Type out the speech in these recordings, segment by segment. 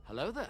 Hello there.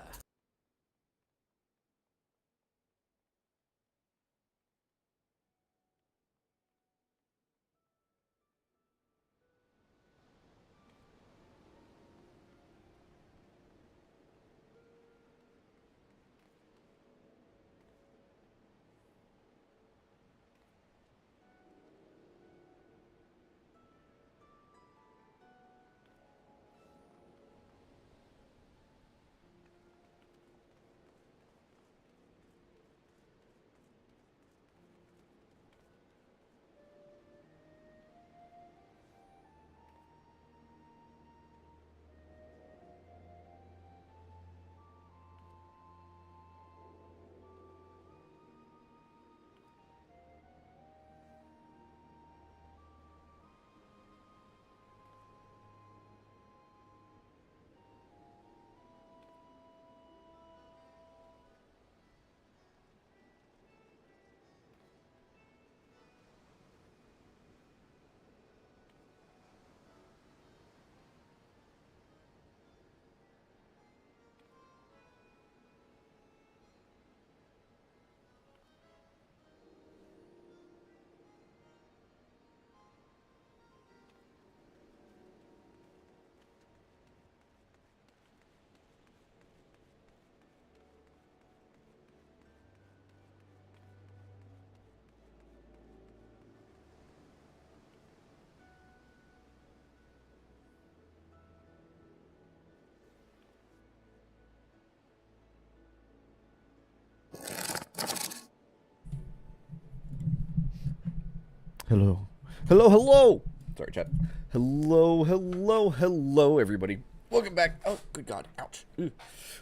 Hello. Hello, hello! Sorry, chat. Hello, hello, hello, everybody. Welcome back. Oh, good God. Ouch. Ugh.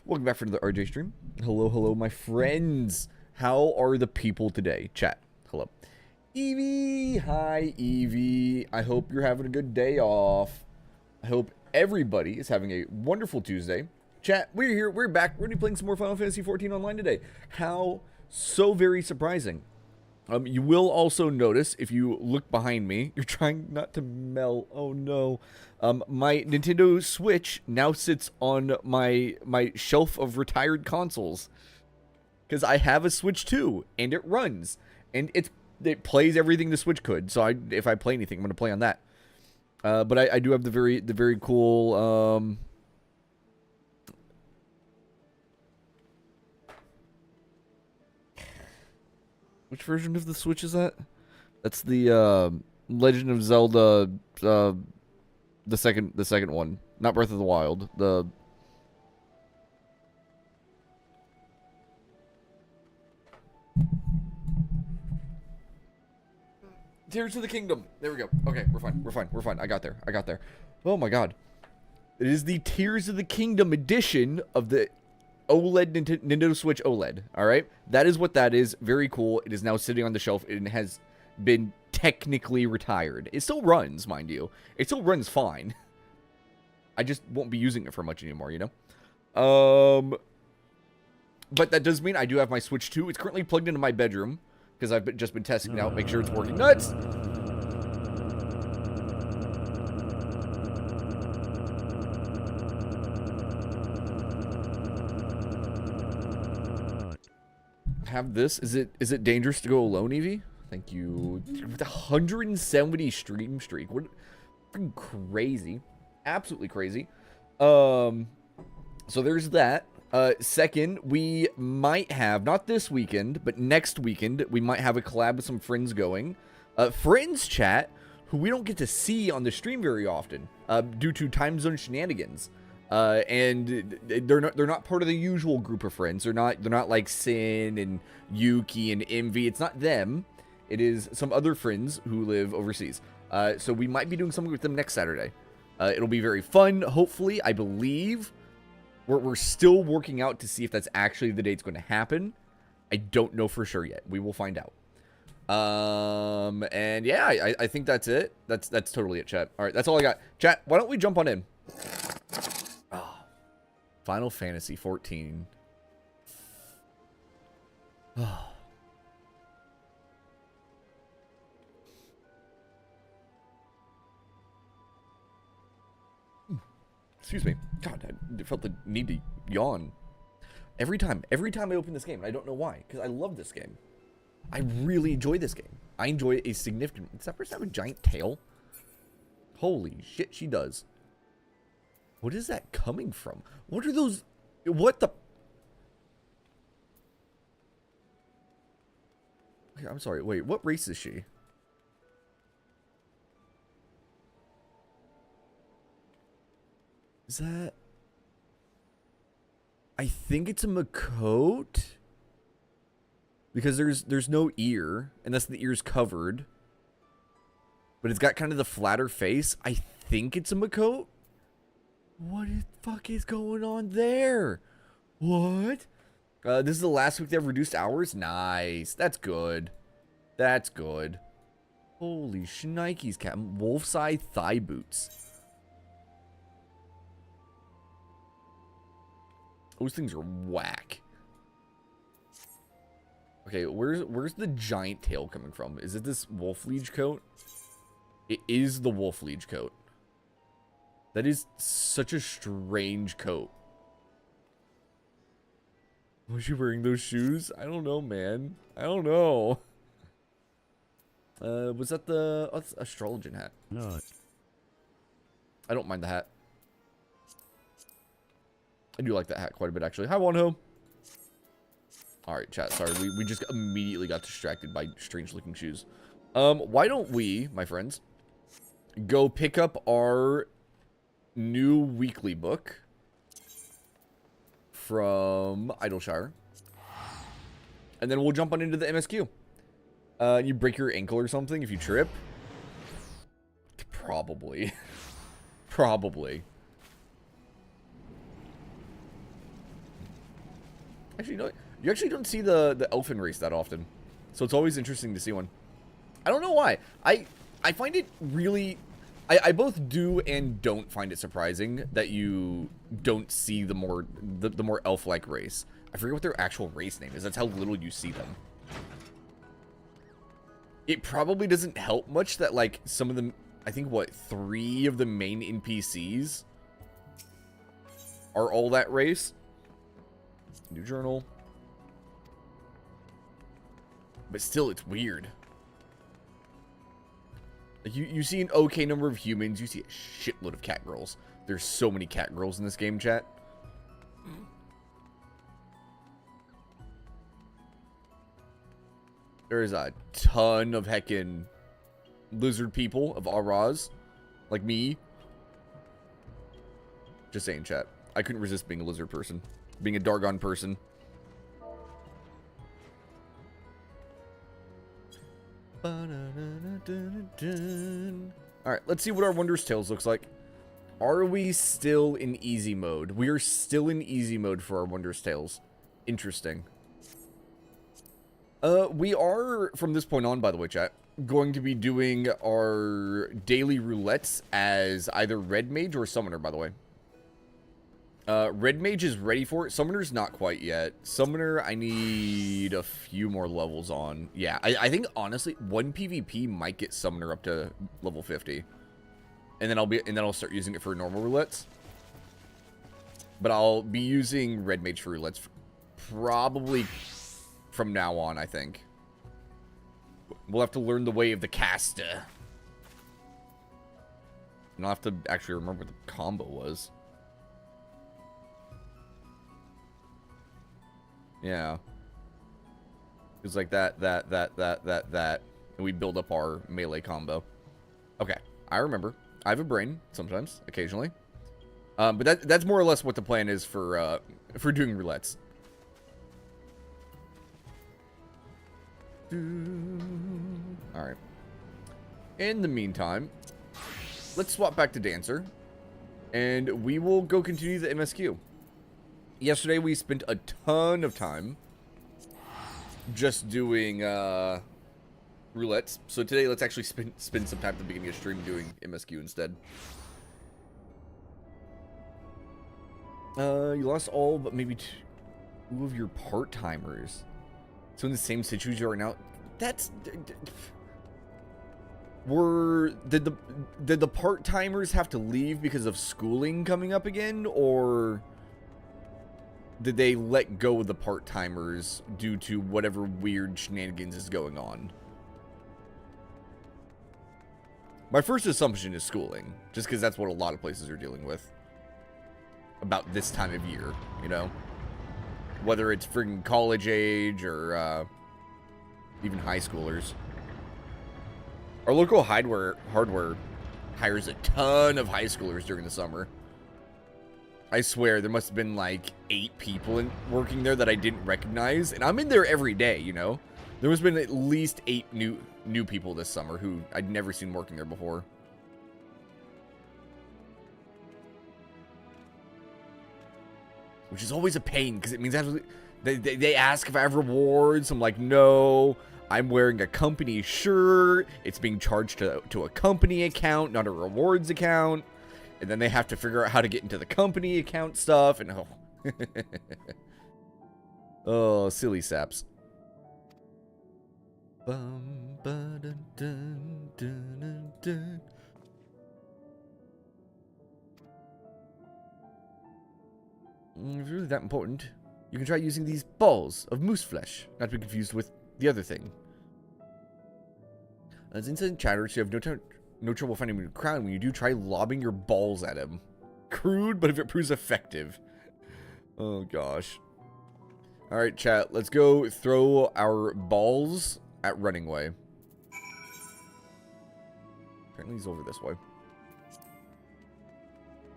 Welcome back for another RJ stream. Hello, hello, my friends. How are the people today? Chat. Hello. Evie. Hi, Evie. I hope you're having a good day off. I hope everybody is having a wonderful Tuesday. Chat, we're here. We're back. We're going to be playing some more Final Fantasy XIV online today. How so very surprising. You will also notice, if you look behind me, you're trying not to melt. Oh no. My Nintendo Switch now sits on my shelf of retired consoles. Because I have a Switch 2, and it runs. And it plays everything the Switch could. So if I play anything, I'm going to play on that. But I do have the very cool... Which version of the Switch is that? That's the Legend of Zelda, the second one, not Breath of the Wild. The Tears of the Kingdom. There we go. Okay, we're fine. We're fine. We're fine. I got there. I got there. Oh my God! It is the Tears of the Kingdom edition of the OLED Nintendo Switch OLED. All right, that is what that is. Very cool. It is now sitting on the shelf and has been technically retired. It still runs, mind you. It still runs fine. I just won't be using it for much anymore, you know? But that does mean I do have my Switch 2. It's currently plugged into my bedroom because I've just been testing it out, make sure it's working. Nuts! Have this. Is it dangerous to go alone, Evie? Thank you. With 170 stream streak. What freaking crazy. Absolutely crazy. So there's that. Second, we might have, not this weekend, but next weekend, we might have a collab with some friends going. Friends chat, who we don't get to see on the stream very often, due to time zone shenanigans. And they're not part of the usual group of friends. They're not like Sin and Yuki and Envy. It's not them. It is some other friends who live overseas. So we might be doing something with them next Saturday. It'll be very fun, hopefully. I believe we're still working out to see if that's actually the date's going to happen. I don't know for sure yet. We will find out. And yeah, I think that's it. That's totally it, chat. All right, that's all I got. Chat, why don't we jump on in? Oh, Final Fantasy XIV. Oh. Excuse me. God, I felt the need to yawn. Every time I open this game, and I don't know why, because I love this game. I really enjoy this game. I enjoy it a significant... Does that person have a giant tail? Holy shit, she does. What is that coming from? What are those... What the... Okay, I'm sorry, wait, what race is she? Is that... I think it's a Makote. Because there's no ear, unless the ear's covered. But it's got kind of the flatter face. I think it's a Makote. What the fuck is going on there? What? This is the last week they have reduced hours? Nice. That's good. That's good. Holy shnikes, cat. Wolf's eye thigh boots. Those things are whack. Okay, where's the giant tail coming from? Is it this wolf liege coat? It is the wolf liege coat. That is such a strange coat. Was she wearing those shoes? I don't know, man. I don't know. Was that the... Oh, that's astrologian hat. No. I don't mind the hat. I do like that hat quite a bit, actually. Hi, Wonho. Alright, chat. Sorry, we just immediately got distracted by strange-looking shoes. Why don't we, my friends, go pick up our new weekly book from Idleshire. And then we'll jump on into the MSQ. You break your ankle or something if you trip? Probably. Probably. Actually, no. You actually don't see the elfin race that often. So it's always interesting to see one. I don't know why. I find it really... I both do and don't find it surprising that you don't see the more elf-like race. I forget what their actual race name is. That's how little you see them. It probably doesn't help much that, like, some of them... I think, what, 3 of the main NPCs are all that race? New journal. But still, it's weird. Like, you see an okay number of humans. You see a shitload of cat girls. There's so many cat girls in this game, chat. There is a ton of heckin' lizard people of Auras. Like me. Just saying, chat. I couldn't resist being a lizard person. Being a Dargon person. Alright, let's see what our Wondrous Tales looks like. Are we still in easy mode? We are still in easy mode for our Wondrous Tales. Interesting. We are, from this point on, by the way, chat, going to be doing our daily roulettes as either Red Mage or Summoner, by the way. Red Mage is ready for it. Summoner's not quite yet. Summoner, I need a few more levels on. Yeah, I think, honestly, one PvP might get Summoner up to level 50. And then I'll start using it for normal roulettes. But I'll be using Red Mage for roulettes probably from now on, I think. We'll have to learn the way of the caster. And I'll have to actually remember what the combo was. Yeah. It's like that. And we build up our melee combo. Okay. I remember. I have a brain sometimes, occasionally. But that's more or less what the plan is for doing roulettes. Alright. In the meantime, let's swap back to Dancer. And we will go continue the MSQ. Yesterday we spent a ton of time just doing roulettes. So today let's actually spend some time at the beginning of the stream doing MSQ instead. You lost all but maybe 2 of your part-timers. So in the same situation you are now. That's... Did the part-timers have to leave because of schooling coming up again, or did they let go of the part-timers due to whatever weird shenanigans is going on? My first assumption is schooling, just because that's what a lot of places are dealing with about this time of year, you know? Whether it's friggin' college age or even high schoolers. Our local hardware hires a ton of high schoolers during the summer. I swear, there must have been like 8 people working there that I didn't recognize. And I'm in there every day, you know? There must have been at least 8 new people this summer who I'd never seen working there before. Which is always a pain, because it means they ask if I have rewards. I'm like, no, I'm wearing a company shirt. It's being charged to a company account, not a rewards account. And then they have to figure out how to get into the company account stuff. And oh, oh, silly saps. If it's really that important, you can try using these balls of moose flesh, not to be confused with the other thing. As instant chatter, so you have no trouble finding him in a crowd. When you do, try lobbing your balls at him. Crude, but if it proves effective. Oh, gosh. Alright, chat. Let's go throw our balls at Running Way. Apparently he's over this way.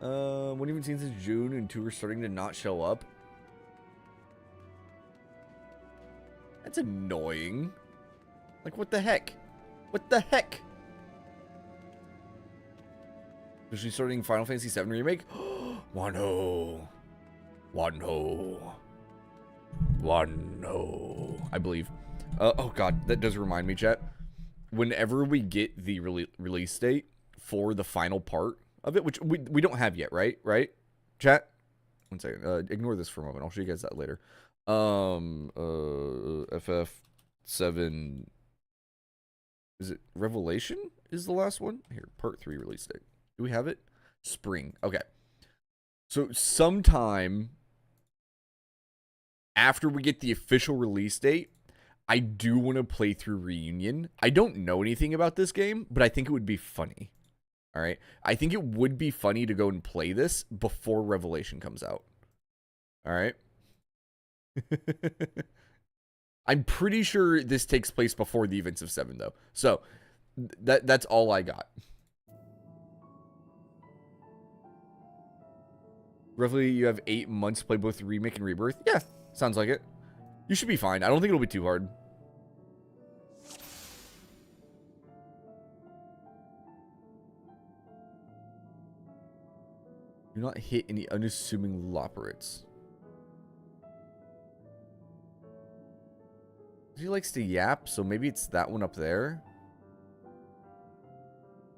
One even seen since June, and 2 are starting to not show up. That's annoying. Like, what the heck? What the heck? Is she starting Final Fantasy VII Remake? Wano. I believe. Oh god, that does remind me, chat. Whenever we get the release date for the final part of it, which we don't have yet, right? Right? Chat? One second. Ignore this for a moment. I'll show you guys that later. FF7. Is it Revelation? Is the last one? Here, part 3 release date. Do we have it? Spring. Okay. So sometime after we get the official release date, I do want to play through Reunion. I don't know anything about this game, but I think it would be funny. All right. I think it would be funny to go and play this before Revelation comes out. All right. I'm pretty sure this takes place before the events of 7, though. So that's all I got. Roughly, you have 8 months to play both Remake and Rebirth. Yeah, sounds like it. You should be fine. I don't think it'll be too hard. Do not hit any unassuming Loporits. He likes to yap, so maybe it's that one up there.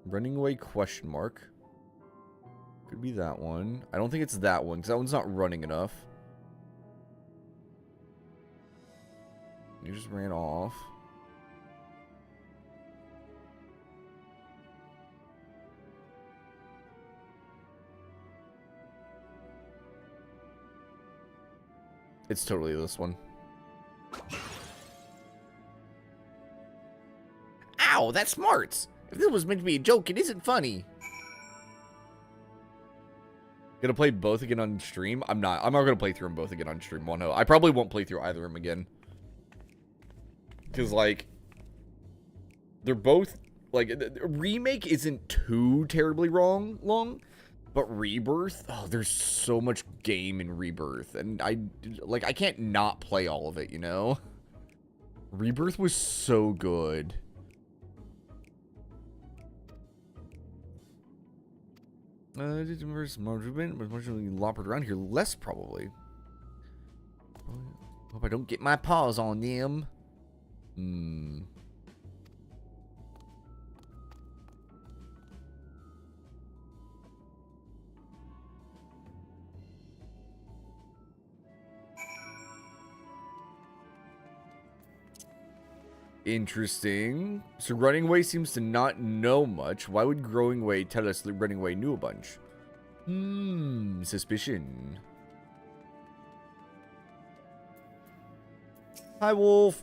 Running away question mark. Could be that one. I don't think it's that one, because that one's not running enough. You just ran off. It's totally this one. Ow, that smarts! If this was meant to be a joke, it isn't funny. Gonna play both again on stream? I'm not gonna play through them both again on stream. Well, no, I probably won't play through either of them again. Because, like, they're both, like, Remake isn't too terribly long, but Rebirth, oh, there's so much game in Rebirth, and I can't not play all of it, you know? Rebirth was so good. Loppered around here less, probably. Hope I don't get my paws on them. Interesting. So Running Way seems to not know much. Why would Growing Way tell us that Running Way knew a bunch? Suspicion. Hi, Wolf.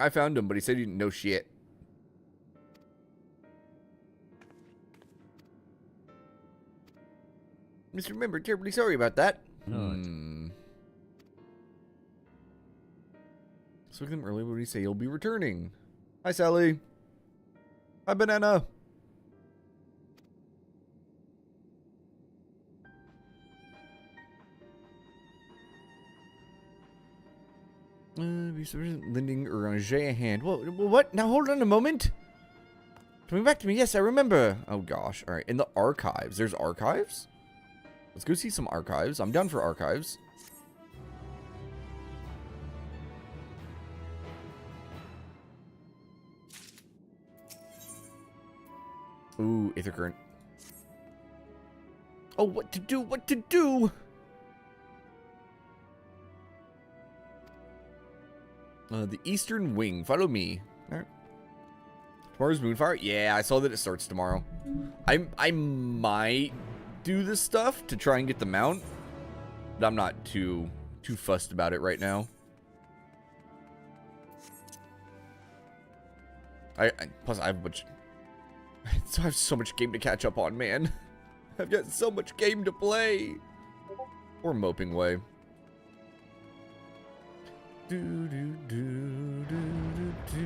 I found him, but he said he didn't know shit. Misremember, terribly sorry about that. Spoke to him earlier when he say he'll be returning. Hi, Sally. Hi, Banana. Be lending Ranger a hand. Well, what? Now hold on a moment. Coming back to me. Yes, I remember. Oh gosh. All right. In the archives. There's archives? Let's go see some archives. I'm down for archives. Ooh, Aether Current. Oh, what to do? What to do? The Eastern Wing. Follow me. All right. Tomorrow's Moonfire? Yeah, I saw that it starts tomorrow. I might do this stuff to try and get the mount, but I'm not too fussed about it right now. Plus I have a bunch. I have so much game to catch up on, man. I've got so much game to play. Or Moping Way. Do do do do do do.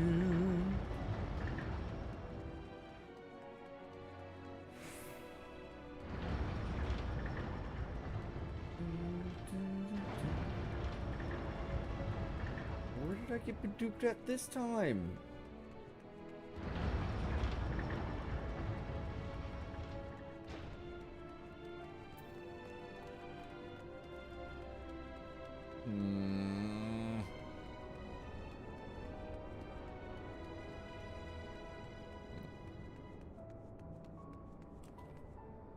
Where did I get duped at this time?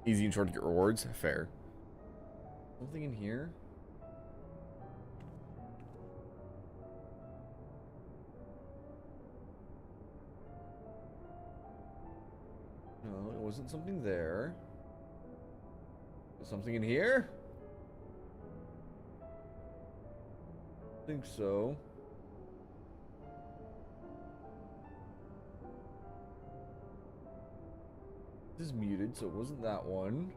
Easy and short to get rewards. Fair. Something in here? No, it wasn't something there. Something in here? I think so. This is muted, so it wasn't that one.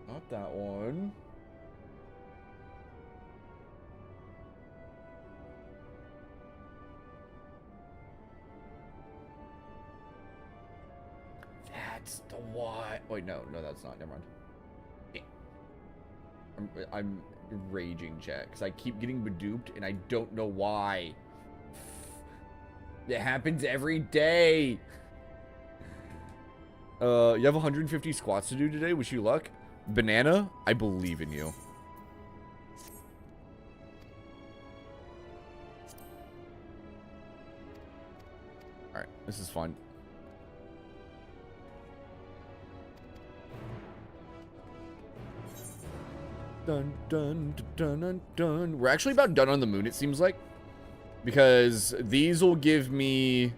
Not that one. That's the one. Wait, no, that's not. Never mind. I'm raging, chat, because I keep getting beduped and I don't know why. It happens every day. You have 150 squats to do today. Wish you luck. Banana, I believe in you. Alright, this is fun. Dun, dun, dun, dun, dun. We're actually about done on the moon, it seems like. Because these will give me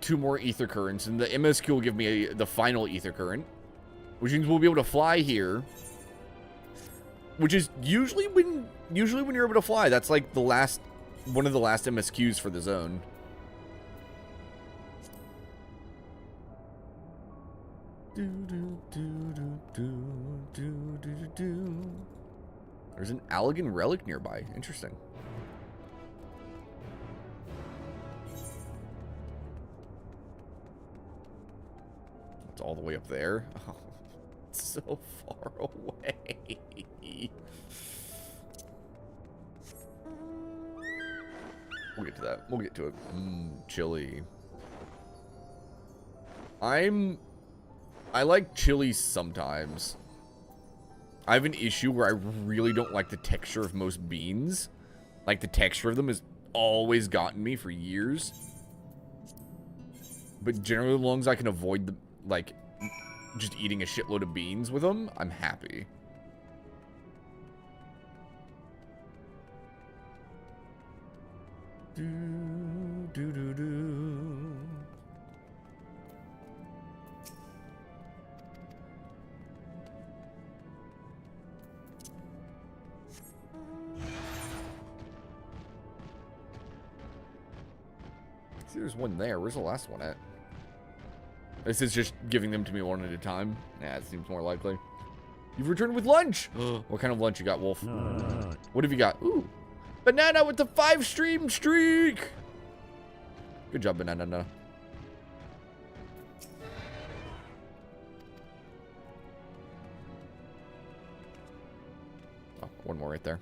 2 more ether currents, and the MSQ will give me the final ether current. Which means we'll be able to fly here. Which is usually when you're able to fly. That's like the last, one of the last MSQs for the zone. There's an Allegan relic nearby. Interesting. It's all the way up there. Oh, it's so far away. We'll get to that. We'll get to it. Chili. I like chili sometimes. I have an issue where I really don't like the texture of most beans. Like, the texture of them has always gotten me for years. But generally, as long as I can avoid the, like, just eating a shitload of beans with them, I'm happy. Do, do, do, do. See, there's one there. Where's the last one at? This is just giving them to me one at a time. Nah, it seems more likely. You've returned with lunch. What kind of lunch you got, Wolf? What have you got? Ooh, banana with the 5-stream streak. Good job, banana. Oh, one more right there.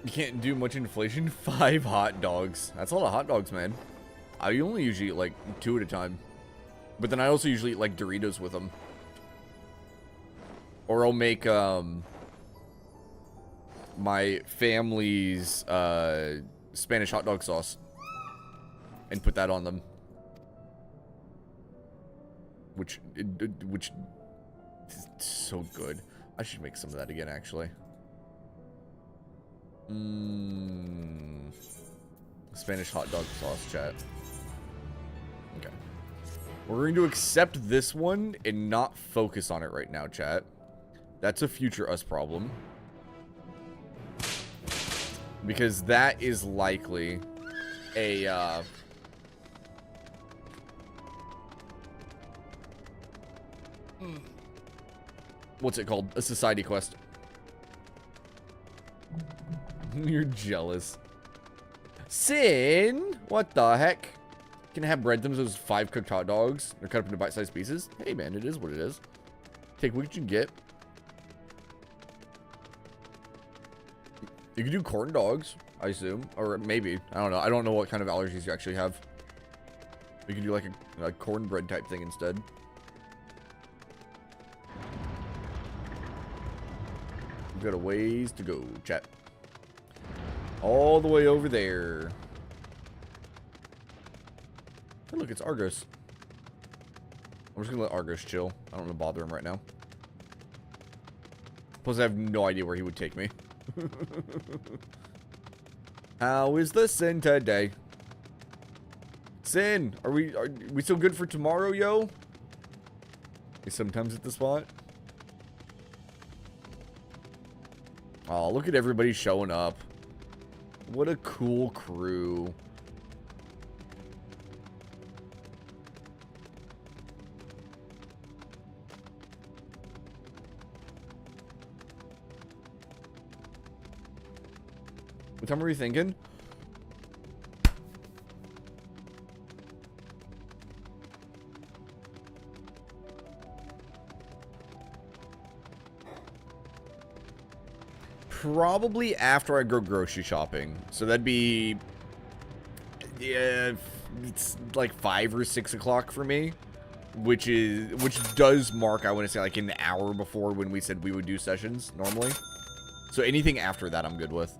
You can't do much inflation. 5 hot dogs. That's a lot of hot dogs, man. I only usually eat like 2 at a time. But then I also usually eat like Doritos with them. Or I'll make my family's Spanish hot dog sauce and put that on them. Which is so good. I should make some of that again, actually. Spanish hot dog sauce, chat. Okay. We're going to accept this one and not focus on it right now, chat. That's a future us problem. Because that is likely a, what's it called? A society quest. You're jealous. Sin? What the heck? Can I have bread them those 5 cooked hot dogs? They're cut up into bite-sized pieces. Hey, man, it is what it is. Take what you can get. You can do corn dogs, I assume. Or maybe. I don't know. I don't know what kind of allergies you actually have. You can do like a cornbread type thing instead. We've got a ways to go, chat. All the way over there. Hey, look, it's Argos. I'm just gonna let Argos chill. I don't want to bother him right now. Plus, I have no idea where he would take me. How is the Sin today? Sin, are we still good for tomorrow, yo? He's sometimes at the spot. Oh, look at everybody showing up. What a cool crew. What time were you thinking? Probably after I go grocery shopping. So that'd be, yeah, it's like 5 or 6 o'clock for me, which does mark, I want to say, like an hour before when we said we would do sessions normally. So anything after that, I'm good with.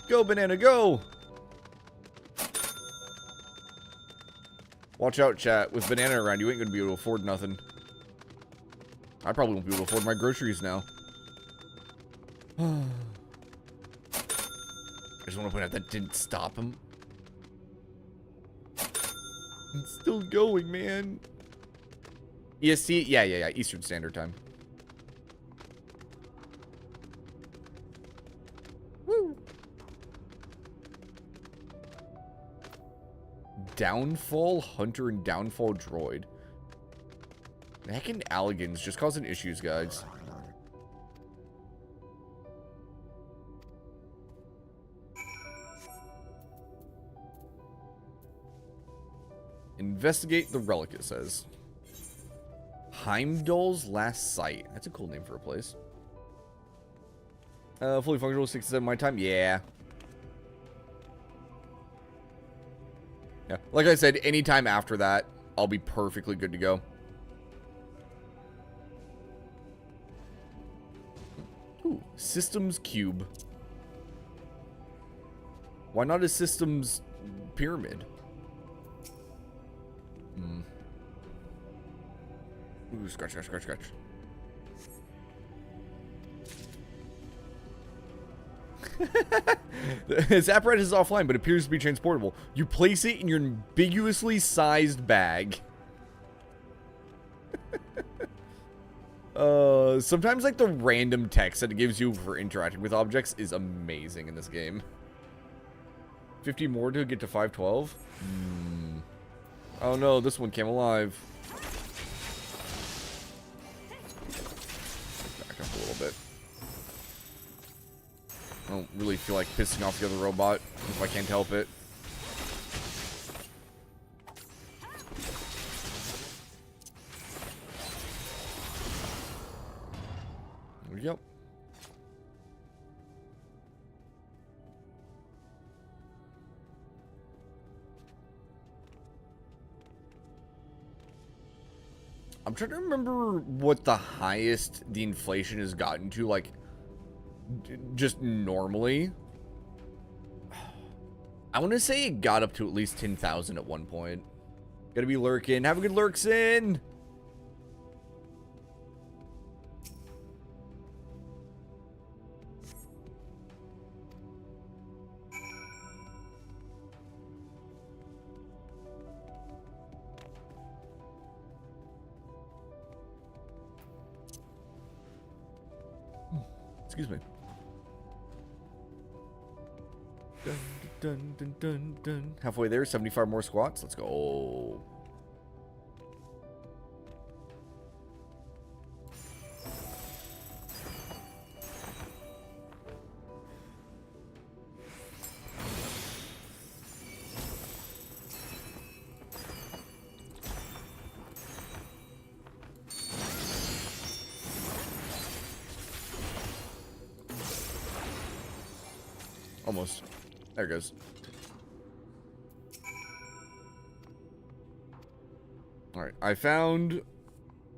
Go, banana, go! Watch out, chat. With banana around, you ain't gonna be able to afford nothing. I probably won't be able to afford my groceries now. I just want to point out that didn't stop him. It's still going, man. EST? Yeah. Eastern Standard Time. Woo! Downfall Hunter and Downfall Droid. Heckin' Alligans just causing issues, guys. Investigate the relic, it says. Heimdall's Last Sight. That's a cool name for a place. Fully functional, 6 to 7 my time. Yeah. Yeah, like I said, anytime after that, I'll be perfectly good to go. Ooh, systems cube. Why not a systems pyramid? Ooh, scratch, scratch, scratch, scratch. This apparatus is offline, but appears to be transportable. You place it in your ambiguously sized bag. Sometimes, like, the random text that it gives you for interacting with objects is amazing in this game. 50 more to get to 512? Oh no, this one came alive. Back up a little bit. I don't really feel like pissing off the other robot if I can't help it. There we go. I'm trying to remember what the highest the inflation has gotten to, like, just normally. I want to say it got up to at least 10,000 at one point. Gotta be lurking. Have a good lurks in. Excuse me. Dun, dun, dun, dun, dun. Halfway there, 75 more squats. Let's go. Almost. There it goes. Alright, I found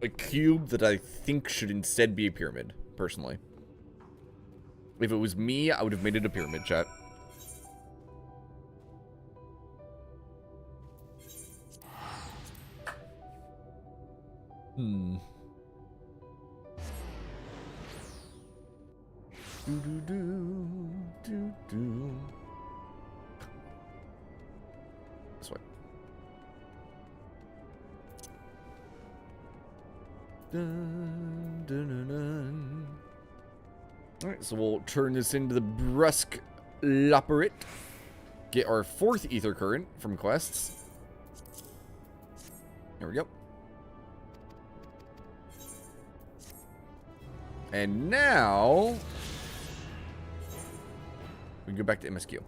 a cube that I think should instead be a pyramid, personally. If it was me, I would have made it a pyramid, chat. This way. Dun, dun, dun, dun. Alright, so we'll turn this into the brusque Loperate. Get our 4th ether current from quests. There we go. And now we can go back to MSQ.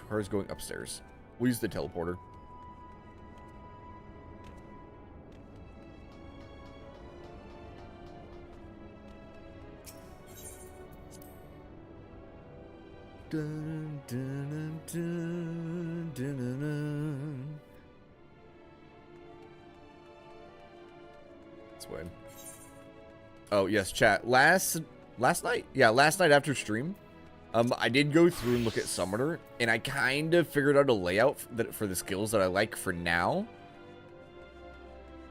Char's going upstairs. We'll use the teleporter. Dun, dun, dun, dun, dun, dun. This way. Oh yes, chat. Last night? Yeah, last night after stream, I did go through and look at Summoner, and I kind of figured out a layout for the skills that I like for now.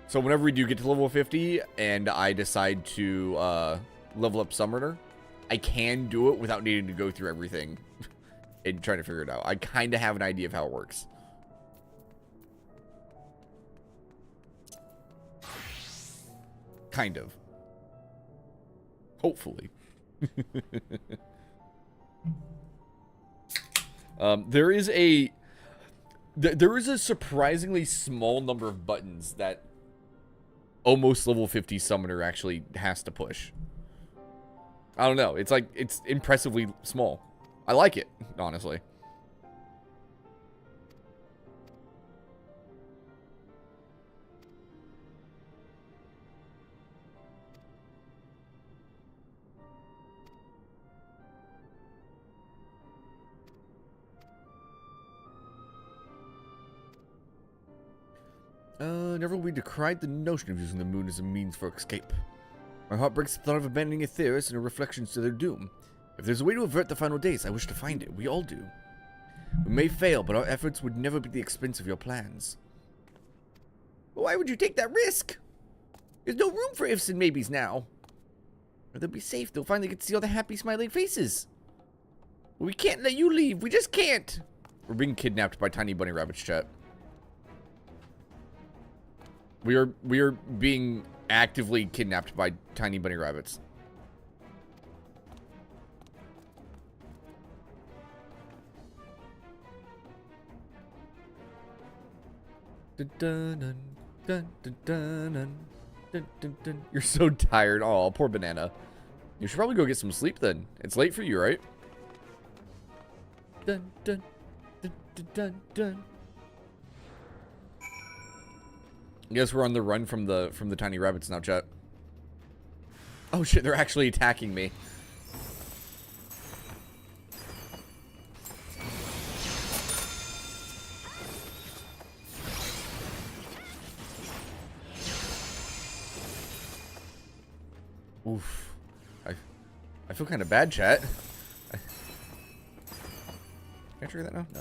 So whenever we do get to level 50, and I decide to level up Summoner, I can do it without needing to go through everything and trying to figure it out. I kind of have an idea of how it works. Kind of. Hopefully. There is a surprisingly small number of buttons that almost level 50 Summoner actually has to push. I don't know. It's like, it's impressively small. I like it, honestly. never will we decry the notion of using the moon as a means for escape. My heart breaks at the thought of abandoning Aetheris and her reflections to their doom. If there's a way to avert the final days, I wish to find it. We all do. We may fail, but our efforts would never be at the expense of your plans. Well, why would you take that risk? There's no room for ifs and maybes now. Or they'll be safe. They'll finally get to see all the happy, smiling faces. We can't let you leave. We just can't. We're being kidnapped by tiny bunny rabbits, chat. We are being actively kidnapped by tiny bunny rabbits. You're so tired. Oh, poor banana. You should probably go get some sleep then. It's late for you, right? Dun, dun, dun, dun, dun, dun. I guess we're on the run from the tiny rabbits now, chat. Oh shit, they're actually attacking me. Oof. I feel kind of bad, chat. Can I trigger that now? No.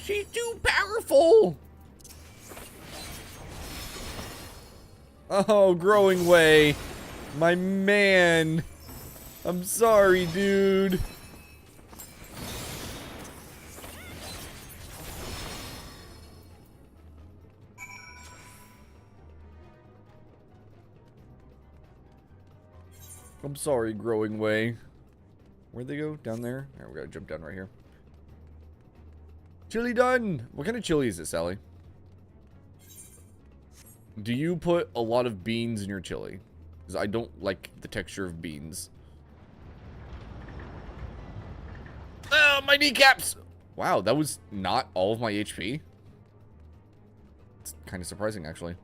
She's too powerful! Oh, Growing Way. My man. I'm sorry, dude. I'm sorry, Growing Way. Where'd they go? Down there? Alright, we gotta jump down right here. Chili done! What kind of chili is it, Sally? Do you put a lot of beans in your chili? Because I don't like the texture of beans. Oh, my kneecaps! Wow, that was not all of my HP. It's kind of surprising, actually.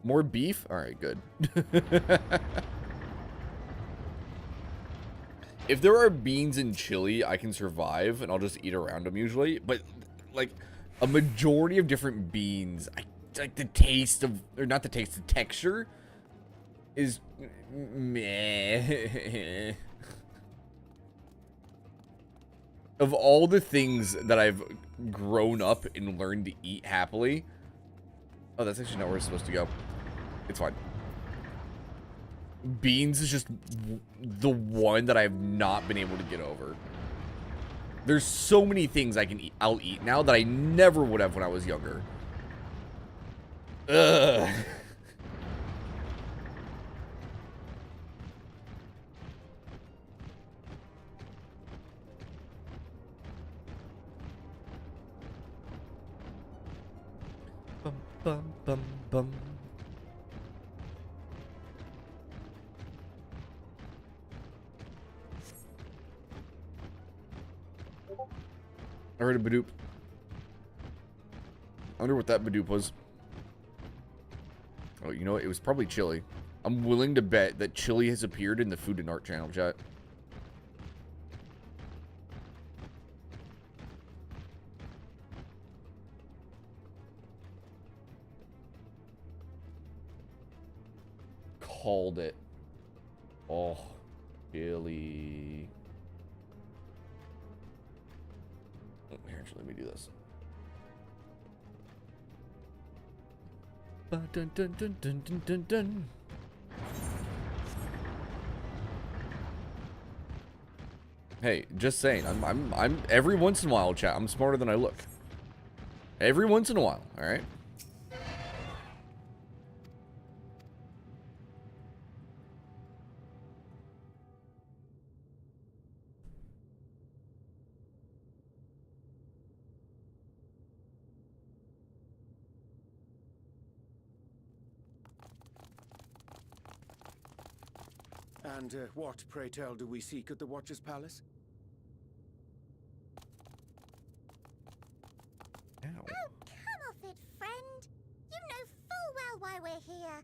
More beef? Alright, good. If there are beans in chili, I can survive, and I'll just eat around them usually. But, like, a majority of different beans, like the taste of, or not the taste, the texture is meh. Of all the things that I've grown up and learned to eat happily. Oh, that's actually not where it's supposed to go. It's fine. Beans is just the one that I've not been able to get over. There's so many things I'll eat now that I never would have when I was younger. Ugh. Bum, bum, bum, bum. I heard a Badoop. I wonder what that Badoop was. Oh, you know what? It was probably chili. I'm willing to bet that chili has appeared in the Food and Art channel, chat. Called it. Oh, chili. Here, actually, let me do this. Dun, dun, dun, dun, dun, dun, dun. Hey, just saying. I'm every once in a while, chat. I'm smarter than I look. Every once in a while, all right. And what, pray tell, do we seek at the Watcher's Palace? Ow. Oh, come off it, friend. You know full well why we're here.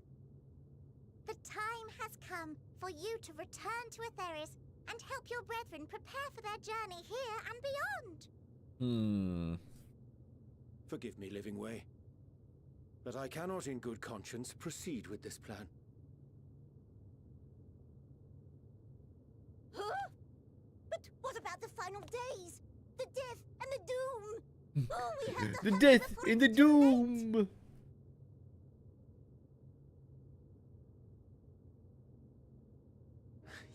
The time has come for you to return to Aetheris and help your brethren prepare for their journey here and beyond. Forgive me, Living Way, but I cannot in good conscience proceed with this plan. Huh? But what about the final days? The death and the doom? Oh, we have to The hurry death before and the it's too late. doom.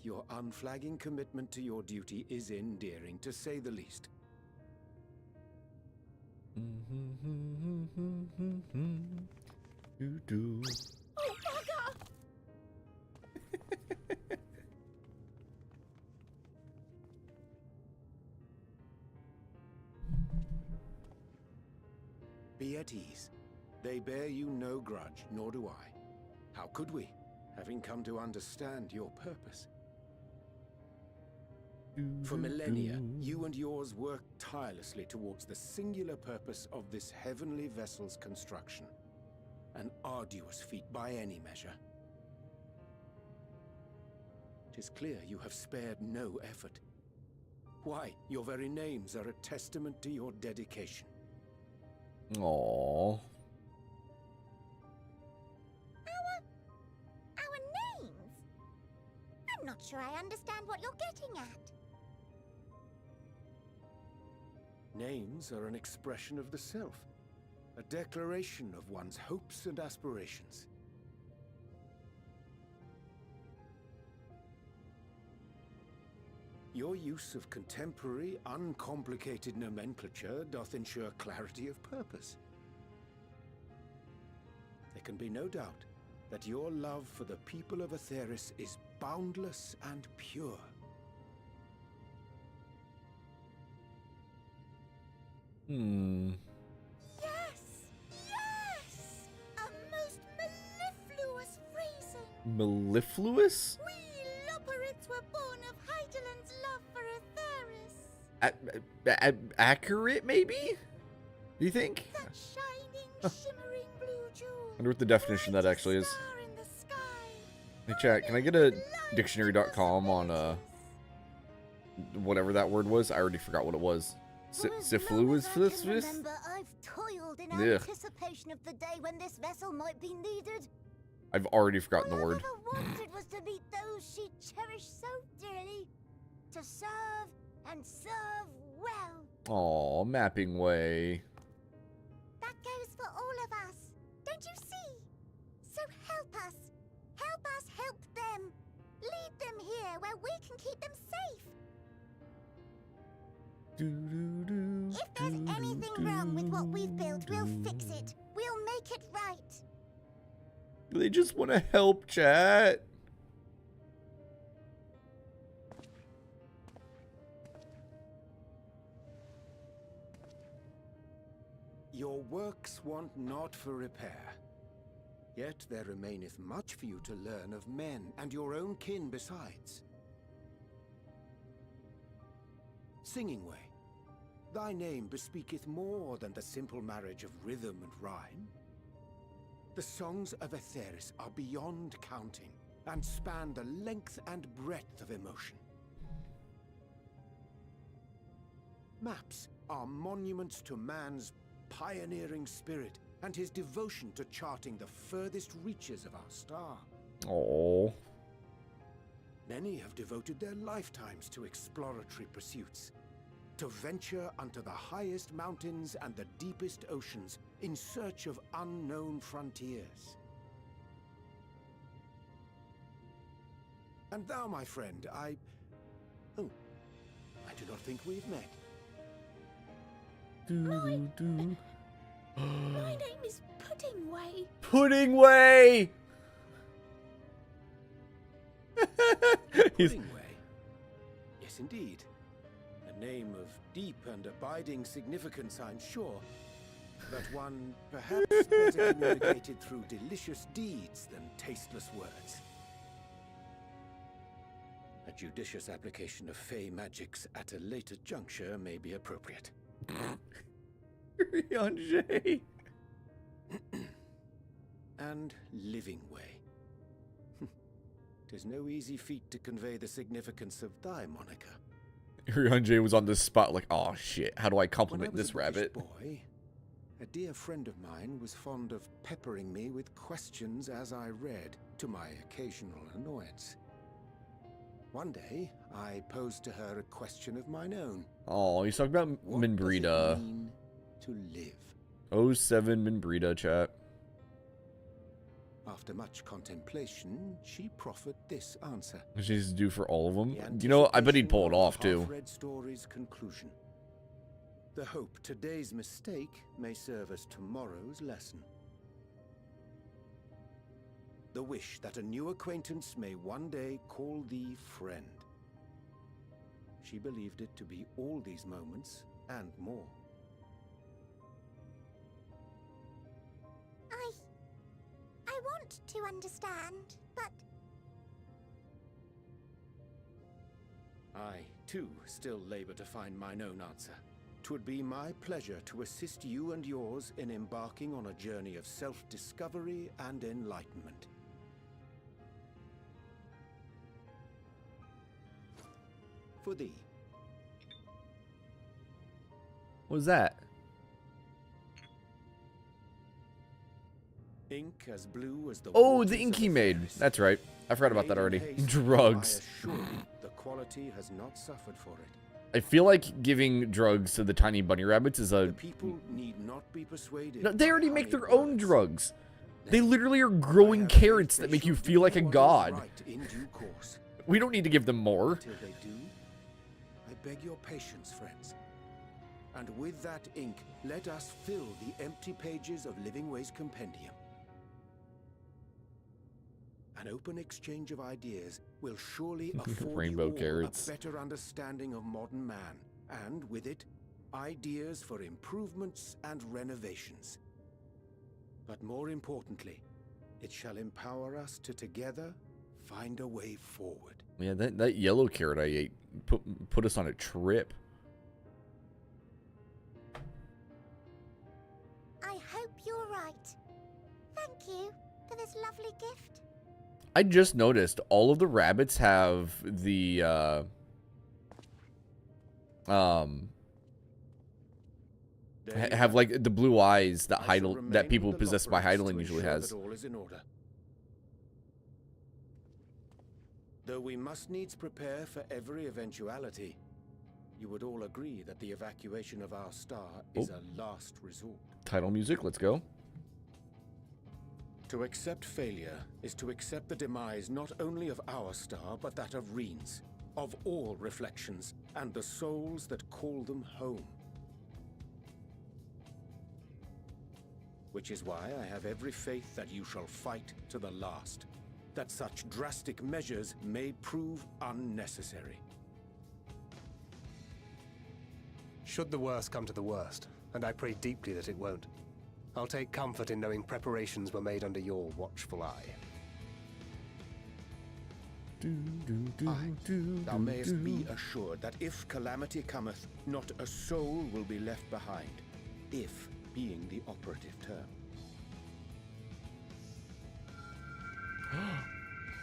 Your unflagging commitment to your duty is endearing, to say the least. Do. Oh, bugger! Be at ease. They bear you no grudge, nor do I. How could we, having come to understand your purpose? For millennia, you and yours worked tirelessly towards the singular purpose of this heavenly vessel's construction. An arduous feat by any measure. 'Tis clear you have spared no effort. Why, your very names are a testament to your dedication. Aww. Our names? I'm not sure I understand what you're getting at. Names are an expression of the self, a declaration of one's hopes and aspirations. Your use of contemporary, uncomplicated nomenclature doth ensure clarity of purpose. There can be no doubt that your love for the people of Aetheris is boundless and pure. Yes! Yes! A most mellifluous phrasing! Mellifluous? We Loporrits were born of Hydaelyn's love for Aetheris. Accurate, maybe? Do you think? That shining, shimmering blue jewel. I wonder what the definition of that actually is. Star in the sky. Hey, chat, can I get a dictionary.com on, whatever that word was? I already forgot what it was. Syphilis? Remember, I've toiled in Ugh. anticipation of the day when this vessel might be needed. I've already forgotten the All word. I've ever wanted was to meet those she cherished so dearly, to serve and serve well. Aw, mapping way. That goes for all of us, don't you see? So help us help them. Lead them here where we can keep them safe. If there's anything wrong with what we've built, we'll fix it. We'll make it right. They just want to help, chat. Your works want not for repair. Yet there remaineth much for you to learn of men and your own kin besides. Singing Way, thy name bespeaketh more than the simple marriage of rhythm and rhyme. The songs of Aetheris are beyond counting, and span the length and breadth of emotion. Maps are monuments to man's pioneering spirit, and his devotion to charting the furthest reaches of our star. Oh. Many have devoted their lifetimes to exploratory pursuits, to venture unto the highest mountains and the deepest oceans in search of unknown frontiers. And thou, my friend, I do not think we've met. My name is Puddingway. Puddingway! Puddingway? Yes, indeed. A name of deep and abiding significance, I'm sure. But one perhaps better communicated through delicious deeds than tasteless words. A judicious application of fey magics at a later juncture may be appropriate. and living way. 'Tis no easy feat to convey the significance of thy moniker. Ryunjay was on the spot like, oh shit, how do I compliment When I was this a British rabbit? boy, a dear friend of mine was fond of peppering me with questions as I read, to my occasional annoyance. One day, I posed to her a question of mine own. Oh, he's talking about What does it Minbrita. mean to live? 07 Minbrita, chat. After much contemplation, she proffered this answer. She's due for all of them. The You know, I bet he'd pull it anticipation off, of the too. half-read story's conclusion. The hope today's mistake may serve as tomorrow's lesson. The wish that a new acquaintance may one day call thee friend. She believed it to be all these moments and more. I want to understand, but I, too, still labor to find mine own answer. 'Twould be my pleasure to assist you and yours in embarking on a journey of self-discovery and enlightenment. For thee. What was that? Ink as blue as the Oh, waters the ink of he a made. Ferris. That's right. I forgot about that Made in already. haste, Drugs. I assure you, the quality has not suffered for it. I feel like giving drugs to the tiny bunny rabbits is The a... people need not be persuaded. No, they by already make honeyed their own words. drugs. They Nay, literally are I growing have faith carrots that make you shall feel do like a what is god. right in due course. We don't need to give them more. Till they do, I beg your patience, friends. And with that ink, let us fill the empty pages of Living Way's compendium. An open exchange of ideas will surely afford Rainbow you all carrots. a better understanding of modern man, and with it, ideas for improvements and renovations. But more importantly, it shall empower us to together find a way forward. Yeah, that yellow carrot I ate put us on a trip. I hope you're right. Thank you for this lovely gift. I just noticed all of the rabbits have the have like the blue eyes that I shall that remain people with the possessed by Lockbrooks Heidelin to usually ensure has. that all is in order. Though we must needs prepare for every eventuality, you would all agree that the evacuation of our star is a last resort. Title music, let's go. To accept failure is to accept the demise not only of our star, but that of Reen's, of all reflections, and the souls that call them home. Which is why I have every faith that you shall fight to the last, that such drastic measures may prove unnecessary. Should the worst come to the worst, and I pray deeply that it won't, I'll take comfort in knowing preparations were made under your watchful eye. Thou mayest be assured that if calamity cometh, not a soul will be left behind, if being the operative term.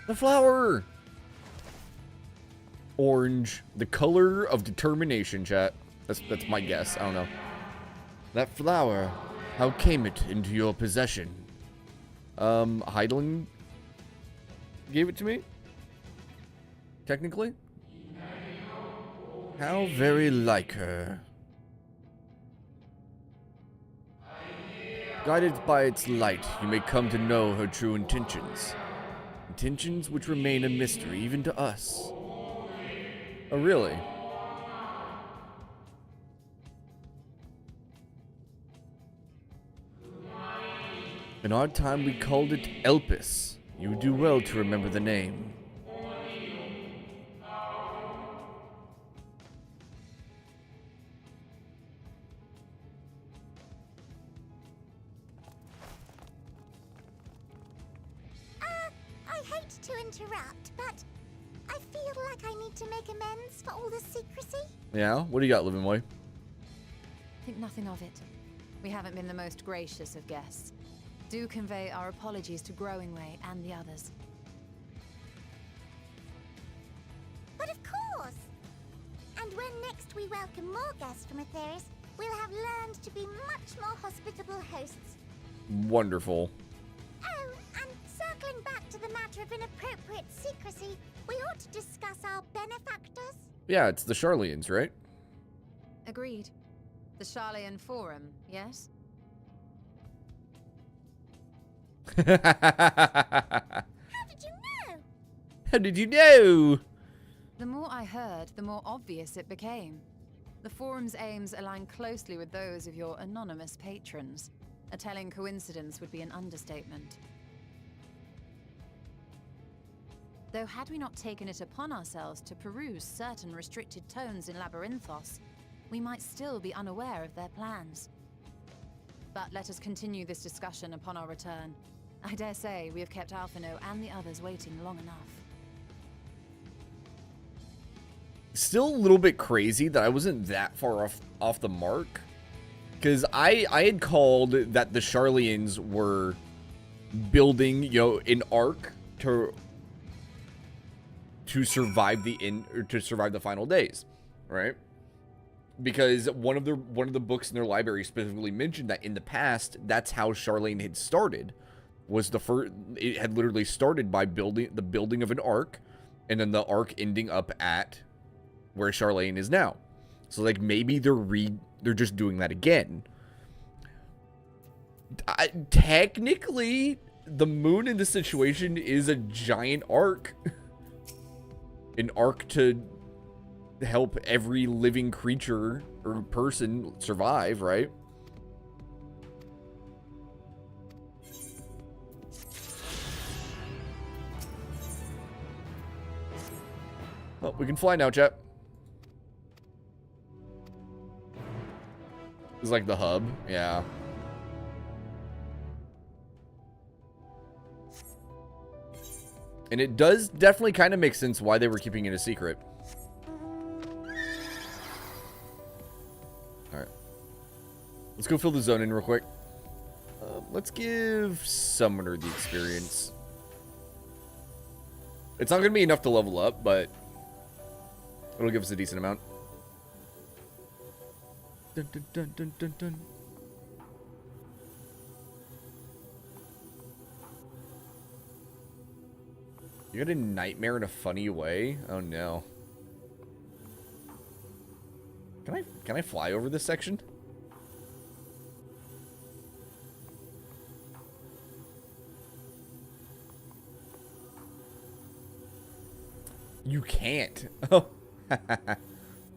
The flower! Orange. The color of determination, chat. That's my guess. I don't know. That flower. How came it into your possession? Heidelin gave it to me? Technically? How very like her. Guided by its light, you may come to know her true intentions. Intentions which remain a mystery even to us. Oh, really? In our time we called it Elpis. You do well to remember the name. I hate to interrupt, but I feel like I need to make amends for all the secrecy. Yeah? What do you got, Living Way? Think nothing of it. We haven't been the most gracious of guests. Do convey our apologies to Growingway and the others. But of course! And when next we welcome more guests from Atheris, we'll have learned to be much more hospitable hosts. Wonderful. Oh, and circling back to the matter of inappropriate secrecy, we ought to discuss our benefactors. Yeah, it's the Charlians, right? Agreed. The Charlian Forum, yes? How did you know? How did you know? The more I heard, the more obvious it became. The Forum's aims align closely with those of your anonymous patrons. A telling coincidence would be an understatement. Though had we not taken it upon ourselves to peruse certain restricted tones in Labyrinthos, we might still be unaware of their plans. But let us continue this discussion upon our return. I dare say we have kept Alphino and the others waiting long enough. Still a little bit crazy that I wasn't that far off the mark. Because I had called that the Charlians were building, an arc to survive the final days, right? Because one of the books in their library specifically mentioned that in the past, that's how Charlene had started. Was the first? It had literally started by building of an arc, and then the arc ending up at where Charlene is now. So like maybe they're just doing that again. Technically, the moon in this situation is a giant arc. An arc to help every living creature or person survive, right? Oh, we can fly now, chat. It's like the hub, yeah. And it does definitely kind of make sense why they were keeping it a secret. Alright. Let's go fill the zone in real quick. Let's give Summoner the experience. It's not going to be enough to level up, but it'll give us a decent amount. Dun, dun, dun, dun, dun, dun. You got a nightmare in a funny way? Oh no. Can I fly over this section? You can't. Oh.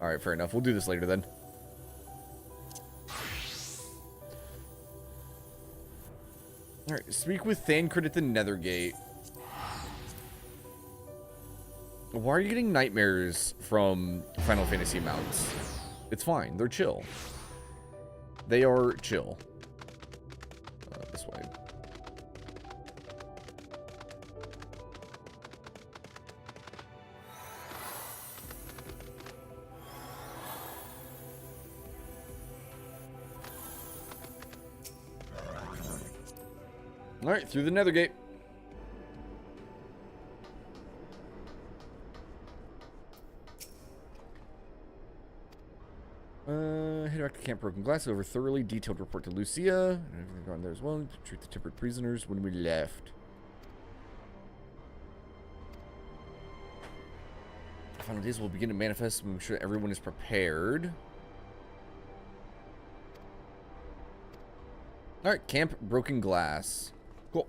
Alright, fair enough. We'll do this later then. Alright, speak with Thancred at the Nethergate. Why are you getting nightmares from Final Fantasy mounts? It's fine. They're chill. They are chill. This way. Alright, through the Nethergate. Head back to Camp Broken Glass. Over thoroughly detailed report to Lucia. And everything gone there as well. Treat the tempered prisoners when we left. Final days will begin to manifest. Make sure everyone is prepared. Alright, Camp Broken Glass. Cool.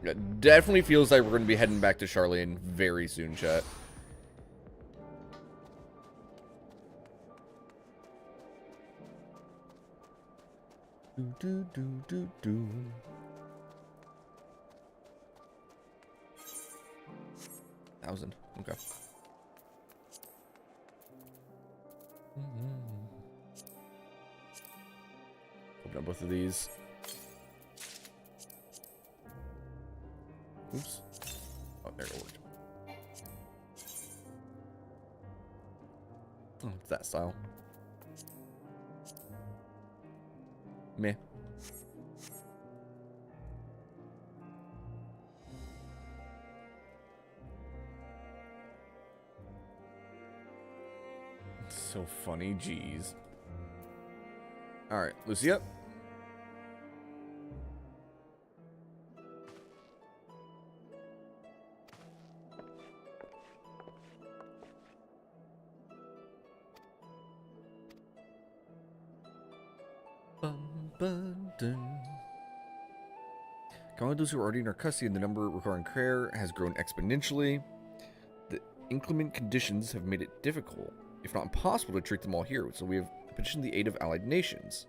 It definitely feels like we're going to be heading back to Charlene very soon, chat. Do, do, do, do, do. $1,000. Okay. Open up both of these. Oops. Oh, there it worked. that style. Meh. So funny, jeez. Alright, Lucia. Counting those who are already in our custody and the number requiring care has grown exponentially. The inclement conditions have made it difficult, if not impossible, to treat them all here, so we have petitioned the aid of allied nations.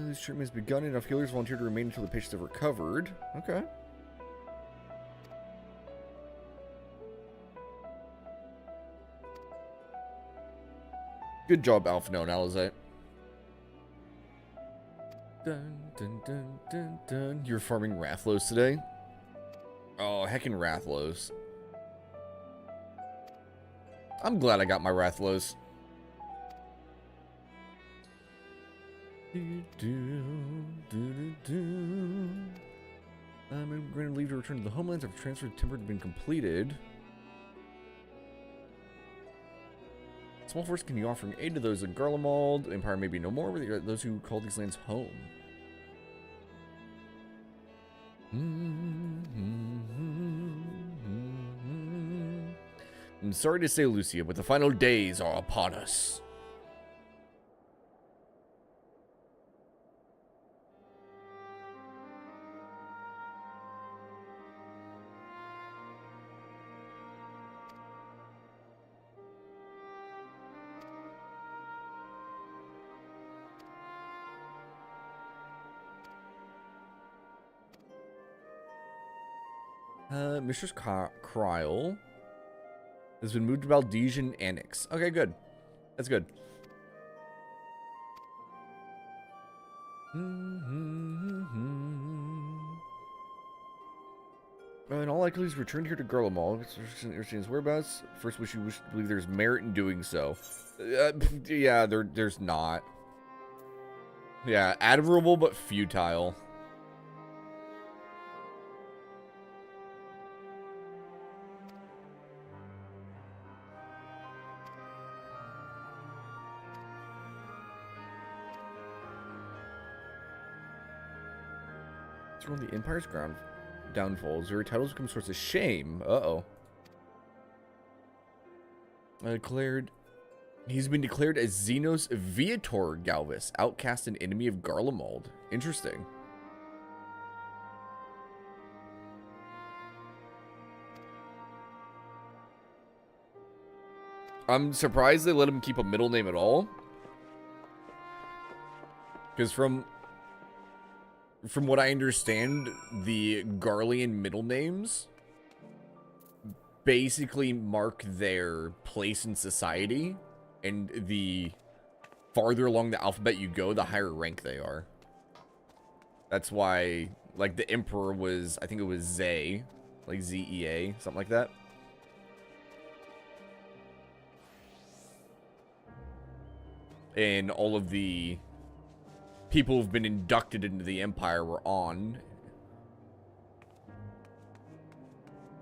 This treatment has begun. Enough healers volunteer to remain until the patients have recovered. Okay. Good job, Alpha and Alizite. Dun, dun, dun, dun, dun. You're farming Rathlos today? Oh, heckin' Rathlos. I'm glad I got my Rathlos. I'm granted leave to return to the homelands after transfer to timber had been completed. Small force can be offering aid to those in Garlemald. The Empire may be no more, but those who call these lands home. I'm sorry to say, Lucia, but the final days are upon us. Mistress Kryl has been moved to Valdesian Annex. Okay, good. That's good. In all likelihood, he's returned here to Garlemald. Understand his whereabouts. First, wish to believe there's merit in doing so. Yeah, there's not. Yeah, admirable but futile. On the Empire's downfall, zero titles become a source of shame. He's been declared as Xenos Viator Galvis, outcast and enemy of Garlemald. Interesting. I'm surprised they let him keep a middle name at all. Because from what I understand, the Garlean middle names basically mark their place in society, and the farther along the alphabet you go, the higher rank they are. That's why, like, the Emperor was, I think it was Zay, like Z-E-A, something like that. And all of the people who've been inducted into the Empire were on.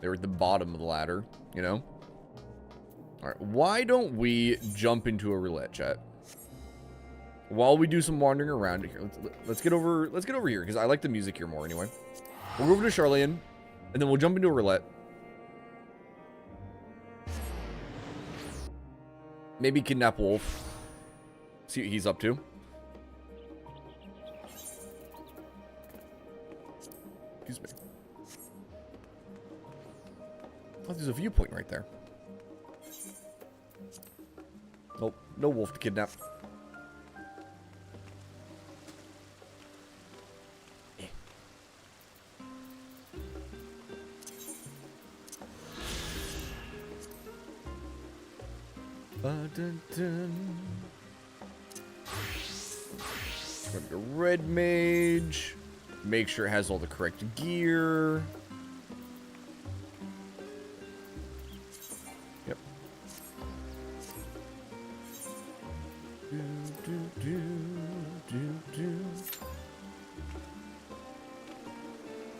They were at the bottom of the ladder, you know? Alright, why don't we jump into a roulette, chat? While we do some wandering around here. Let's get over here, because I like the music here more anyway. We'll go over to Charlian, and then we'll jump into a roulette. Maybe kidnap Wolf. See what he's up to. Excuse me. Oh, there's a viewpoint right there. Nope, no wolf to kidnap. Grab your red mage. Make sure it has all the correct gear. Yep.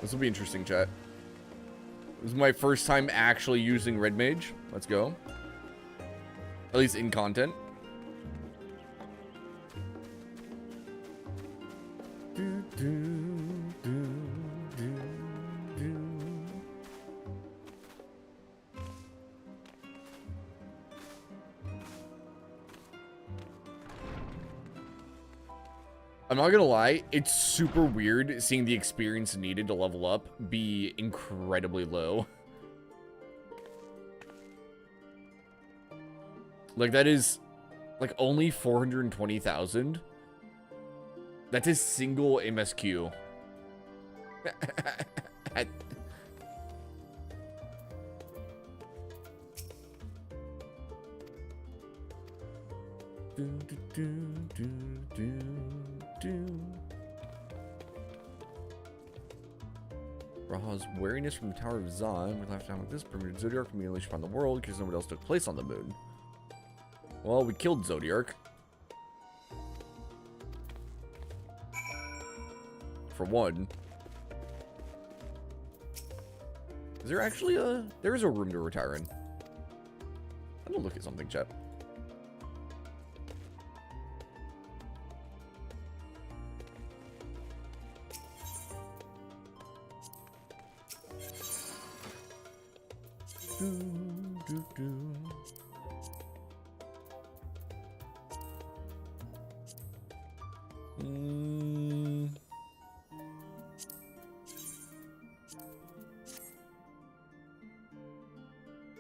This will be interesting, chat. This is my first time actually using red mage. Let's go. At least in content. I'm not gonna lie, it's super weird seeing the experience needed to level up be incredibly low. Like, that is, like, only 420,000. That's a single MSQ. Raha's wariness from the Tower of Zon. We left down with this permitted Zodiark to be unleashed upon the world because nobody else took place on the moon. Well, we killed Zodiark. For one. Is there actually a... There is a room to retire in. I'm gonna look at something, chat.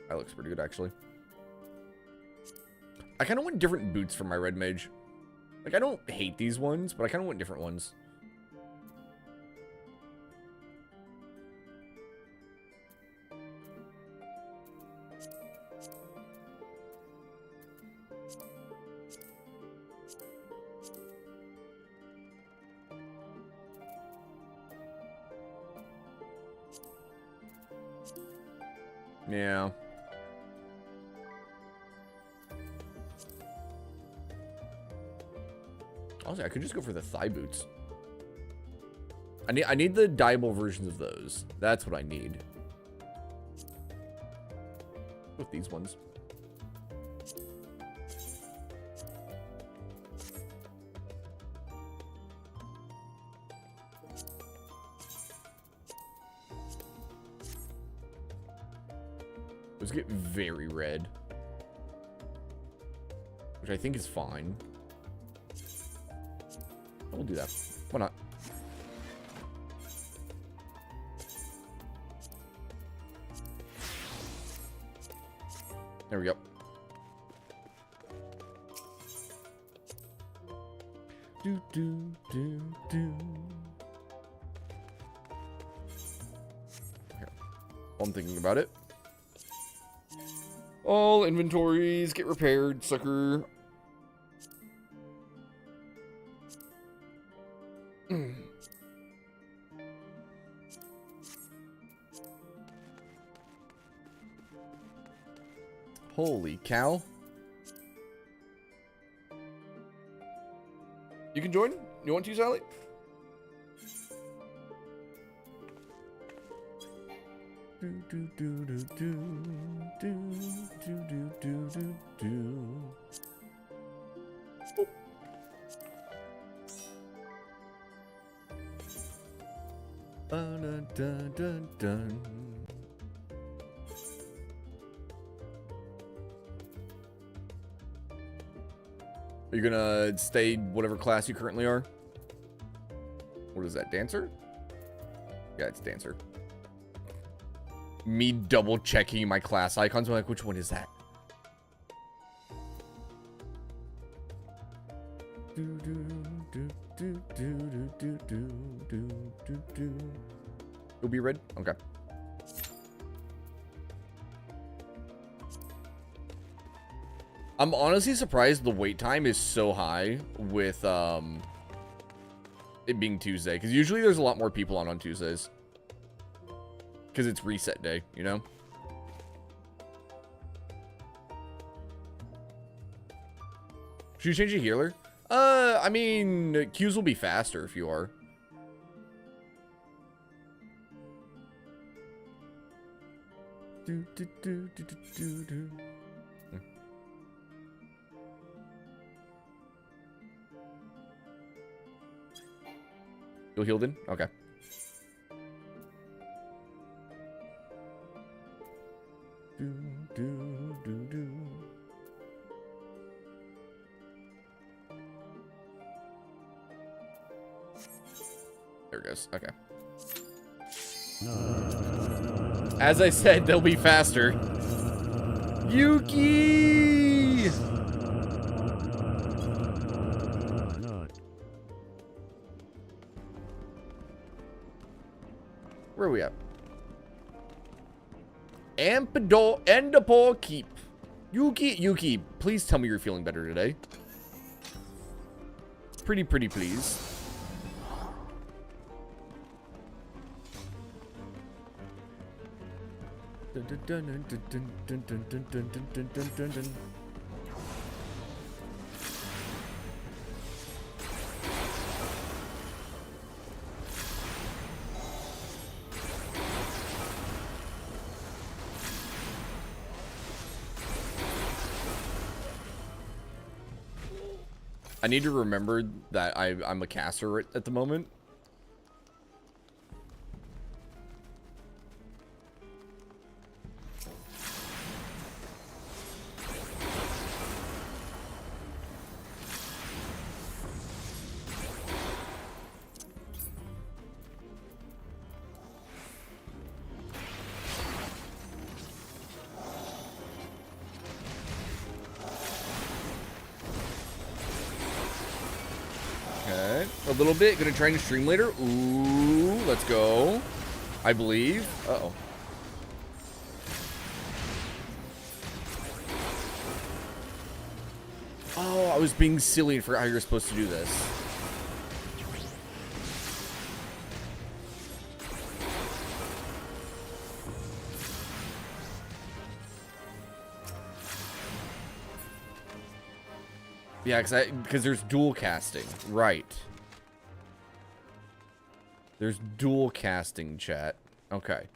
That looks pretty good, actually. I kind of want different boots for my red mage. Like, I don't hate these ones, but I kind of want different ones. Yeah. Honestly, I could just go for the thigh boots. I need the dyeable versions of those. That's what I need. With these ones. Those get very red. Which I think is fine. We'll do that. Why not? There we go. Do do do do. Okay. While I'm thinking about it. All inventories get repaired, sucker. Holy cow. You can join? You want to, Sally? Do do do do do do do do do do do. Oh. Dun dun dun dun. Are you gonna stay whatever class you currently are? What is that, Dancer? Yeah, it's Dancer. Me double checking my class icons. I'm like, which one is that? Do do do do do do do do do do. It'll be red? Okay. I'm honestly surprised the wait time is so high with It being Tuesday, because usually there's a lot more people on Tuesdays. Because it's reset day, you know? Should you change a healer? I mean, Qs will be faster if you are. You'll healed in? Okay. There it goes. Okay. As I said, they'll be faster. Yuki! Where are we at? Endapor Keep. Yuki, please tell me you're feeling better today. Pretty please. I need to remember that I'm a caster at the moment. A little bit. Gonna try and stream later. Ooh, let's go. I believe. Uh-oh. Oh, I was being silly and forgot how you're supposed to do this. Yeah, because there's dual casting. Right. There's dual casting, chat. Okay.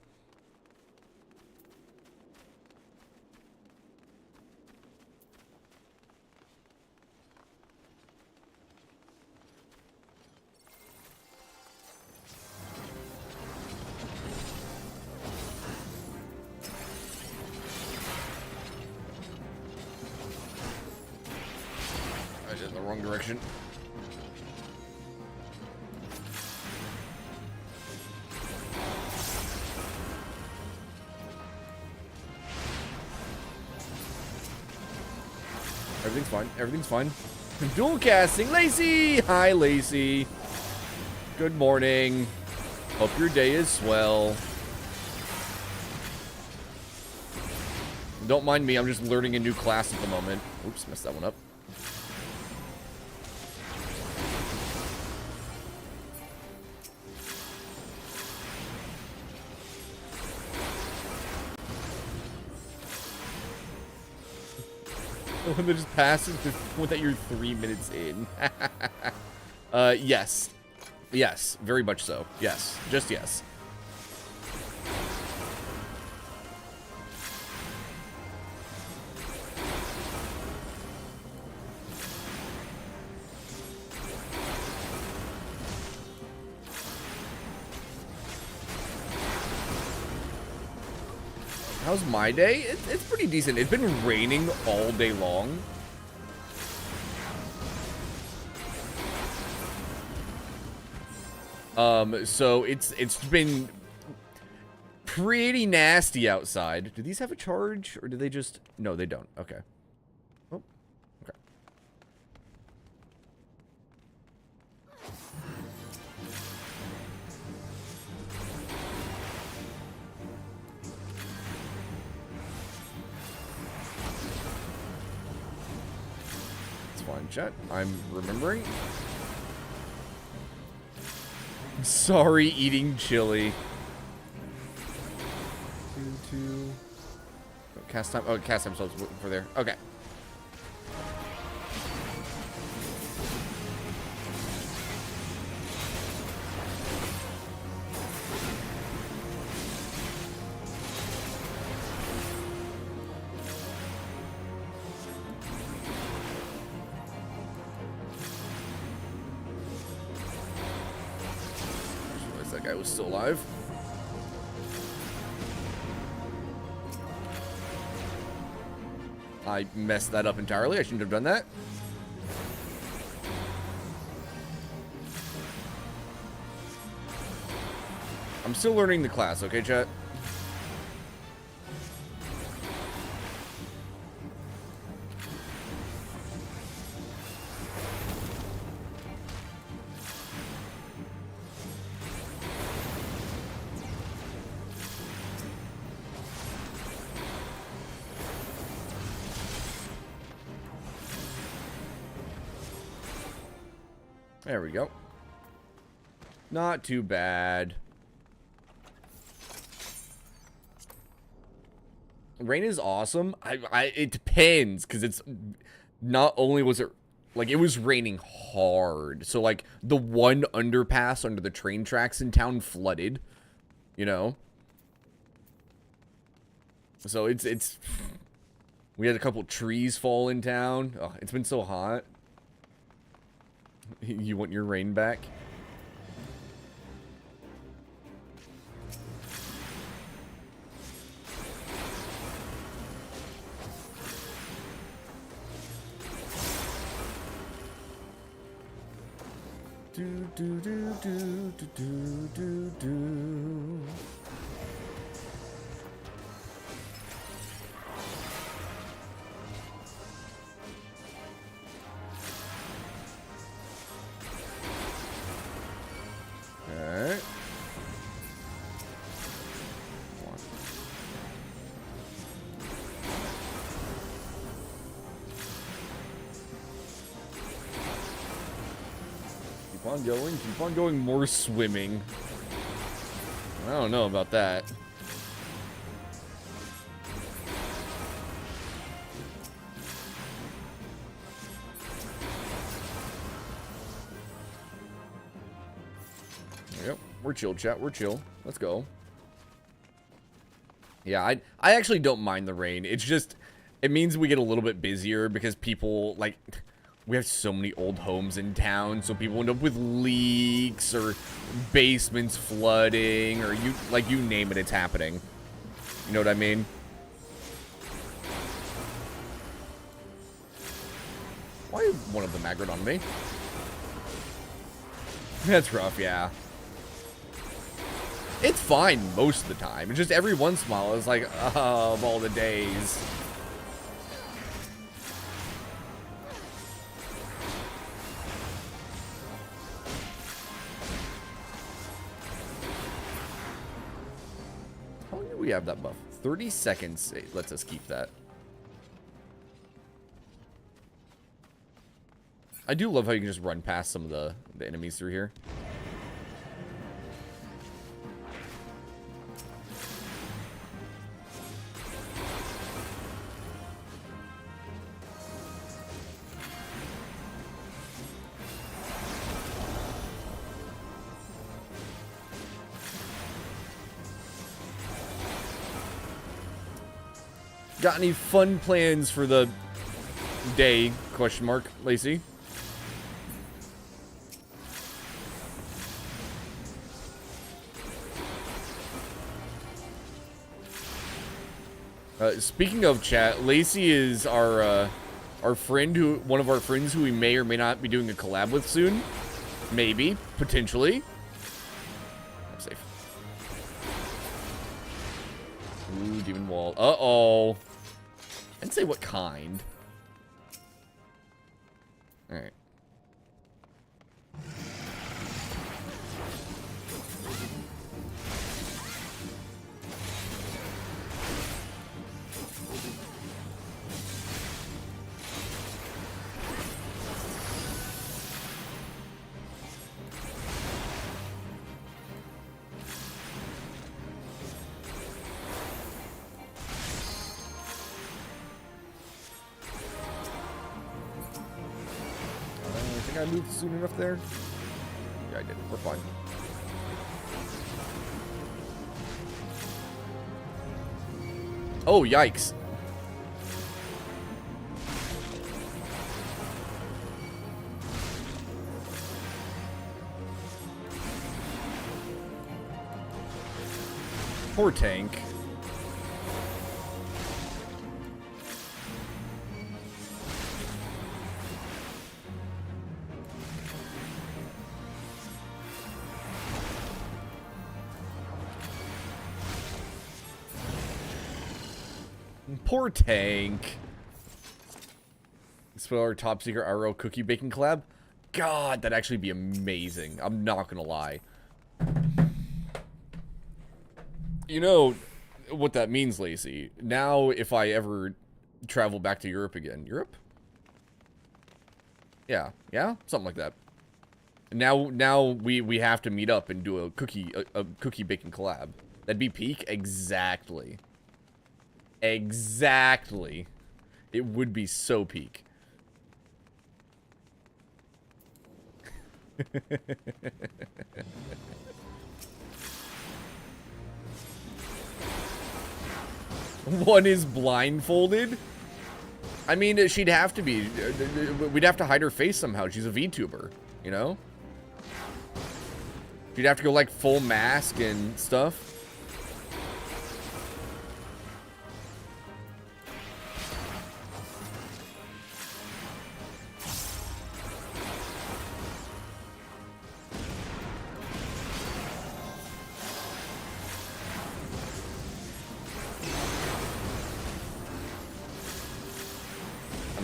I did it in the wrong direction. Everything's fine. Everything's fine. Dual casting. Lacey! Hi, Lacey. Good morning. Hope your day is swell. Don't mind me. I'm just learning a new class at the moment. Oops, messed that one up. When that just passes before that you're 3 minutes in. Yes. Yes, very much so. Yes. Just yes. How's my day? It's pretty decent. It's been raining all day long. So it's been pretty nasty outside. Do these have a charge, or do they just... No, they don't. Okay. Oh, okay. It's fine, chat. I'm remembering. Sorry, eating chili. Two. Oh, cast time. Oh, cast time's looking for there. Okay. That guy was still alive. I messed that up entirely. I shouldn't have done that. I'm still learning the class, okay, chat? There we go. Not too bad. Rain is awesome. It depends, because it's not only was it like it was raining hard, so like the one underpass under the train tracks in town flooded, you know. So it's we had a couple trees fall in town. Oh, it's been so hot. You want your rain back? Do do do do do do do do. Alright. Keep on going, more swimming. I don't know about that. There we go. We're chill, chat. We're chill. Let's go. Yeah, I actually don't mind the rain. It's just, it means we get a little bit busier because people, like, we have so many old homes in town, so people end up with leaks or basements flooding or you name it, it's happening. You know what I mean? Why one of them aggroed on me? That's rough, yeah. It's fine most of the time. It's just every once in a while, it's like, of all the days. How long do we have that buff? 30 seconds. It lets us keep that. I do love how you can just run past some of the enemies through here. Got any fun plans for the day? Question mark, Lacey. Speaking of chat, Lacey is our friend one of our friends who we may or may not be doing a collab with soon. Maybe, potentially. I'm safe. Ooh, demon wall. Uh-oh. I didn't say what kind. Alright. think I moved soon enough there? Yeah, I did. We're fine. Oh, yikes. Poor tank. Poor tank. Spell our top secret RO cookie baking collab. God, that'd actually be amazing. I'm not gonna lie. You know what that means, Lacey. Now, if I ever travel back to Europe again. Europe? Yeah. Yeah? Something like that. Now we have to meet up and do a cookie baking collab. That'd be peak? Exactly. Exactly. It would be so peak. One is blindfolded? I mean, she'd have to be. We'd have to hide her face somehow. She's a VTuber, you know? She'd have to go, like, full mask and stuff.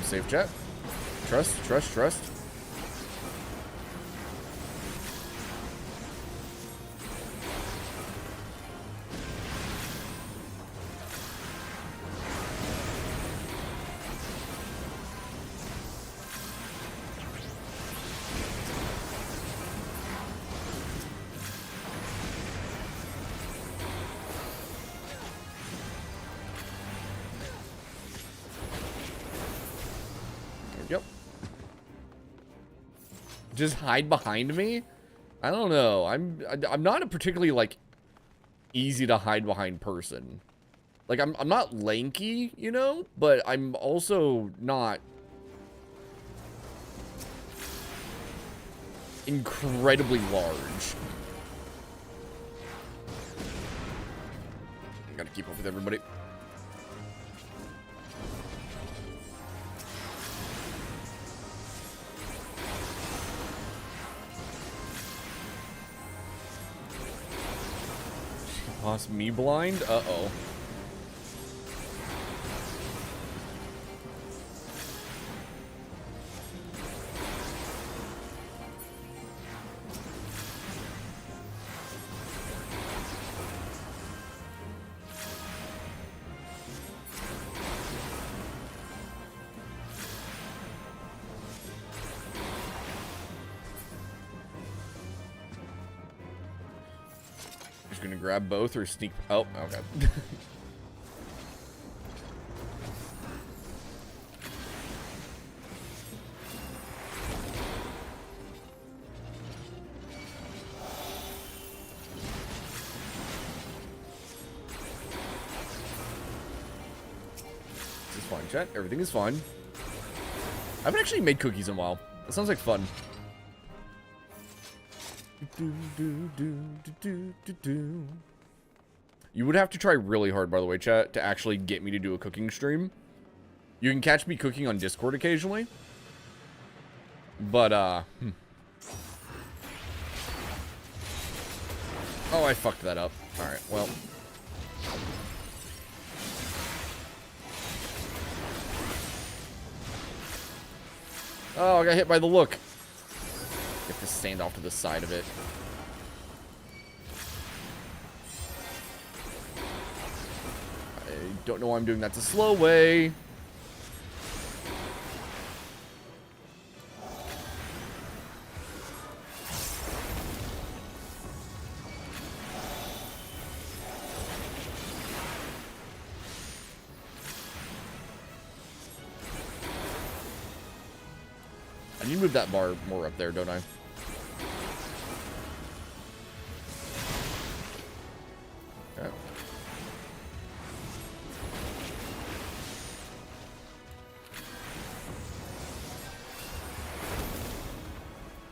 Safe chat. Trust, trust, trust. Yep. Just hide behind me? I don't know. I'm not a particularly, like, easy to hide behind person. Like, I'm not lanky, you know? But I'm also not incredibly large. Gotta keep up with everybody. Lost me blind? Uh-oh. Gonna grab both or sneak. Oh, okay. This is fine, chat. Everything is fine. I haven't actually made cookies in a while. That sounds like fun. You would have to try really hard, by the way, chat, to actually get me to do a cooking stream. You can catch me cooking on Discord occasionally. But, Oh, I fucked that up. Alright, well. Oh, I got hit by the look. You have to stand off to the side of it. I don't know why I'm doing that the slow way. I need to move that bar more up there, don't I? Okay.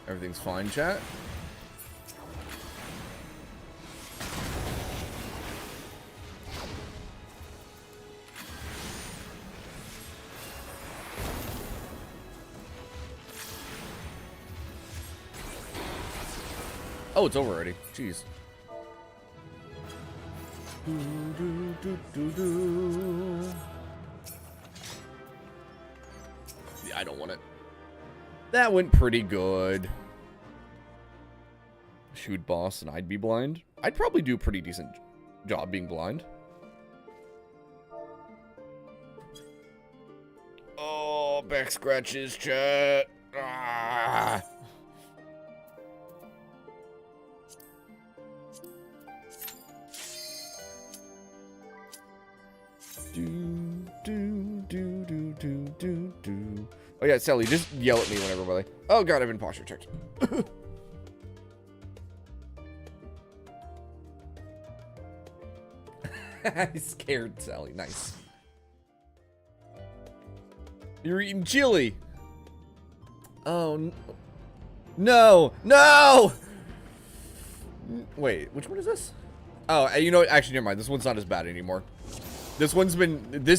Everything's fine, chat. Oh, it's over already. Jeez. Yeah, I don't want it. That went pretty good. Shoot boss and I'd be blind. I'd probably do a pretty decent job being blind. Oh, back scratches, chat. Ah. Oh yeah, Sally, just yell at me whenever, buddy. Oh god, I've been posture checked. I scared Sally. Nice. You're eating chili. Oh no, no! Wait, which one is this? Oh, you know what? Actually, never mind. This one's not as bad anymore. This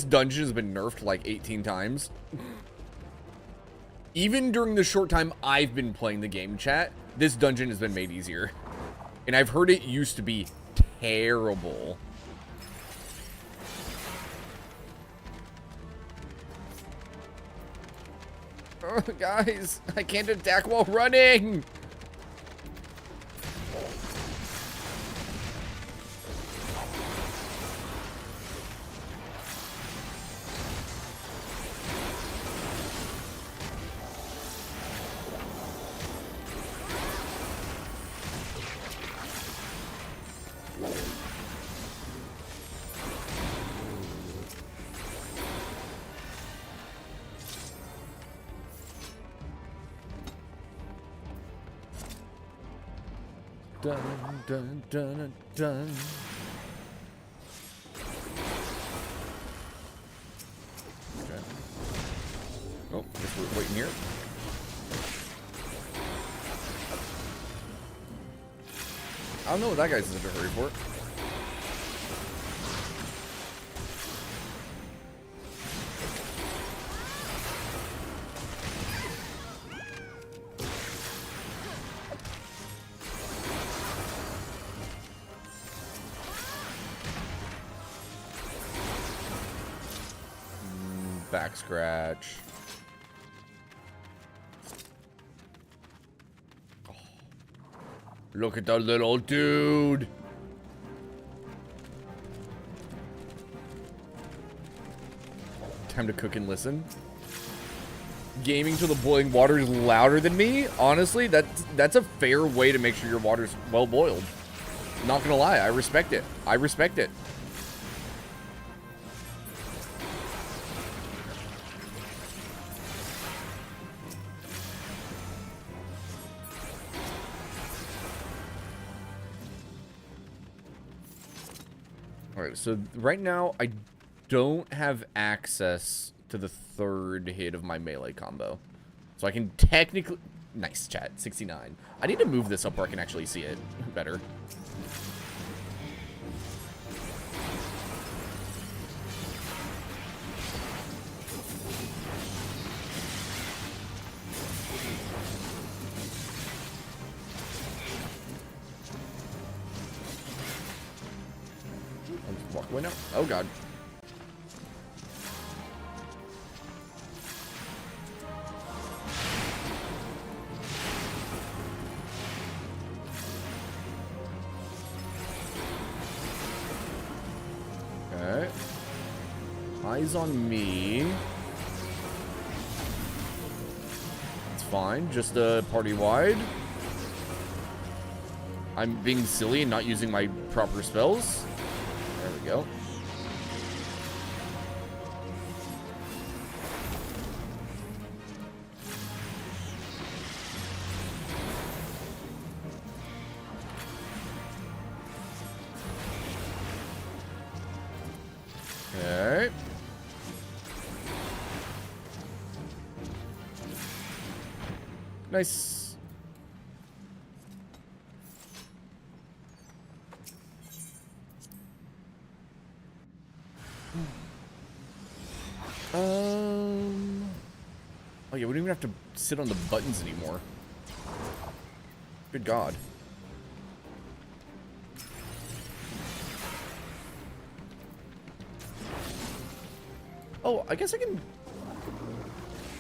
dungeon has been nerfed like 18 times. Even during the short time I've been playing the game, chat, this dungeon has been made easier. And I've heard it used to be terrible. Oh, guys, I can't attack while running. Dun, dun, dun, dun. Okay. Oh, guess we're waiting here. I don't know what that guy's in such a hurry for. Back scratch. Oh. Look at the little dude. Time to cook and listen. Gaming till the boiling water is louder than me. Honestly, that's a fair way to make sure your water's well boiled. Not gonna lie, I respect it. I respect it. Alright, so right now I don't have access to the third hit of my melee combo. So I can technically... Nice, chat. 69. I need to move this up where I can actually see it better. Walk away now. Oh god. Okay. Eyes on me. It's fine. Just party wide. I'm being silly and not using my proper spells. There we go. Nice. Oh yeah, we don't even have to sit on the buttons anymore. Good God. Oh, I guess I can...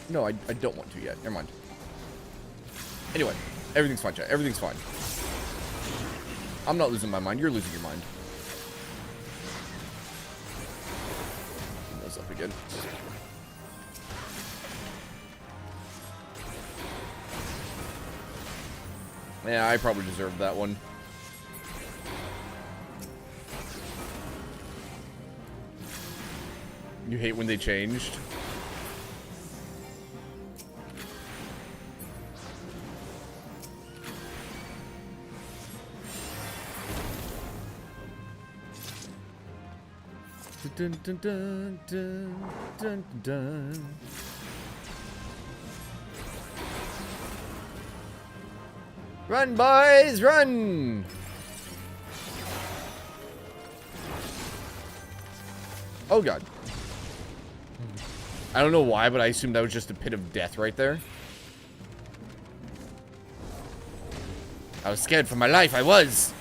No, I don't want to yet. Never mind. Anyway, everything's fine, chat. Everything's fine. I'm not losing my mind. You're losing your mind. Those up again. Yeah, I probably deserved that one. You hate when they changed? Dun, dun, dun, dun, dun, dun. Run, boys, run! Oh God. I don't know why, but I assumed that was just a pit of death right there. I was scared for my life, I was.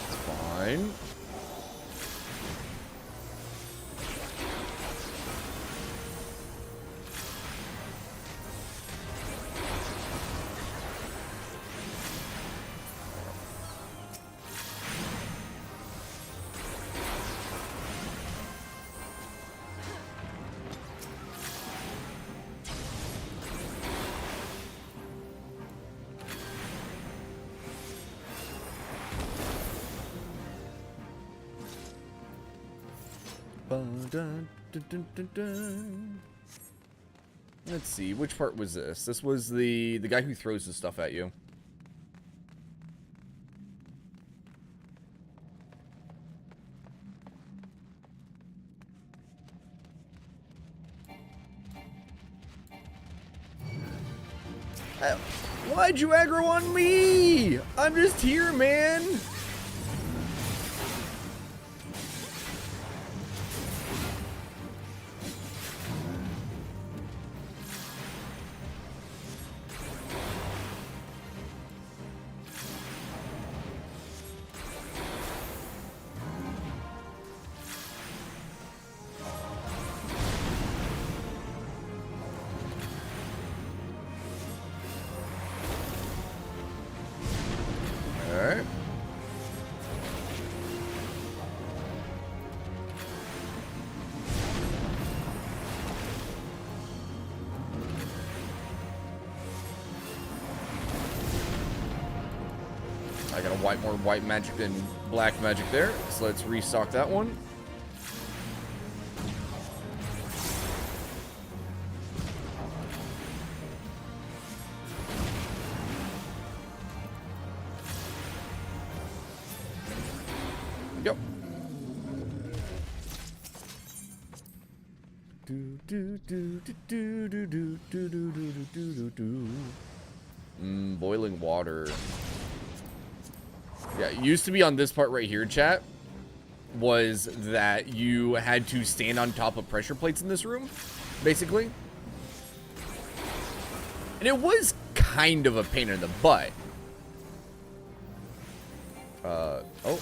It's fine. Dun, dun, dun, dun, dun. Let's see, which part was this? This was the guy who throws the stuff at you. Why'd you aggro on me? I'm just here, man. I got a more white magic than black magic there, so let's restock that one. Yep. Do do do do do do do do do do do do. Boiling water. Yeah, it used to be on this part right here, chat, was that you had to stand on top of pressure plates in this room, basically. And it was kind of a pain in the butt. Oh. There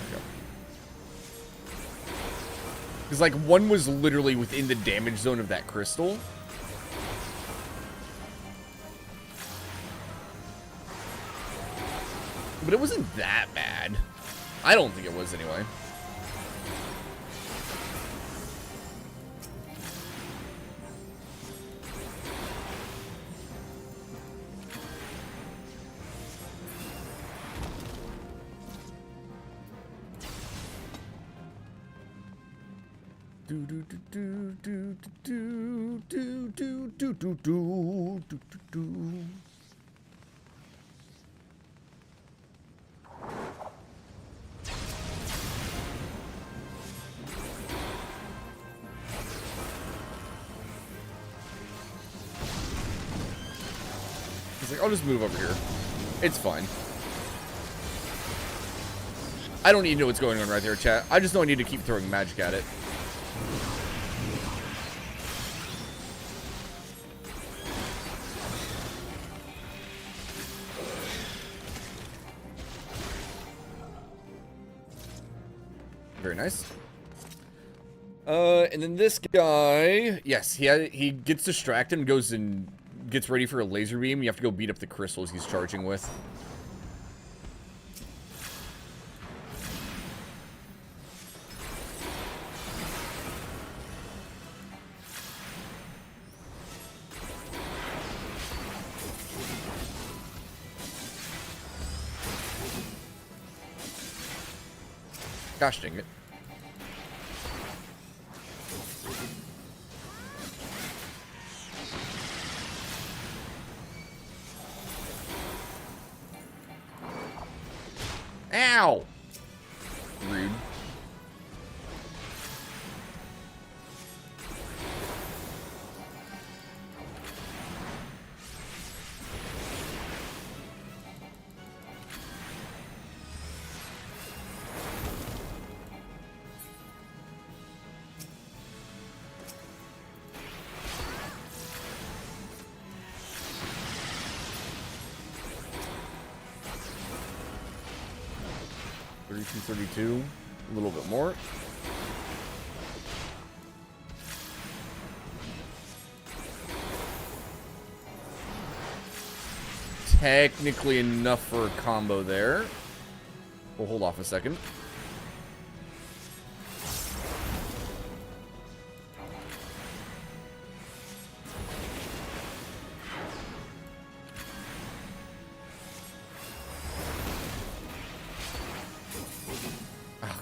we go. Because, like, one was literally within the damage zone of that crystal. But it wasn't that bad. I don't think it was anyway. Do do do do do do do do do do do do do. It's like, I'll just move over here. It's fine. I don't need to know what's going on right there, chat. I just know I need to keep throwing magic at it. Very nice. And then this guy, yes, he gets distracted and goes and gets ready for a laser beam. You have to go beat up the crystals he's charging with. Gosh dang it. Ow! Rude. $32, a little bit more. Technically enough for a combo there. We'll hold off a second.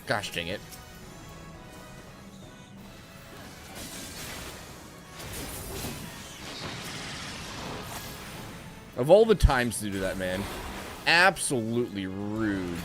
Gosh dang it. Of all the times to do that, man. Absolutely rude.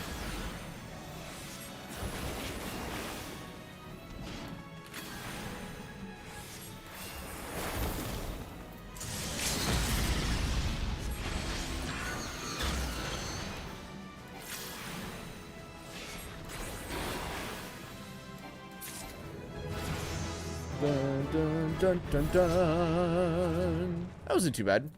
Dun, dun, dun, dun, dun. That wasn't too bad.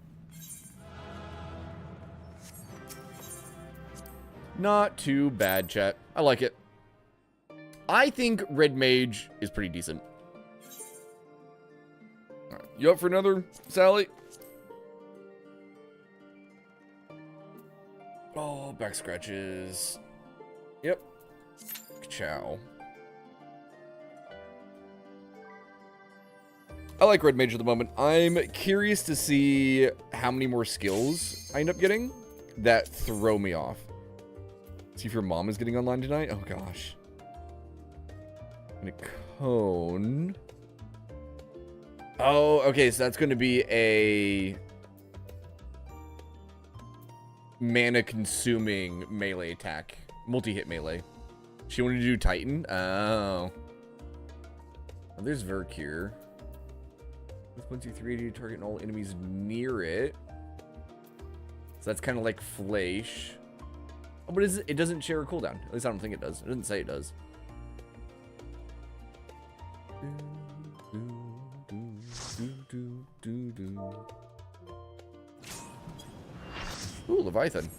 Not too bad, chat. I like it. I think Red Mage is pretty decent. Right. You up for another, Sally? Oh, back scratches. Yep. Ciao. I like Red Mage at the moment. I'm curious to see how many more skills I end up getting that throw me off. See if your mom is getting online tonight. Oh, gosh. And a cone. Oh, okay. So that's going to be a mana-consuming melee attack. Multi-hit melee. She wanted to do Titan? Oh. Oh, there's Vercure. With 1, 2, 3, to target all enemies near it. So that's kind of like Flash. Oh, but it doesn't share a cooldown. At least I don't think it does. It doesn't say it does. Ooh, Leviathan.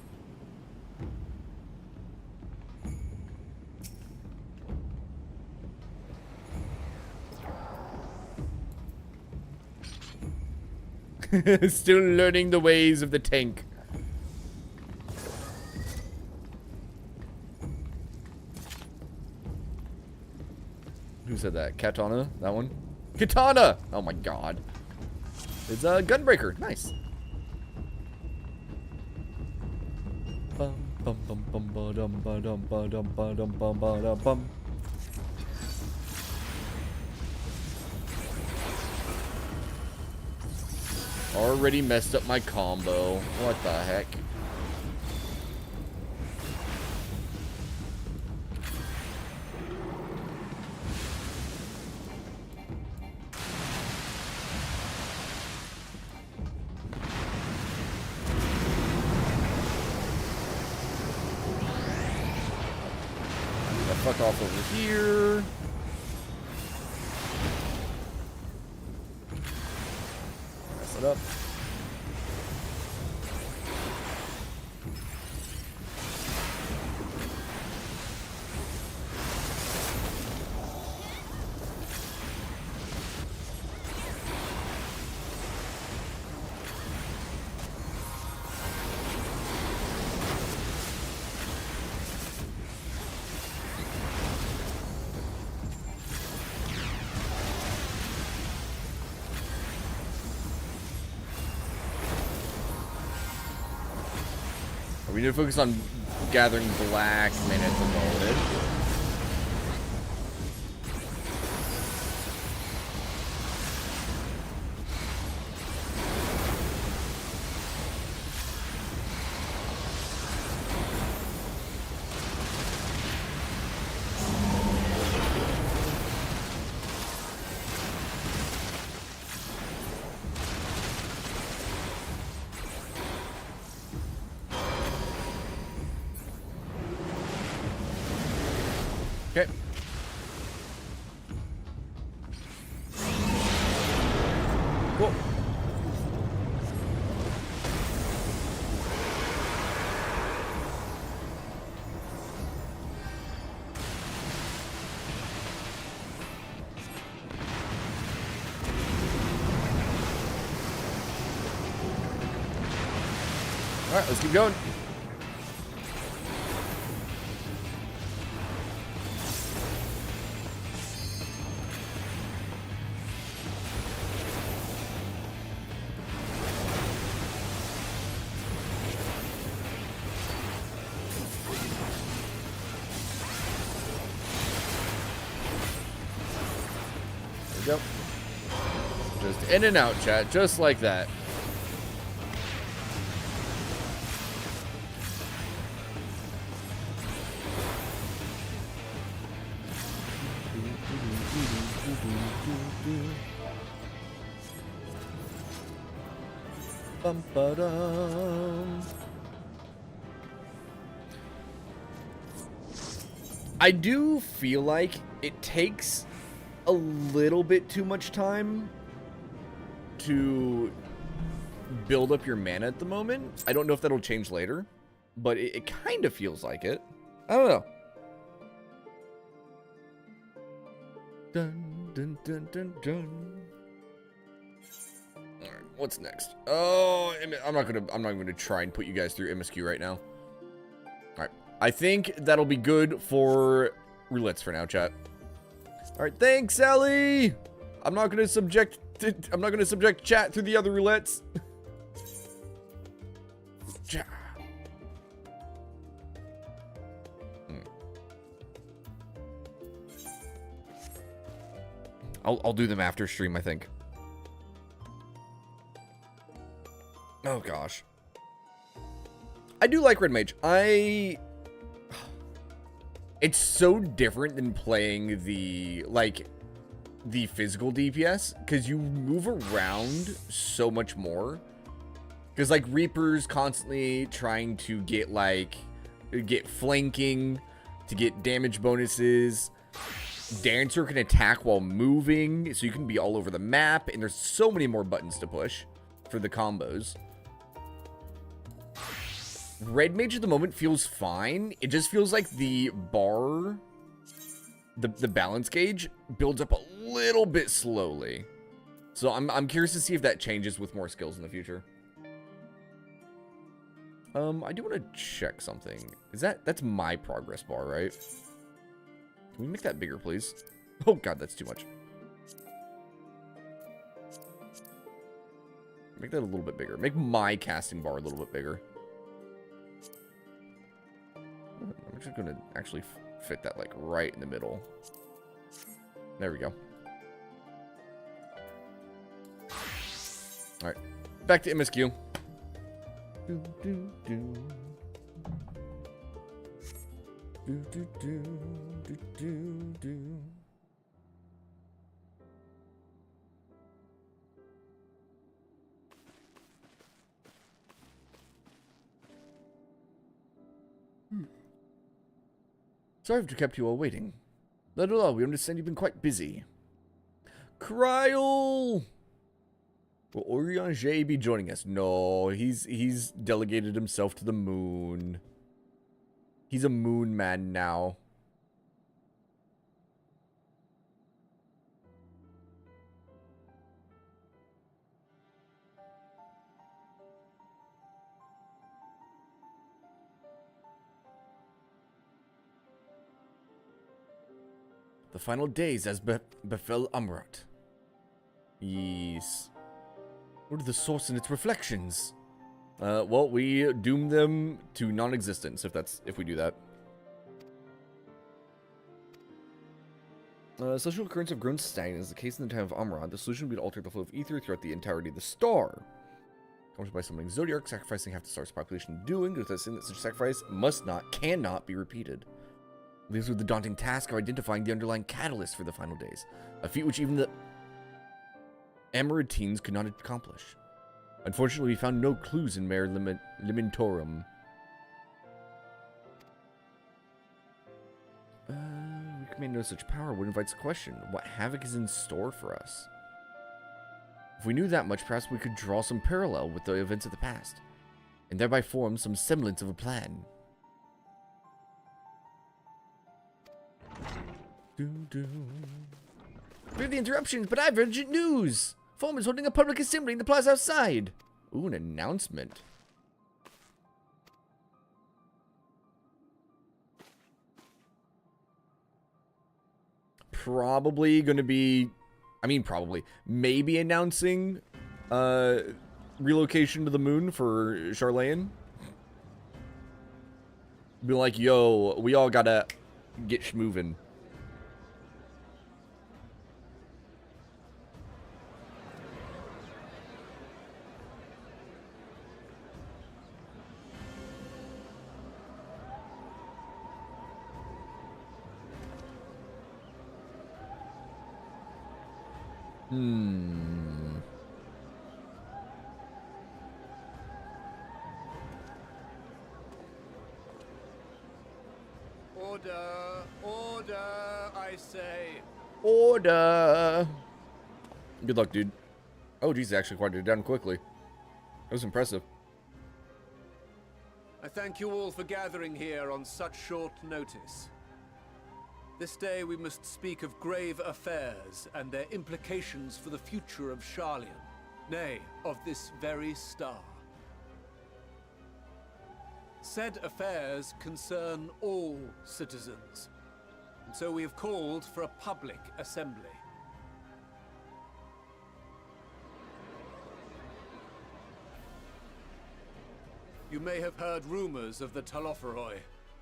Still learning the ways of the tank. Who said that? Katana? That one? Katana! Oh my god. It's a Gunbreaker. Nice. Bum, bum, bum, bum, ba, dum, ba, dum, ba, dum, ba, dum, bum, ba, dum, bum. Already messed up my combo. What the heck? fuck off over here. Mess it up. We need to focus on gathering black men at the moment. Okay. Cool. All right, let's keep going. Yep. Just in and out, chat. Just like that. Bum, ba-dum. I do feel like it takes a little bit too much time to build up your mana at the moment. I don't know if that'll change later, but it kind of feels like it. I don't know. Dun, dun, dun, dun, dun. All right, what's next? Oh, I'm not gonna try and put you guys through MSQ right now. All right, I think that'll be good for roulettes for now, chat. All right, thanks, Ellie. I'm not gonna subject chat through the other roulettes. I'll do them after stream, I think. Oh gosh, I do like Red Mage. It's so different than playing the physical DPS, because you move around so much more. Because like Reaper's constantly trying to get flanking to get damage bonuses. Dancer can attack while moving, so you can be all over the map, and there's so many more buttons to push for the combos. Red Mage at the moment feels fine. It just feels like the bar, the balance gauge, builds up a little bit slowly. So I'm curious to see if that changes with more skills in the future. I do want to check something. That's my progress bar, right? Can we make that bigger, please? Oh god, that's too much. Make that a little bit bigger. Make my casting bar a little bit bigger. I'm just gonna actually fit that like right in the middle. There we go. All right, back to MSQ. Do, do, do. Do, do, do, do, do, do. Sorry to have kept you all waiting. Not at all, we understand you've been quite busy. Kryl! Will Orion J be joining us? No, he's delegated himself to the moon. He's a moon man now. The final days as befell Amrat. Yes. What are the source and its reflections? Well, we doom them to non-existence if we do that. Social currents have grown stagnant as the case in the time of Amrat. The solution would be to alter the flow of ether throughout the entirety of the star. Accomplished by summoning Zodiark, sacrificing half the star's population, doing with us that such sacrifice cannot be repeated. Leaves with the daunting task of identifying the underlying catalyst for the final days, a feat which even the Amaritines could not accomplish. Unfortunately, we found no clues in Mare Limentorum. We command no such power would invites a question. What havoc is in store for us? If we knew that much, perhaps we could draw some parallel with the events of the past, and thereby form some semblance of a plan. Forgive the interruptions, but I have urgent news! Foam is holding a public assembly in the plaza outside. Ooh, an announcement. Probably gonna be... maybe announcing relocation to the moon for Charlene. Be like, yo, we all gotta get schmovin'. Order! Order, I say! Order! Good luck, dude. Oh, geez, actually quieted it down quickly. That was impressive. I thank you all for gathering here on such short notice. This day we must speak of grave affairs and their implications for the future of Charlian, nay, of this very star. Said affairs concern all citizens, and so we have called for a public assembly. You may have heard rumors of the Talopheroi,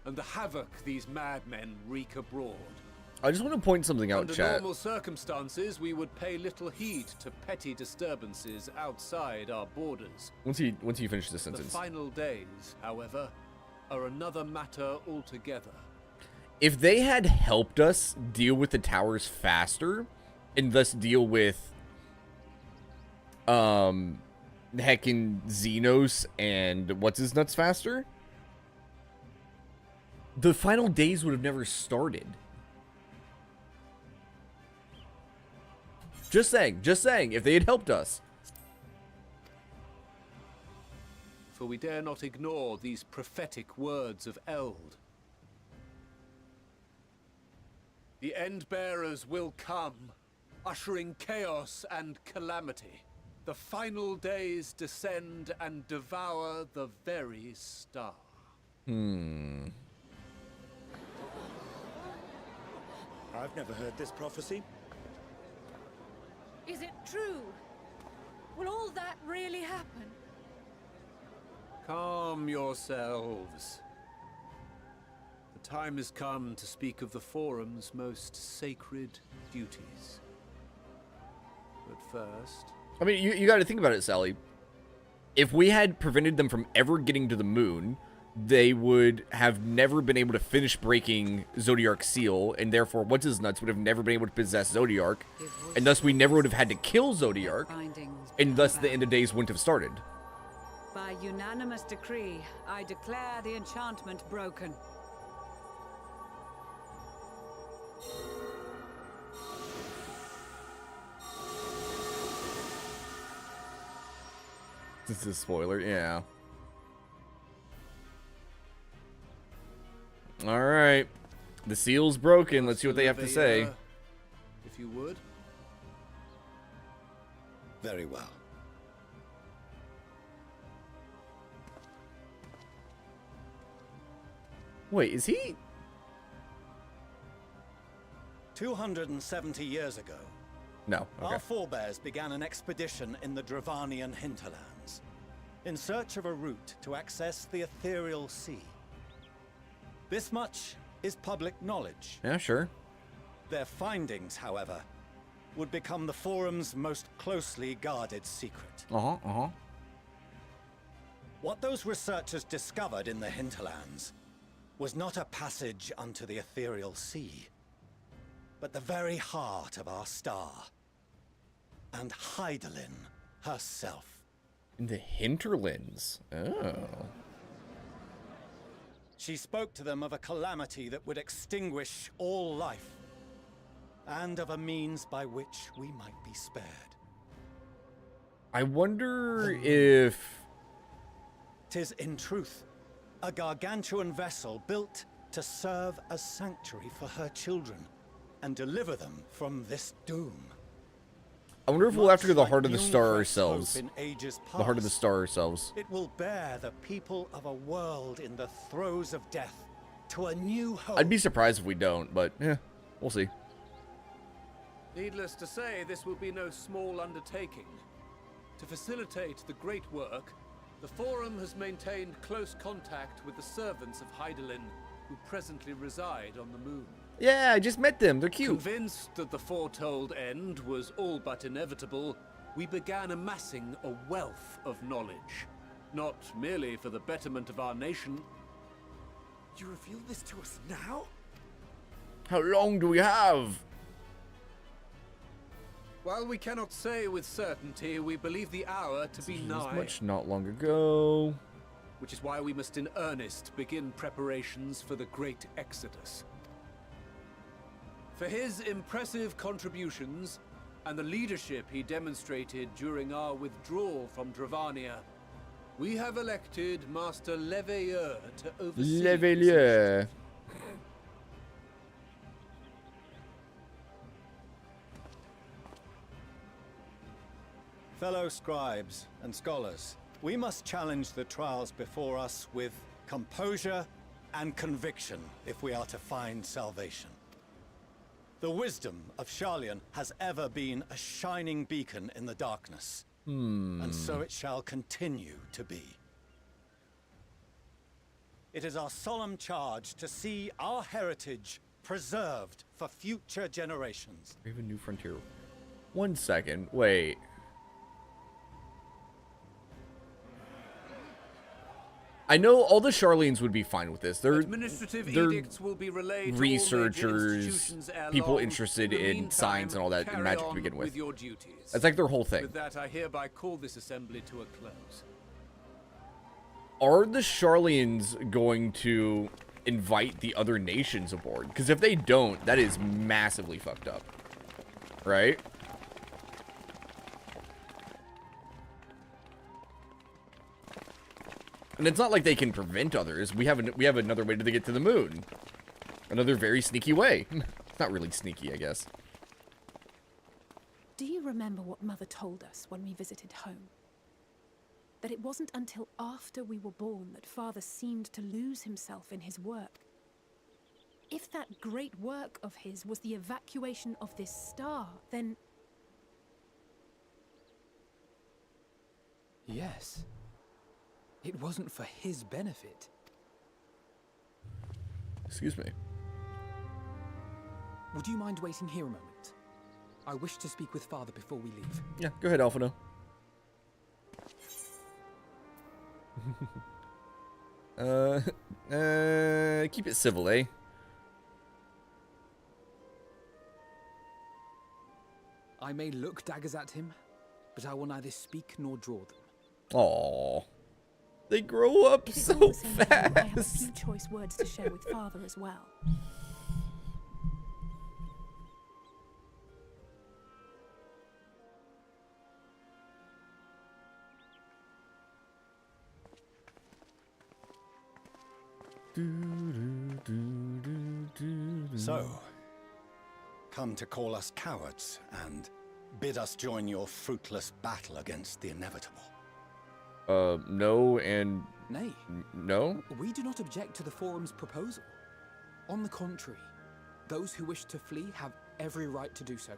and the havoc these madmen wreak abroad. I just want to point something out, Under chat. normal circumstances, we would pay little heed to petty disturbances outside our borders. Once he finishes the sentence. The final days, however, are another matter altogether. If they had helped us deal with the towers faster, and thus deal with heckin' Xenos and what's his nuts faster, the final days would have never started. Just saying, if they had helped us. For we dare not ignore these prophetic words of Eld. The Endbearers will come, ushering chaos and calamity. The final days descend and devour the very star. I've never heard this prophecy. Is it true? Will all that really happen? Calm yourselves. The time has come to speak of the Forum's most sacred duties. But first... I mean, you got to think about it, Sally. If we had prevented them from ever getting to the moon, they would have never been able to finish breaking Zodiark's seal, and therefore What's-His-Nuts would have never been able to possess Zodiark, and thus we never would have had to kill Zodiark, and thus the end of days wouldn't have started. By unanimous decree, I declare the enchantment broken. This is a spoiler, yeah. Alright. The seal's broken. Let's see what they have to say. If you would. Very well. Wait, is he? 270 years ago, No. Okay. our forebears began an expedition in the Dravanian hinterlands, in search of a route to access the ethereal sea. This much is public knowledge. Yeah, sure. Their findings, however, would become the Forum's most closely guarded secret. Uh-huh. What those researchers discovered in the hinterlands was not a passage unto the ethereal sea, but the very heart of our star, and Hydaelyn herself. In the hinterlands. Oh. She spoke to them of a calamity that would extinguish all life, and of a means by which we might be spared. I wonder if... 'Tis in truth a gargantuan vessel built to serve as sanctuary for her children and deliver them from this doom. I wonder if we'll have to go to the heart of the Much like star Newcrest ourselves. hope in ages The heart of the past, star ourselves. it will bear the people of a world in the throes of death to a new hope. I'd be surprised if we don't, but yeah, we'll see. Needless to say, this will be no small undertaking. To facilitate the great work, the Forum has maintained close contact with the servants of Hydaelyn, who presently reside on the moon. Yeah, I just met them. They're cute. Convinced that the foretold end was all but inevitable, we began amassing a wealth of knowledge. Not merely for the betterment of our nation. You reveal this to us now? How long do we have? While we cannot say with certainty, we believe the hour to be nigh. Much not long ago. Which is why we must in earnest begin preparations for the great exodus. For his impressive contributions and the leadership he demonstrated during our withdrawal from Dravania, we have elected Master Leveilleur to oversee Leveilleur. Fellow scribes and scholars, we must challenge the trials before us with composure and conviction if we are to find salvation. The wisdom of Sharlayan has ever been a shining beacon in the darkness, and so it shall continue to be. It is our solemn charge to see our heritage preserved for future generations. We have a new frontier. 1 second. Wait. I know all the Charlieans would be fine with this. They're edicts will be relayed to all major researchers, institutions ere people long. interested In the in science and all that, and carry magic to on begin with. your duties. That's like their whole thing. With that, I hereby call this assembly to a close. Are the Charlians going to invite the other nations aboard? Because if they don't, that is massively fucked up. Right? And it's not like they can prevent others. We have another way to get to the moon. Another very sneaky way. It's not really sneaky, I guess. Do you remember what Mother told us when we visited home? That it wasn't until after we were born that Father seemed to lose himself in his work. If that great work of his was the evacuation of this star, then... Yes. It wasn't for his benefit. Excuse me. Would you mind waiting here a moment? I wish to speak with Father before we leave. Yeah, go ahead, Alphino. Keep it civil, eh? I may look daggers at him, but I will neither speak nor draw them. Aww. They grow up If it's so all the same to you, I have a fast. few choice words to share with Father as well. So, come to call us cowards and bid us join your fruitless battle against the inevitable. No and Nay, no? we do not object to the Forum's proposal. On the contrary, those who wish to flee have every right to do so.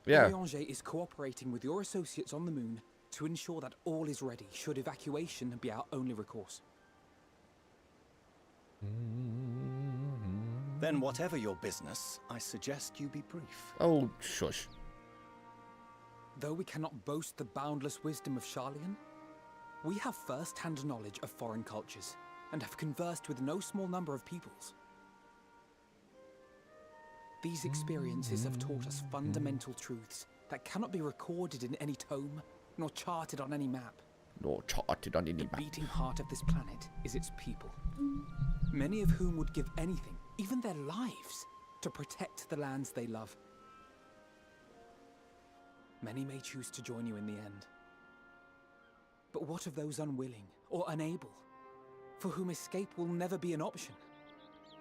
Yeah. Orianger is cooperating with your associates on the moon to ensure that all is ready should evacuation be our only recourse. Then whatever your business, I suggest you be brief. Oh, shush. Though we cannot boast the boundless wisdom of Sharlayan, we have first-hand knowledge of foreign cultures and have conversed with no small number of peoples. These experiences have taught us fundamental truths that cannot be recorded in any tome, nor charted on any map. Nor charted on any The map. beating heart of this planet is its people, many of whom would give anything, even their lives, to protect the lands they love. Many may choose to join you in the end. But what of those unwilling or unable, for whom escape will never be an option?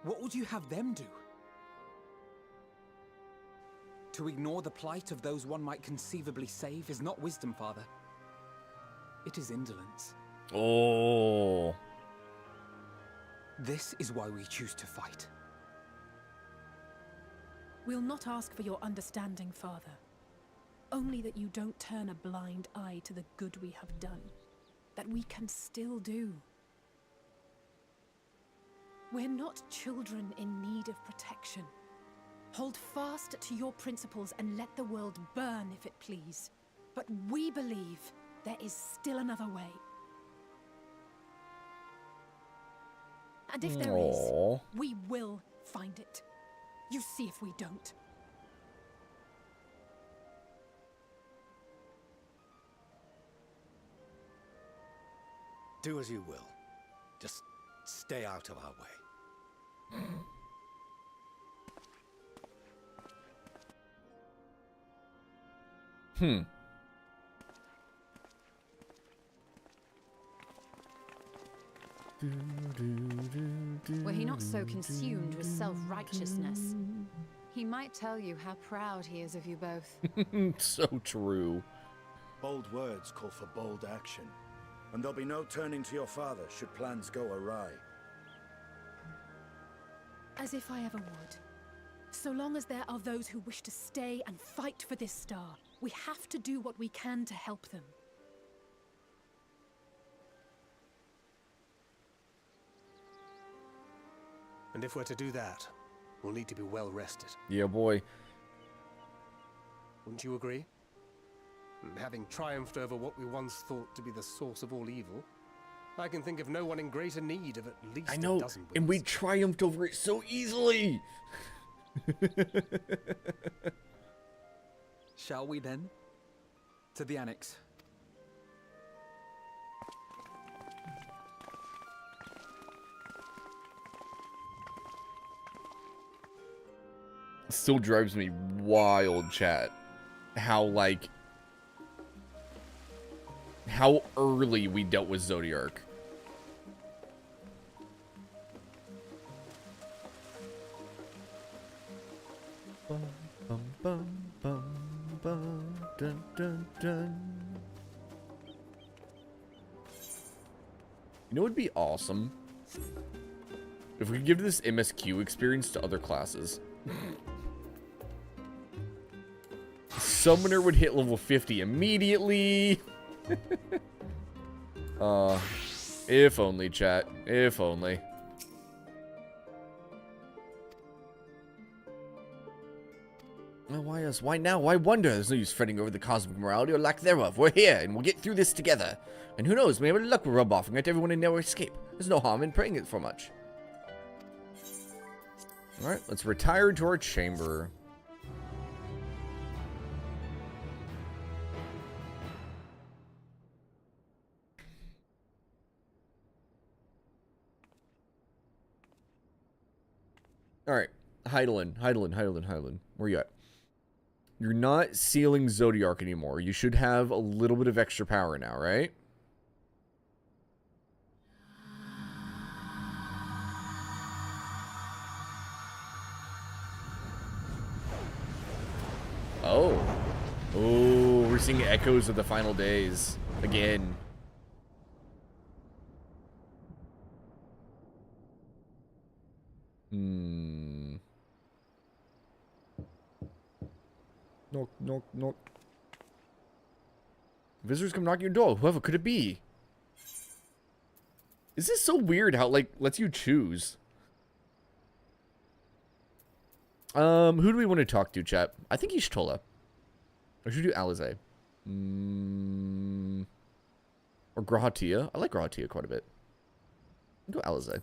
What would you have them do? To ignore the plight of those one might conceivably save is not wisdom, Father. It is indolence. Oh. This is why we choose to fight. We'll not ask for your understanding, Father. Only that you don't turn a blind eye to the good we have done. That we can still do. We're not children in need of protection. Hold fast to your principles and let the world burn if it please. But we believe there is still another way. And if there is, we will find it. You see if we don't. Do as you will. Just stay out of our way. Were he not so consumed with self-righteousness, he might tell you how proud he is of you both. So true. Bold words call for bold action. And there'll be no turning to your father should plans go awry. As if I ever would. So long as there are those who wish to stay and fight for this star, we have to do what we can to help them. And if we're to do that, we'll need to be well rested. Yeah, boy. Wouldn't you agree? And having triumphed over what we once thought to be the source of all evil, I can think of no one in greater need of at least I know, a dozen books. and we triumphed over it so easily. Shall we then? To the annex. Still drives me wild, chat. How early we dealt with Zodiark. Bum, bum, bum, bum, bum, dun, dun, dun. You know what would be awesome? If we could give this MSQ experience to other classes. Summoner would hit level 50 immediately. If only, chat. If only. Well, why us? Why now? Why wonder? There's no use fretting over the cosmic morality or lack thereof. We're here, and we'll get through this together. And who knows, maybe luck will rub off and get everyone a narrow escape. There's no harm in praying it for much. Alright, let's retire to our chamber. Alright, Heidelin. Where you at? You're not sealing Zodiark anymore. You should have a little bit of extra power now, right? Oh. Oh, we're seeing echoes of the final days again. Hmm. Knock, knock, knock. Visitors come knocking your door. Whoever could it be? Is this so weird how, like, lets you choose? Who do we want to talk to, chat? I think Ishtola. Or should we do Alize? Or Grahatia. I like Grahatia quite a bit. Go Alize.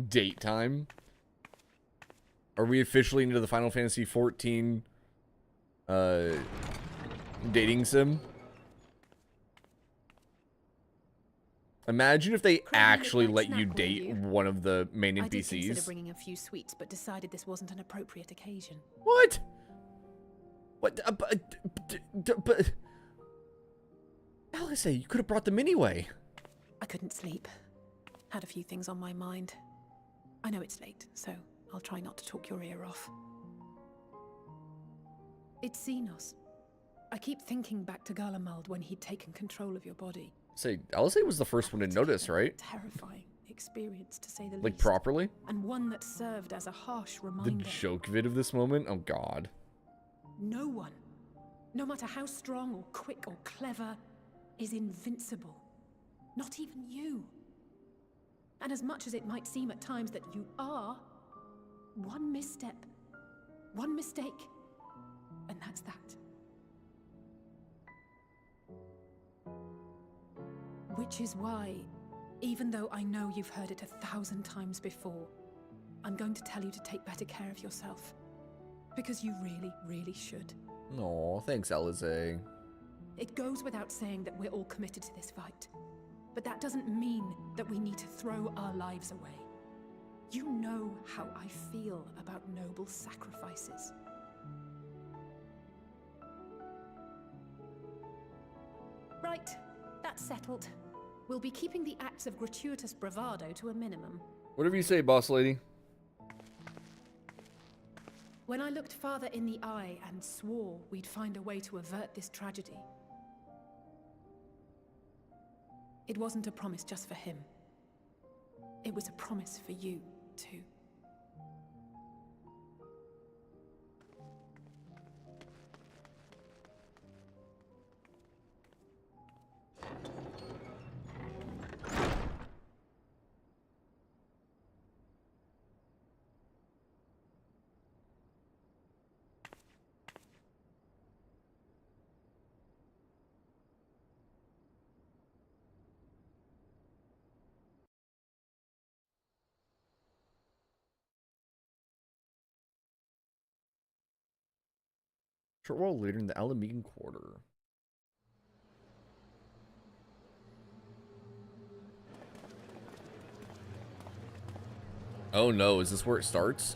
Date time. Are we officially into the Final Fantasy XIV dating sim? Imagine if they actually let you date one of the main NPCs. I did consider bringing a few sweets, but decided this wasn't an appropriate occasion. What? What? But Alice, you could have brought them anyway. I couldn't sleep. Had a few things on my mind. I know it's late, so I'll try not to talk your ear off. It's Xenos. I keep thinking back to Garlemald when he'd taken control of your body. Say, Alice was the first one to notice, right? Terrifying experience, to say the least. Like, properly? And one that served as a harsh reminder. The joke vid of this moment? Oh, God. No one, no matter how strong or quick or clever, is invincible. Not even you. And as much as it might seem at times that you are, one misstep, one mistake, and that's that. Which is why, even though I know you've heard it 1,000 times before, I'm going to tell you to take better care of yourself. Because you really, really should. Aw, thanks, Alize. It goes without saying that we're all committed to this fight. But that doesn't mean that we need to throw our lives away. You know how I feel about noble sacrifices. Right, that's settled. We'll be keeping the acts of gratuitous bravado to a minimum. Whatever you say, boss lady. When I looked father in the eye and swore we'd find a way to avert this tragedy, it wasn't a promise just for him. It was a promise for you, too. Short while later in the Alamegan Quarter. Oh no, is this where it starts?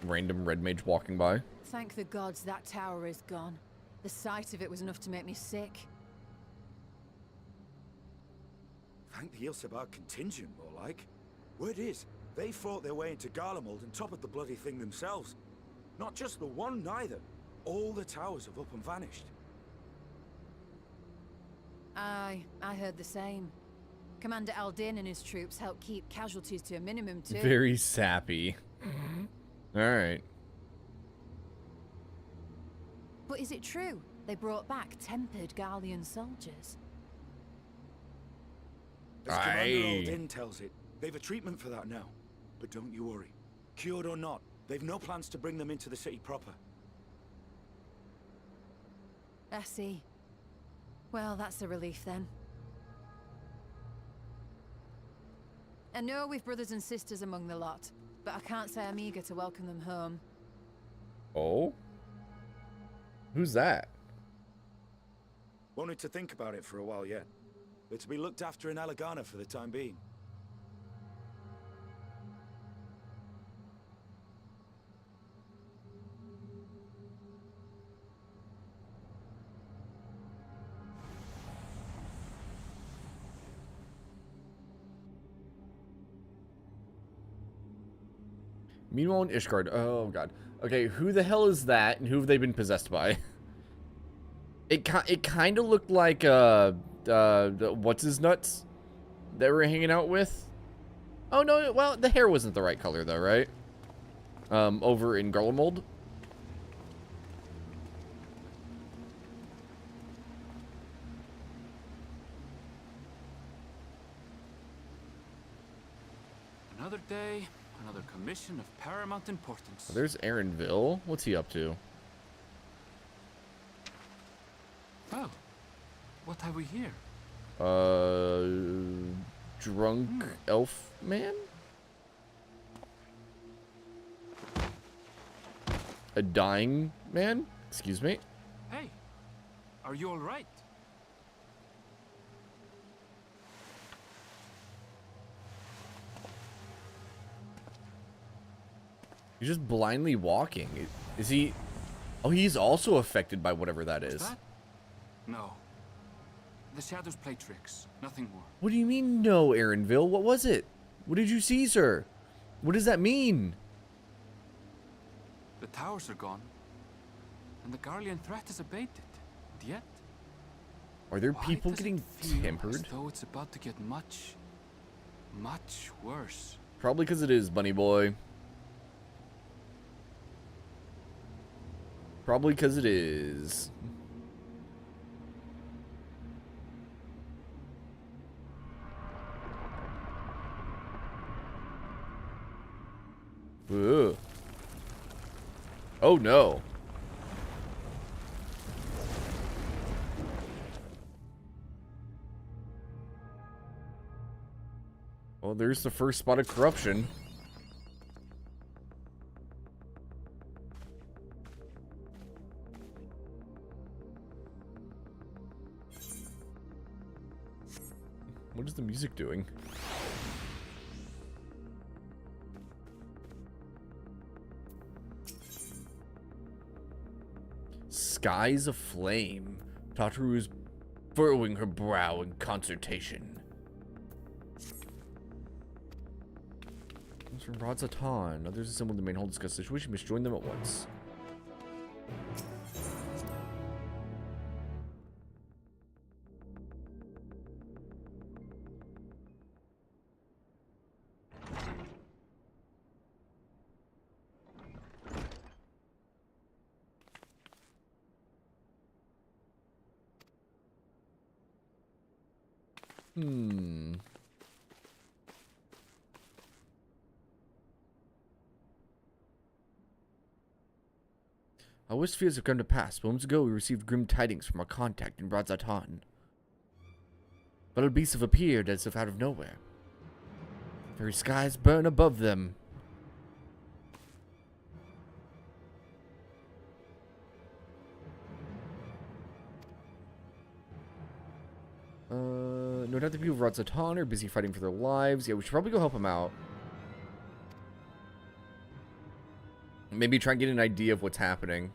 Random red mage walking by. Thank the gods that tower is gone. The sight of it was enough to make me sick. Thank the Ilsabar contingent, more like. Word is, they fought their way into Garlemald and toppled the bloody thing themselves. Not just the one, neither. All the towers have up and vanished. Aye, I heard the same. Commander Aldin and his troops helped keep casualties to a minimum too. Very sappy. Alright. But is it true? They brought back tempered Garlean soldiers. As Commander Aldin tells it, they've a treatment for that now. But don't you worry. Cured or not, they've no plans to bring them into the city proper. I see. Well, that's a relief then. I know we've brothers and sisters among the lot, but I can't say I'm eager to welcome them home. Oh? Who's that? Wanted to think about it for a while yet. They're to be looked after in Alagana for the time being. Meanwhile in Ishgard. Oh, God. Okay, who the hell is that, and who have they been possessed by? It kind of looked like, what's-his-nuts that we're hanging out with? Oh, no, well, the hair wasn't the right color, though, right? Over in Garlemald. Another day, another commission of paramount importance. Oh, there's Aaronville. What's he up to? Oh, what have we here? Drunk elf man? A dying man? Excuse me? Hey, are you all right? He's just blindly walking. Is he... Oh, he's also affected by whatever that is. That? No. The shadows play tricks, nothing more. What do you mean, no, Aaronville? What was it? What did you see, sir? What does that mean? The towers are gone, and the Garlean threat is abated. And yet... Are there why people does it getting feel tempered? as though it's about to get much, much worse. Probably because it is, bunny boy. Probably because it is. Ugh. Oh no. Well, there's the first spot of corruption. What is the music doing? Skies aflame. Tataru is furrowing her brow in concertation. Comes from Radzatan. Others assemble the main hall to discuss the situation. Must join them at once. Our worst fears have come to pass. Moments ago, we received grim tidings from our contact in Radzatan. But beasts have appeared as if out of nowhere. Very skies burn above them. No doubt the people of Radzatan are busy fighting for their lives. Yeah, we should probably go help them out. Maybe try and get an idea of what's happening.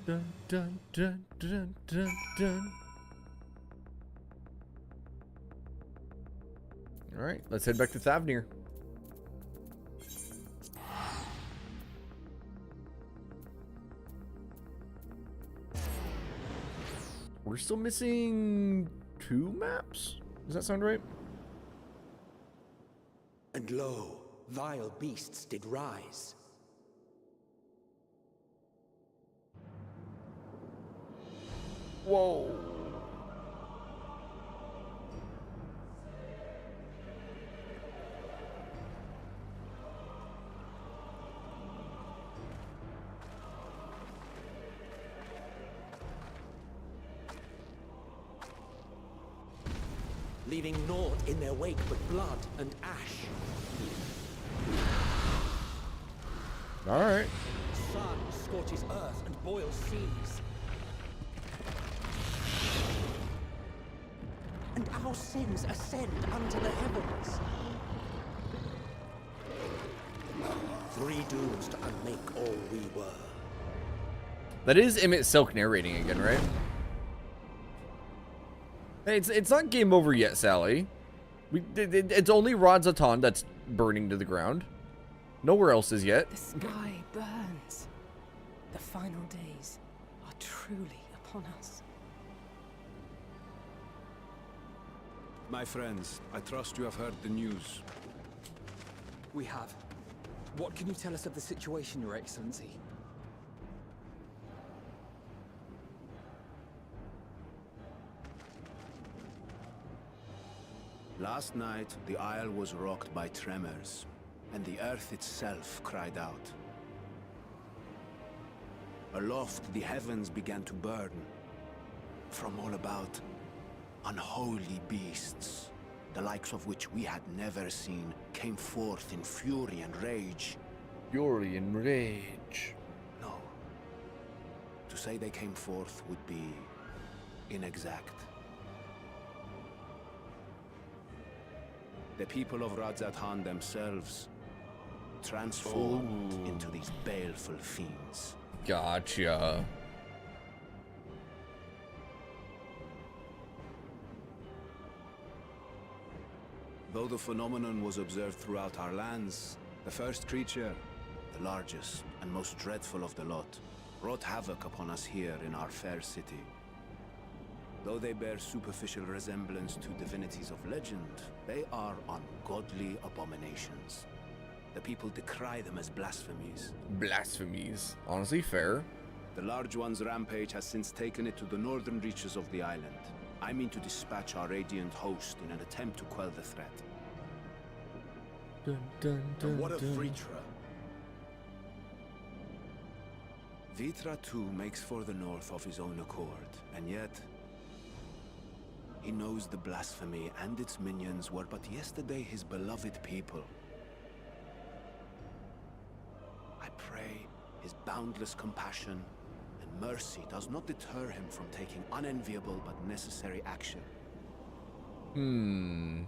Dun, dun, dun, dun, dun, dun. Alright, let's head back to Thavnir. We're still missing 2 maps? Does that sound right? And lo, vile beasts did rise. Whoa. Leaving naught in their wake but blood and ash. Alright. Sun scorches earth and boils seas. and our sins ascend unto the heavens. 3 dooms to unmake all we were. That is Emmett Silk narrating again, right? Hey, it's not game over yet, Sally. It's only Radzatan that's burning to the ground. Nowhere else is yet. The sky burns. The final days are truly upon us. My friends, I trust you have heard the news. We have. What can you tell us of the situation, Your Excellency? Last night, the Isle was rocked by tremors, and the earth itself cried out. Aloft, the heavens began to burn. From all about, unholy beasts, the likes of which we had never seen, came forth in fury and rage. Fury and rage. No. To say they came forth would be inexact. The people of Radzatan themselves transformed into these baleful fiends. Gotcha. Though the phenomenon was observed throughout our lands, the first creature, the largest and most dreadful of the lot, wrought havoc upon us here in our fair city. Though they bear superficial resemblance to divinities of legend, they are ungodly abominations. The people decry them as blasphemies. Blasphemies. Honestly, fair. The large one's rampage has since taken it to the northern reaches of the island. I mean to dispatch our radiant host in an attempt to quell the threat. Dun, dun, dun, And what of dun. Vritra? Vitra too makes for the north of his own accord, and yet he knows the blasphemy and its minions were but yesterday his beloved people. I pray his boundless compassion and mercy does not deter him from taking unenviable but necessary action. I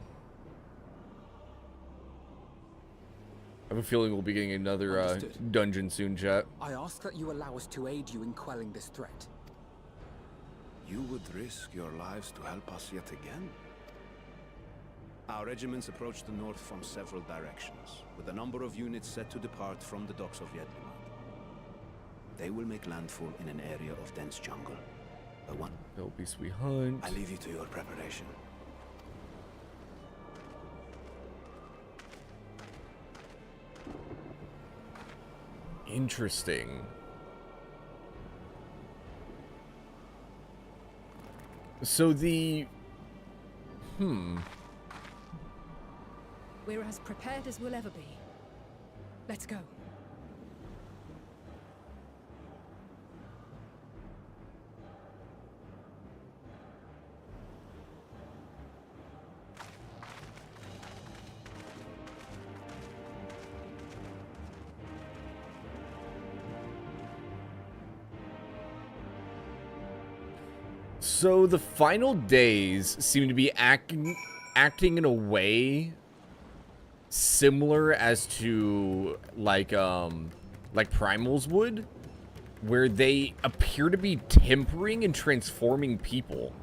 have a feeling we'll be getting another Understood. dungeon soon, chat. I ask that you allow us to aid you in quelling this threat. You would risk your lives to help us yet again? Our regiments approach the north from several directions, with a number of units set to depart from the docks of Yedlimat. They will make landfall in an area of dense jungle. That'll be sweet hunt. I leave you to your preparation. Interesting. So the... We're as prepared as we'll ever be. Let's go. So the final days seem to be acting in a way similar as to like primals would, where they appear to be tempering and transforming people,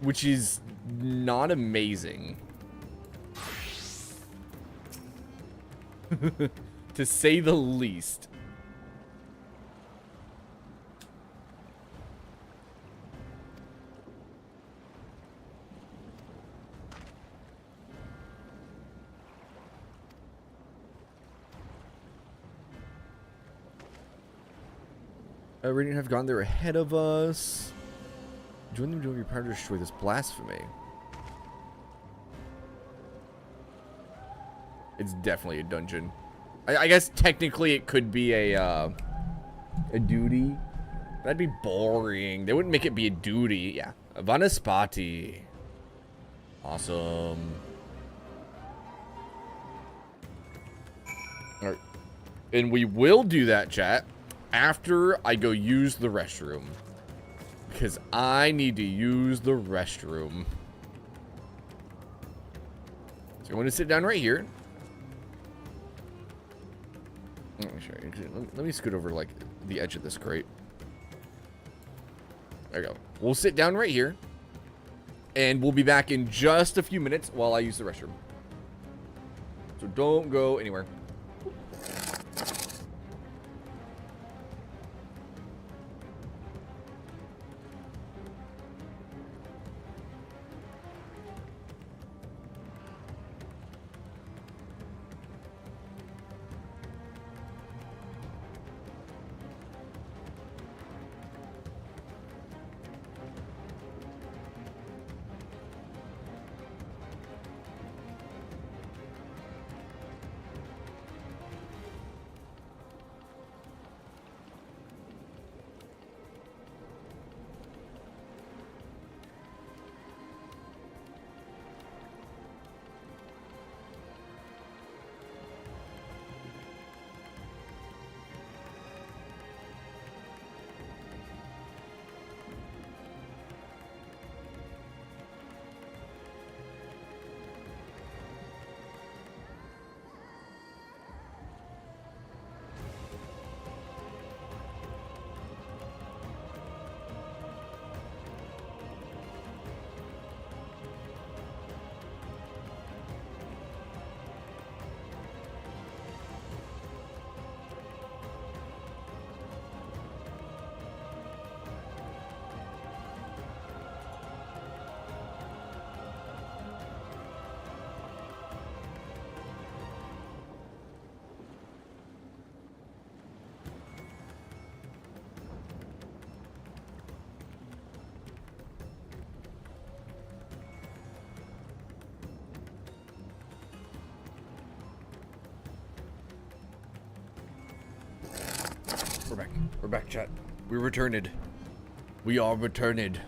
which is not amazing. To say the least. Radiant have gone there ahead of us. Join them to your power to destroy this blasphemy. It's definitely a dungeon. I guess technically it could be a duty. That'd be boring. They wouldn't make it be a duty. Yeah. Vanaspati. Awesome. Alright. And we will do that, chat, after I go use the restroom. Because I need to use the restroom. So I'm going to sit down right here. Let me scoot over like the edge of this crate. There we go. We'll sit down right here. And we'll be back in just a few minutes while I use the restroom. So don't go anywhere. We're back. We're back, chat. We returned. We are returned.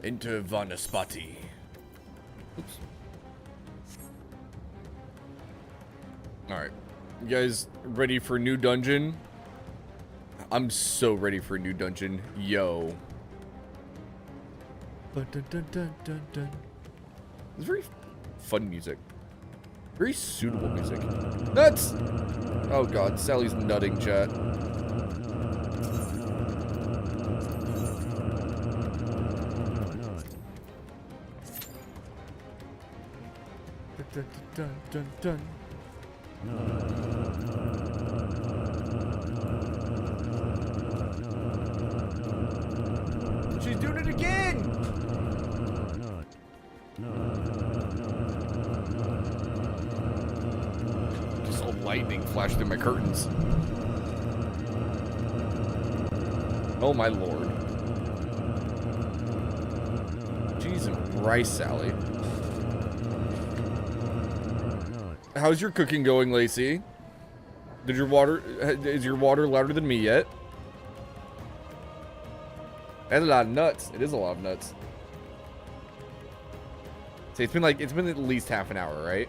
Enter Vanaspati. Oops. Alright. You guys ready for a new dungeon? I'm so ready for a new dungeon. Yo. It's very fun music. Very suitable music. Nuts! Oh god, Sally's nutting, chat. Dun, dun, dun, dun. She's doing it again! Just saw lightning flash through my curtains. Oh my lord. Jeez and rice, Sally. How's your cooking going, Lacey? Is your water louder than me yet? That's a lot of nuts. It is a lot of nuts. See, it's been at least half an hour, right?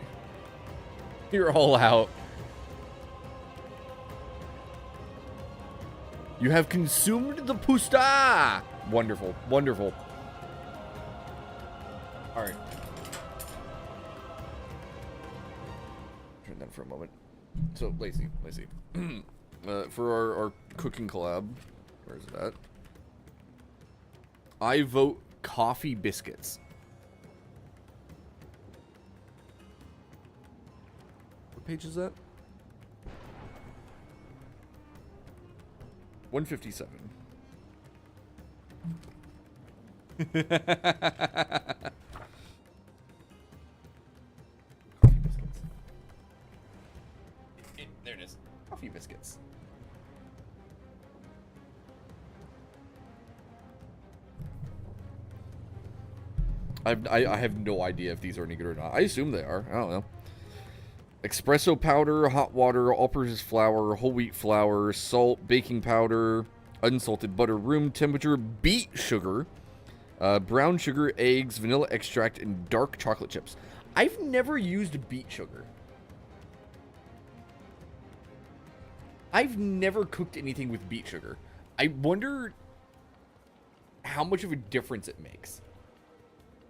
You're all out. You have consumed the pusta. Wonderful, wonderful. All right. Turn that for a moment. So, Lacey. For our cooking collab, where's that? I vote coffee biscuits. What page is that? 157. There it is. Coffee biscuits. I have no idea if these are any good or not. I assume they are. I don't know. Espresso powder, hot water, all-purpose flour, whole wheat flour, salt, baking powder, unsalted butter, room temperature, beet sugar, brown sugar, eggs, vanilla extract, and dark chocolate chips. I've never used beet sugar. I've never cooked anything with beet sugar. I wonder how much of a difference it makes.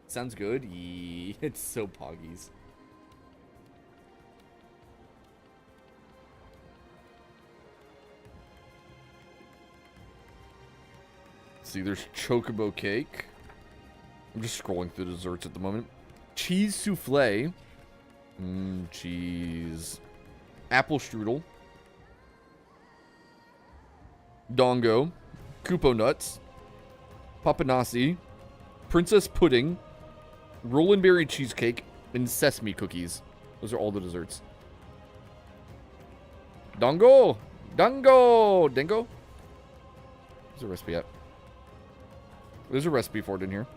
Sounds good. Yee, it's so poggies. See, there's chocobo cake. I'm just scrolling through desserts at the moment. Cheese souffle. Cheese. Apple strudel. Dongo. Kupo nuts. Papanasi. Princess pudding. Rollin' berry cheesecake. And sesame cookies. Those are all the desserts. Dongo! Dongo! Dango? Where's the recipe at? There's a recipe for it in here.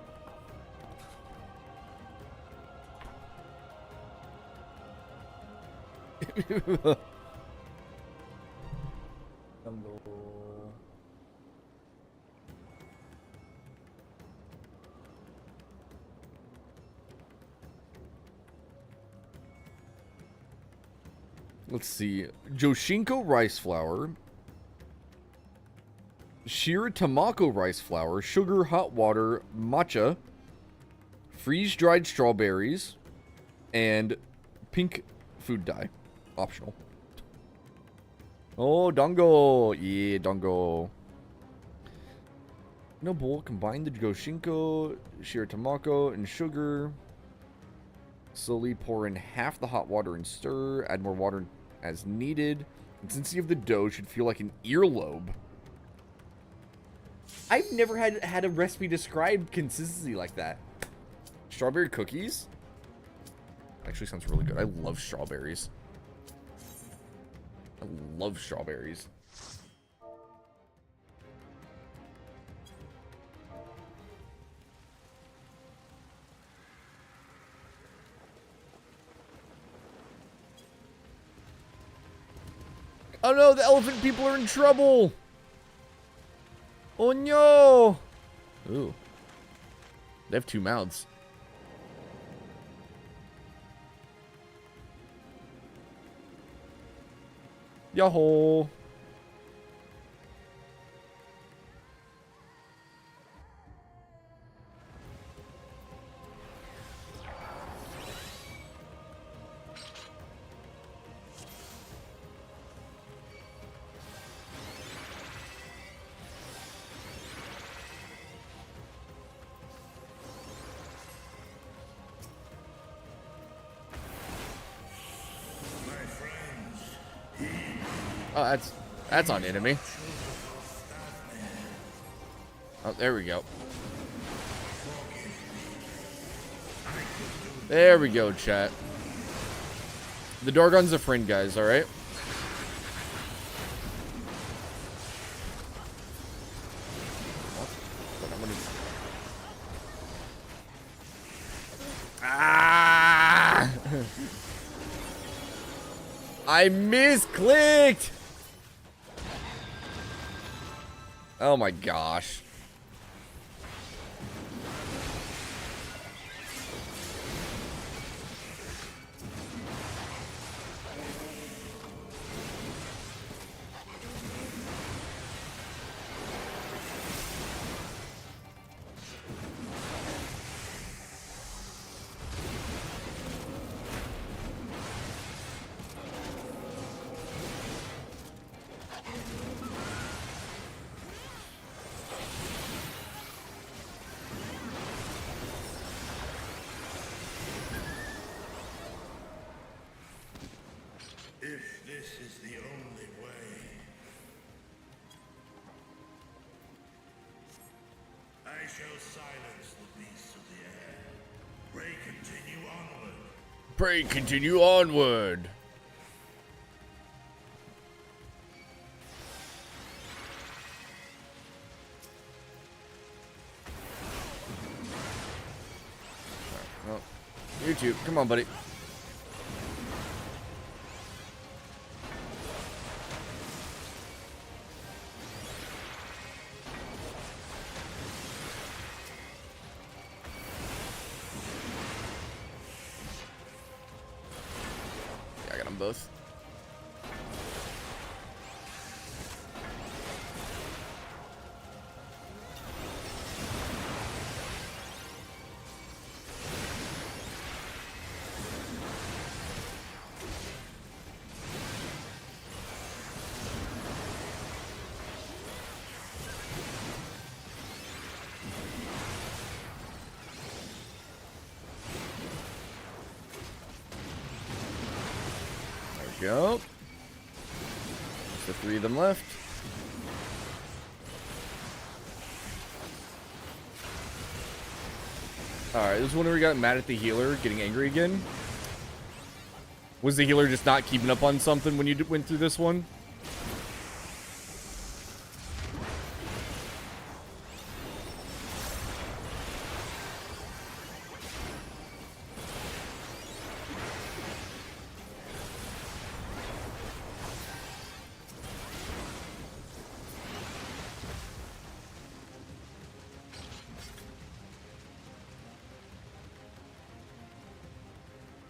Let's see. Joshinko rice flour. Shiratamako rice flour. Sugar, hot water, matcha. Freeze-dried strawberries. And pink food dye. Optional. Oh, dango. Yeah, dango. No bowl. Combine the Joshinko, Shiratamako, and sugar. Slowly pour in half the hot water and stir. Add more water as needed. Consistency of the dough should feel like an earlobe. I've never had a recipe describe consistency like that. Strawberry cookies? Actually sounds really good. I love strawberries. I love strawberries. Oh no, the elephant people are in trouble! Oh no! Ooh. They have two mouths. Yahoo! Oh, that's on enemy. Oh, there we go. There we go, chat. The Dorgon's a friend, guys, alright? Ah! I misclicked! Oh my gosh. If this is the only way, I shall silence the beasts of the air. Pray continue onward. Pray continue onward. Well, you too. Come on, buddy. Both. go. There's the 3 of them left. Alright, this is when we got mad at the healer, getting angry again. Was the healer just not keeping up on something when you went through this one?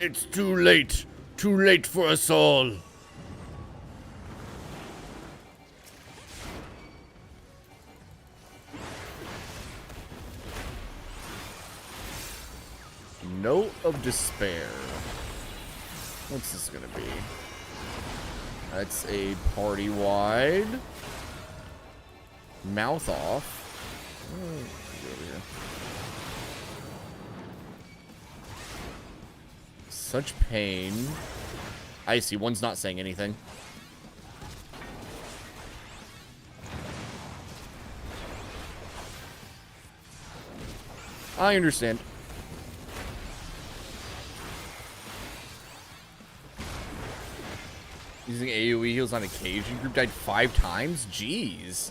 It's too late. Too late for us all. Note of despair. What's this gonna be? That's a party-wide. Mouth off. Get over here. Such pain. I see, one's not saying anything. I understand. Using AoE heals on occasion. Group died 5 times? Jeez.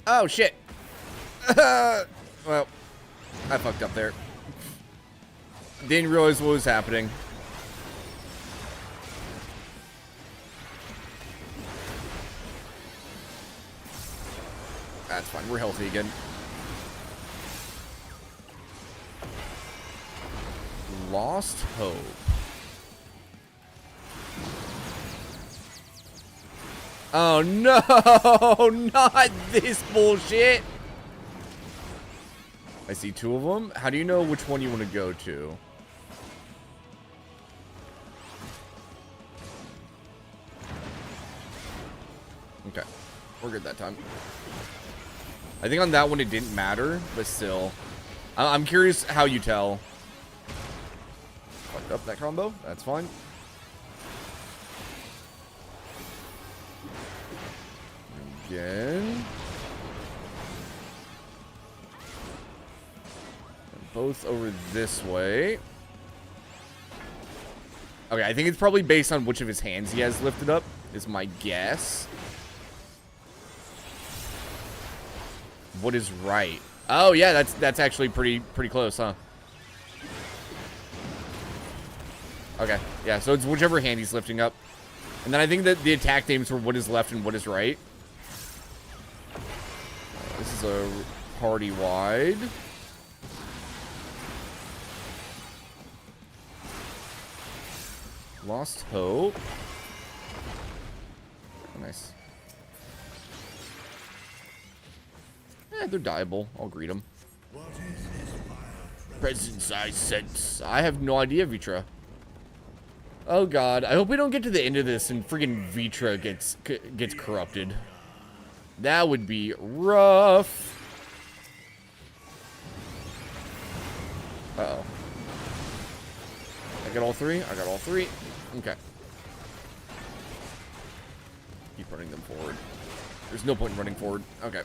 Oh, shit. Well, I fucked up there. Didn't realize what was happening. That's fine. We're healthy again. Lost hope. Oh no, not this bullshit. I see 2 of them. How do you know which one you want to go to? Okay, we're good that time. I think on that one it didn't matter, but still. I'm curious how you tell. Fucked up that combo. That's fine. Again. Both over this way. Okay, I think it's probably based on which of his hands he has lifted up, is my guess. What is right? Oh yeah, that's actually pretty close, huh? Okay, yeah, so it's whichever hand he's lifting up. And then I think that the attack names were what is left and what is right. This is a party wide. Lost hope. Oh, nice. They're dieable. I'll greet them. Presence I sense. I have no idea, Vitra. Oh god, I hope we don't get to the end of this and friggin' Vitra gets corrupted. That would be rough. Uh-oh. I got all 3? I got all 3. Okay. Keep running them forward. There's no point in running forward. Okay.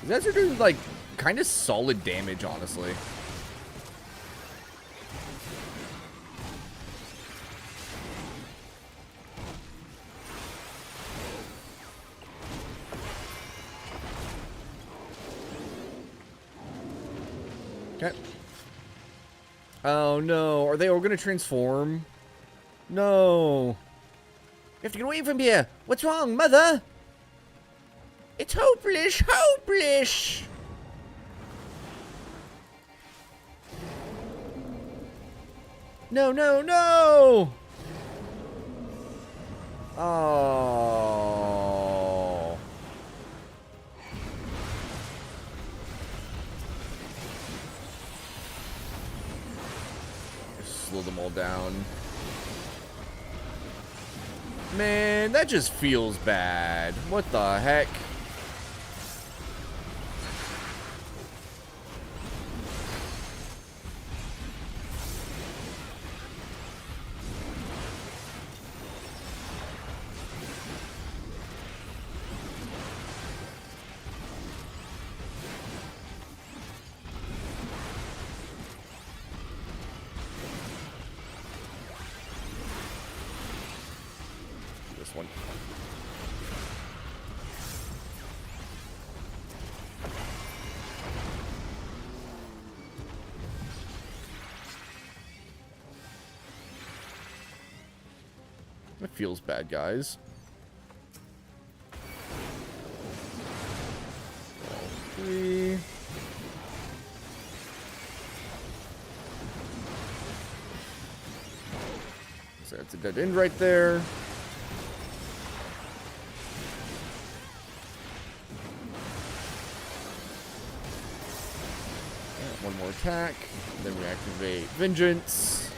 You guys are doing, like, kind of solid damage, honestly. Okay. Oh, no. Are they all going to transform? No. You have to get away from here. What's wrong, Mother? It's hopeless, hopeless! No, no, no! Oh. Slow them all down. Man, that just feels bad. What the heck? This one. It feels bad, guys. All three. So that's a dead end right there. One more attack, then we activate Vengeance.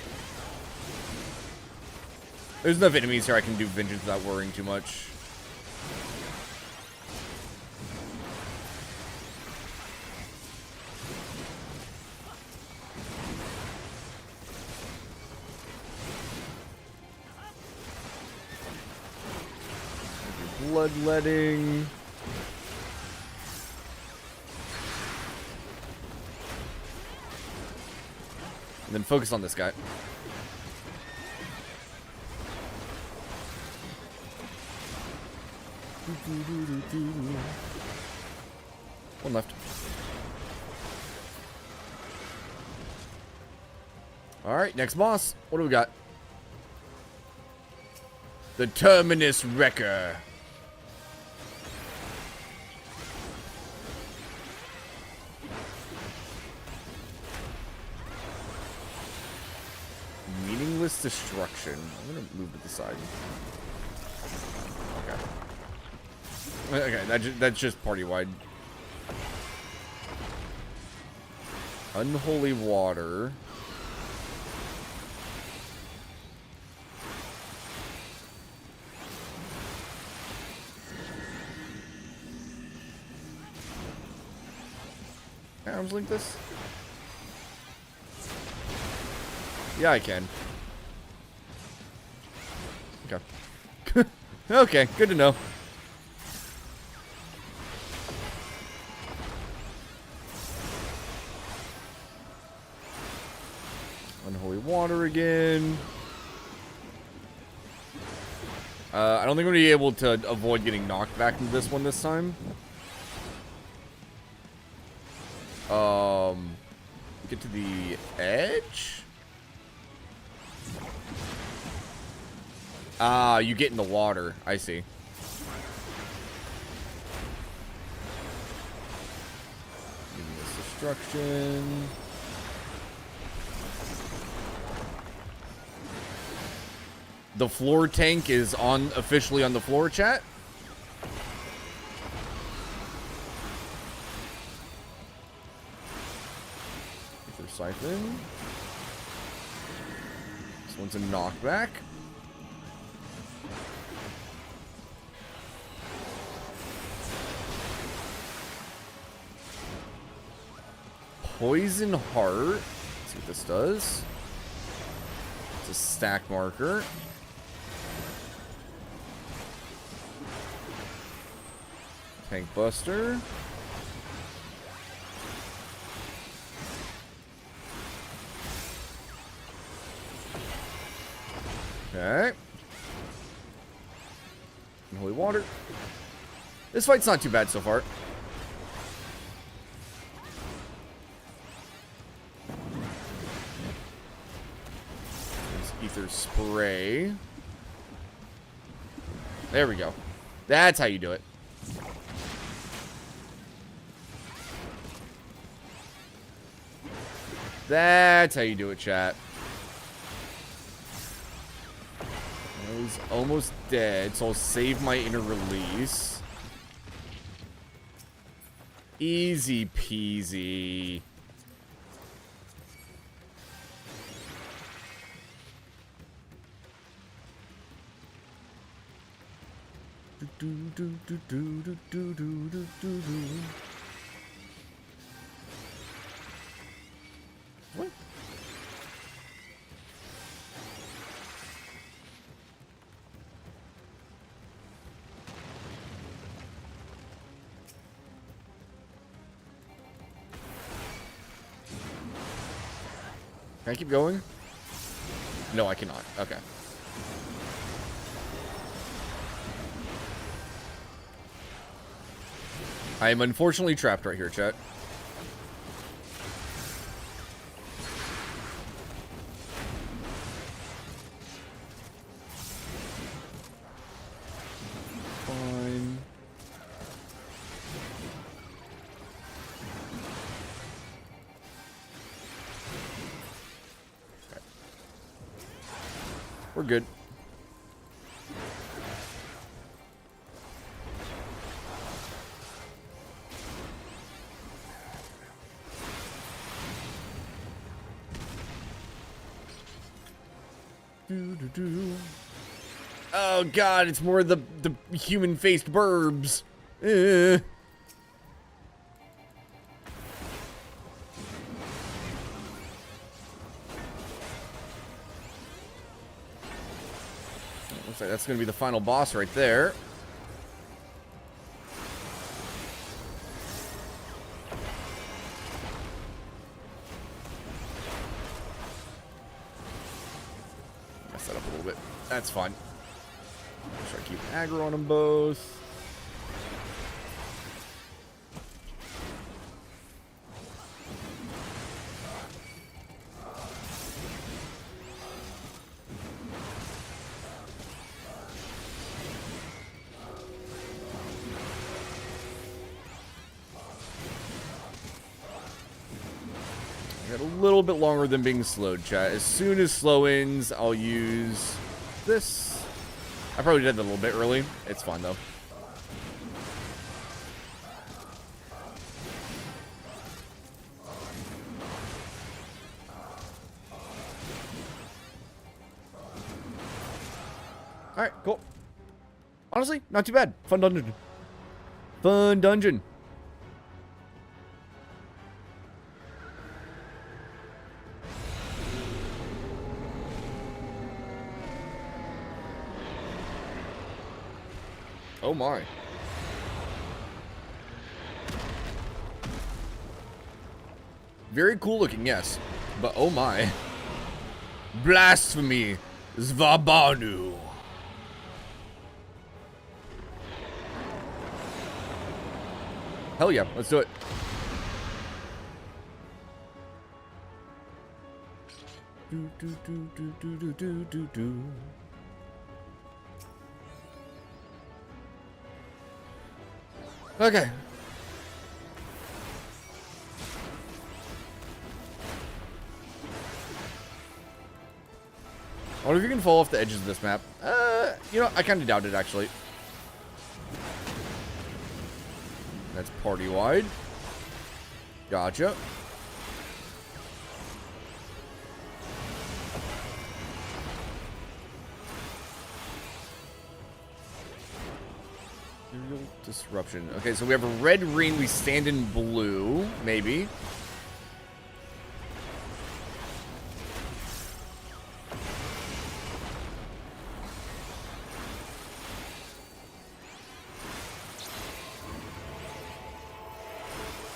There's enough enemies here I can do Vengeance without worrying too much. Bloodletting. And then focus on this guy. One left. Alright, next boss. What do we got? The Terminus Wrecker. Meaningless destruction. I'm gonna move to the side. Okay. Okay, that's just party-wide. Unholy water. Arms link this? Yeah, I can. Okay. Okay, good to know. Unholy water again. I don't think I'm going to be able to avoid getting knocked back into this one this time. Get to the edge? Ah, you get in the water. I see. Give me this destruction. The floor tank is officially on the floor, chat. Ether Siphon. This one's a knockback. Poison Heart. Let's see what this does. It's a stack marker. Tank Buster. Okay. Holy water. This fight's not too bad so far. There's Ether Spray. There we go. That's how you do it. That's how you do it, chat. He's almost dead, so I'll save my inner release. Easy peasy. What? Can I keep going? No, I cannot. Okay. I am unfortunately trapped right here, chat. Fine. Okay. We're good. Oh god, it's more the human-faced burbs. Looks like that's gonna be the final boss right there. Mess that up a little bit. That's fine. Try to keep aggro on them both. Got a little bit longer than being slowed, chat. As soon as slow ends, I'll use this. I probably did that a little bit early. It's fine, though. Alright, cool. Honestly, not too bad. Fun dungeon. Fun dungeon. Oh my. Very cool looking, yes. But oh my. Blasphemy. Zvabanu. Hell yeah, let's do it. Do. Okay. I wonder if you can fall off the edges of this map. You know, I kind of doubt it, actually. That's party-wide. Gotcha. Disruption. Okay, so we have a red ring. We stand in blue, maybe.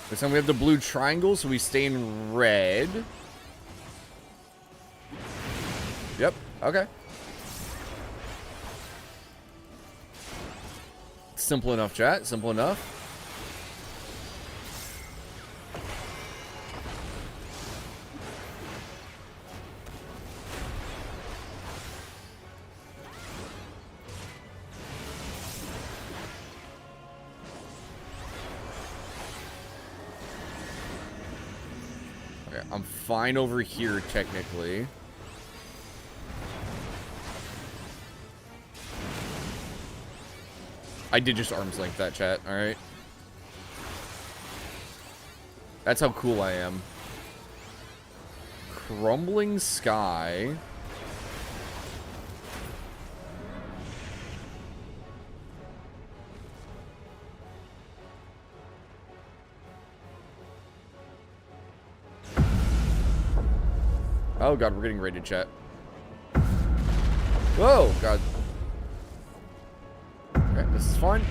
This time we have the blue triangle, so we stay in red. Yep. Okay. Simple enough, chat. Simple enough. Okay, I'm fine over here, technically. I did just arm's length that, chat, alright? That's how cool I am. Crumbling Sky. Oh god, we're getting raided, chat. Whoa, god. Okay, this is fine.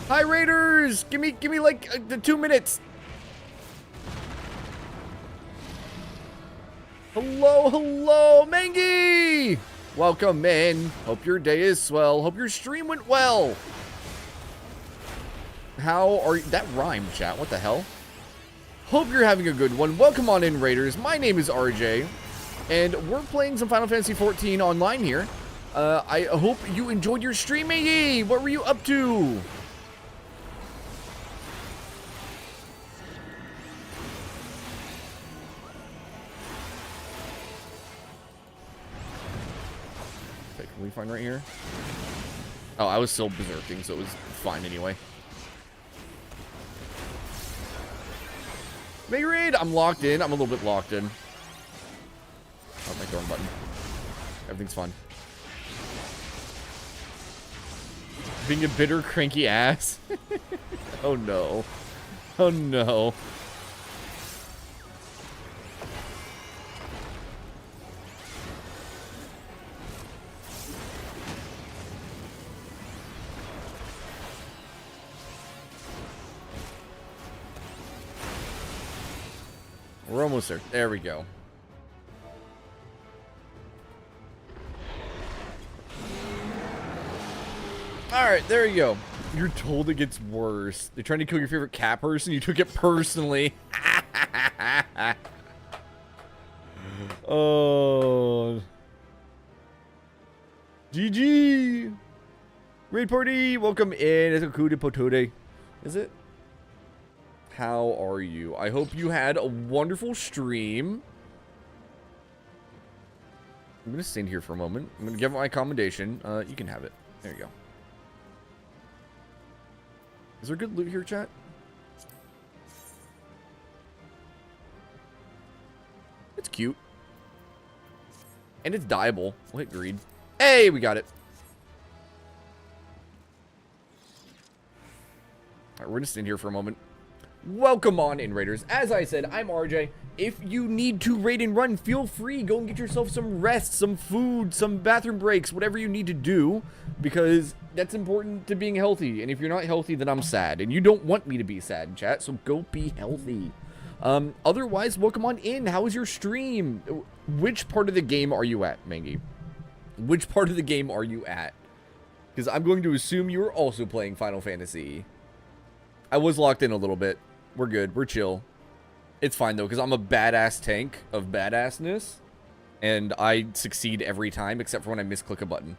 Hi, raiders! Give me like the 2 minutes. Hello, hello, Mangy! Welcome in. Hope your day is swell. Hope your stream went well. How are you? That rhymed, chat. What the hell? Hope you're having a good one. Welcome on in, raiders. My name is RJ, and we're playing some Final Fantasy XIV online here. I hope you enjoyed your stream, Mangy. What were you up to? Can we find right here? Oh, I was still berserking, so it was fine anyway. Mega raid! I'm locked in. I'm a little bit locked in. Oh, my throwing button. Everything's fine. Being a bitter, cranky ass. Oh no. Oh no. We're almost there. There we go. Alright, there you go. You're told it gets worse. They're trying to kill your favorite cat person. You took it personally. Oh. GG. Raid party. Welcome in. It's a coup de potode. Is it? How are you? I hope you had a wonderful stream. I'm going to stand here for a moment. I'm going to give it my commendation. You can have it. There you go. Is there good loot here, chat? It's cute. And it's dyeable. We'll hit greed. Hey, we got it. Alright, we're going to stand here for a moment. Welcome on in, raiders. As I said, I'm RJ. If you need to raid and run, feel free. Go and get yourself some rest, some food, some bathroom breaks, whatever you need to do, because that's important to being healthy. And if you're not healthy, then I'm sad. And you don't want me to be sad, chat, so go be healthy. Otherwise, welcome on in. How was your stream? Which part of the game are you at, Mangy? Which part of the game are you at? Because I'm going to assume you're also playing Final Fantasy. I was locked in a little bit. We're good. We're chill. It's fine, though, because I'm a badass tank of badassness. And I succeed every time, except for when I misclick a button.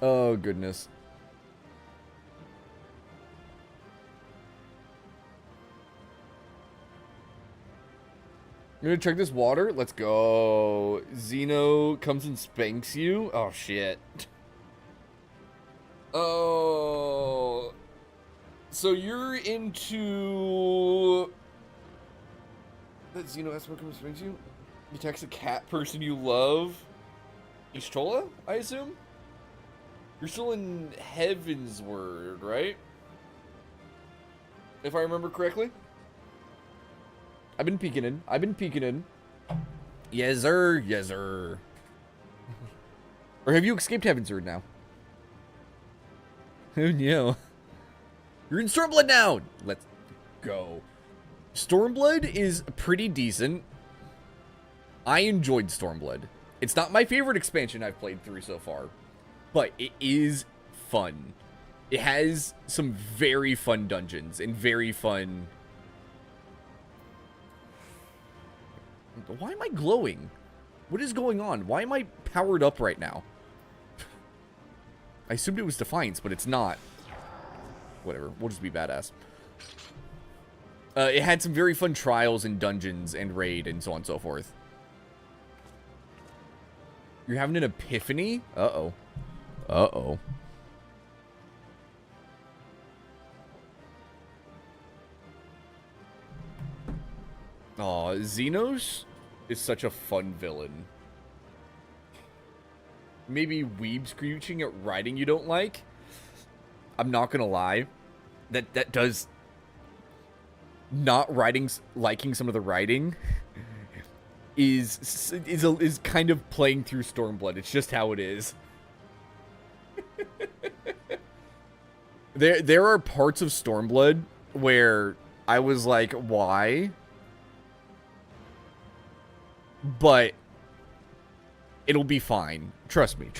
Oh, goodness. You gonna check this water? Let's go. Xeno comes and spanks you? Oh, shit. Oh. So you're into... That Xeno has comes and spanks you? You text a cat person you love? Ishtola, I assume? You're still in Heaven's Word, right? If I remember correctly? I've been peeking in. I've been peeking in. Yes, sir. Yes, sir. Or have you escaped Heaven's Word now? Oh, no. You're in Stormblood now! Let's go. Stormblood is pretty decent. I enjoyed Stormblood. It's not my favorite expansion I've played through so far, but it is fun. It has some very fun dungeons and very fun... Why am I glowing? What is going on? Why am I powered up right now? I assumed it was Defiance, but it's not. Whatever. We'll just be badass. It had some very fun trials and dungeons and raid and so on and so forth. You're having an epiphany? Uh-oh. Uh-oh. Aw, Xenos is such a fun villain. Maybe weeb screeching at writing you don't like? I'm not gonna lie. That does... Not liking some of the writing is kind of playing through Stormblood. It's just how it is. There are parts of Stormblood where I was like, why? But it'll be fine. Trust me.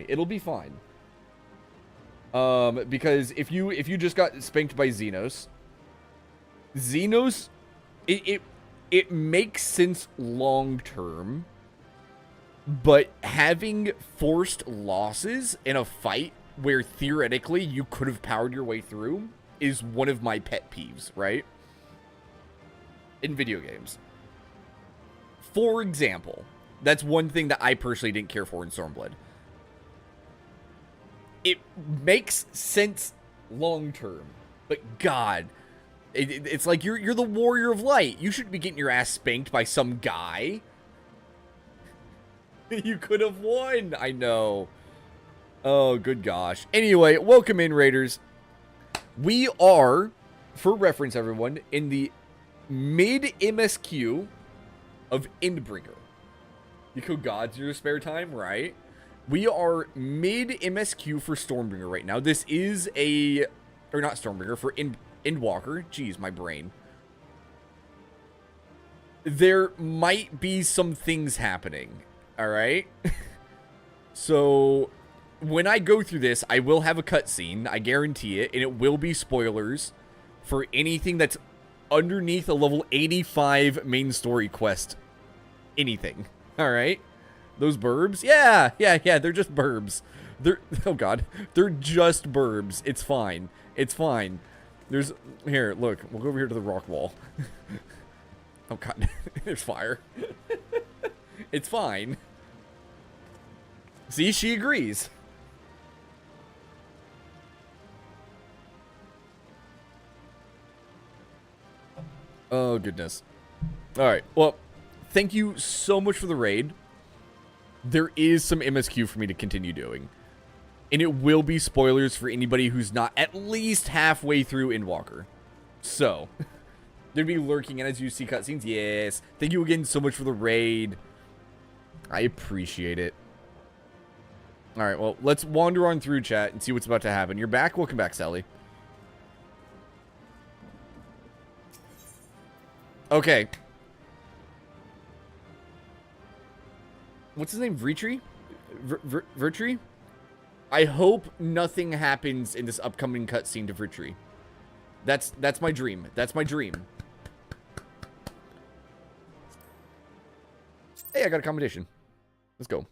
It'll be fine. Because if you just got spanked by Xenos, it makes sense long term, but having forced losses in a fight where theoretically you could have powered your way through is one of my pet peeves, right? In video games. For example, that's one thing that I personally didn't care for in Stormblood. It makes sense long term, but God, it's like you're the warrior of light. You shouldn't be getting your ass spanked by some guy. You could have won. I know. Oh, good gosh. Anyway, welcome in, Raiders. We are, for reference, everyone, in the mid-MSQ of Endbringer. You could gods your spare time, right? We are mid-MSQ for Stormbringer right now. This is a... Or not Stormbringer, for Endwalker. Jeez, my brain. There might be some things happening, alright? So, when I go through this, I will have a cutscene. I guarantee it. And it will be spoilers for anything that's underneath a level 85 main story quest. Anything. Alright? Those burbs? Yeah, they're just burbs. They're, oh god, they're just burbs. It's fine. It's fine. There's, here, look, we'll go over here to the rock wall. Oh god, there's fire. It's fine. See, she agrees. Oh goodness. Alright, well, thank you so much for the raid. There is some MSQ for me to continue doing. And it will be spoilers for anybody who's not at least halfway through Endwalker. So, there'd be lurking and as you see cutscenes. Yes. Thank you again so much for the raid. I appreciate it. Alright, well, let's wander on through chat and see what's about to happen. You're back? Welcome back, Sally. Okay. What's his name? Vertree? Vertree? I hope nothing happens in this upcoming cutscene to Vertree. That's my dream. That's my dream. Hey, I got a commendation. Let's go.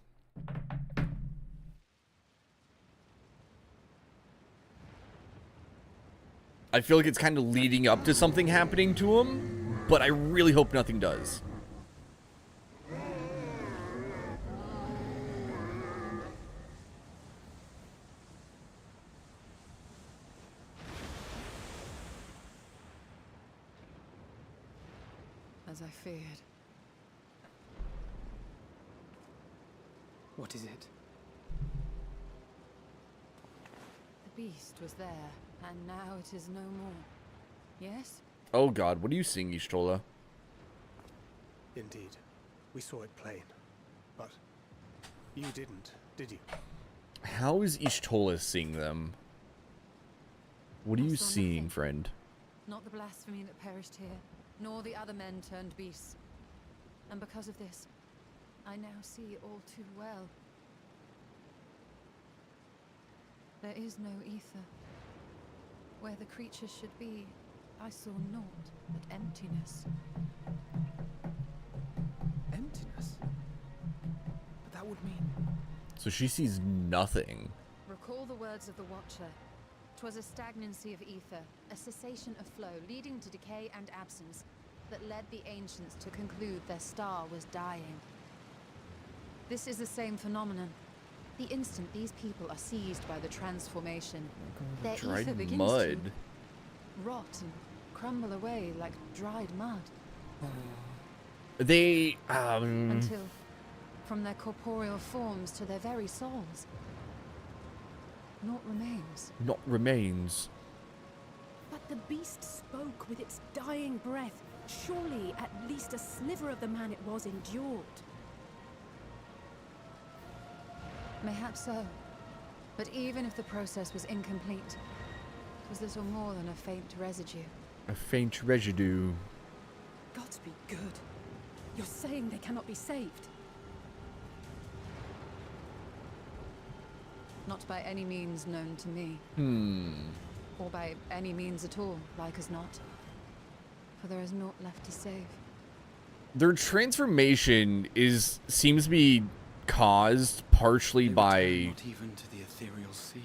I feel like it's kind of leading up to something happening to him, but I really hope nothing does. As I feared. What is it? The beast was there, and now it is no more. Yes? Oh god, what are you seeing, Ishtola? Indeed. We saw it plain. But you didn't, did you? How is Ishtola seeing them? What are you saw seeing, nothing. friend? Not the blasphemy that perished here, nor the other men turned beasts. And because of this, I now see all too well. There is no ether. Where the creatures should be, I saw naught but emptiness. Emptiness? But that would mean... So she sees nothing. Recall the words of the Watcher. 'Twas a stagnancy of ether, a cessation of flow, leading to decay and absence, that led the ancients to conclude their star was dying. This is the same phenomenon. The instant these people are seized by the transformation, their ether Dried begins mud. to rot and crumble away like dried mud. They, Until, from their corporeal forms to their very souls, naught remains. Naught remains. But the beast spoke with its dying breath. Surely at least a sliver of the man it was endured. Mayhaps so. But even if the process was incomplete, it was little more than a faint residue. A faint residue. Gods be good. You're saying they cannot be saved? Not by any means known to me. Or by any means at all, like as not. For there is naught left to save. Their transformation seems to be caused partially by Not even to the ethereal sea.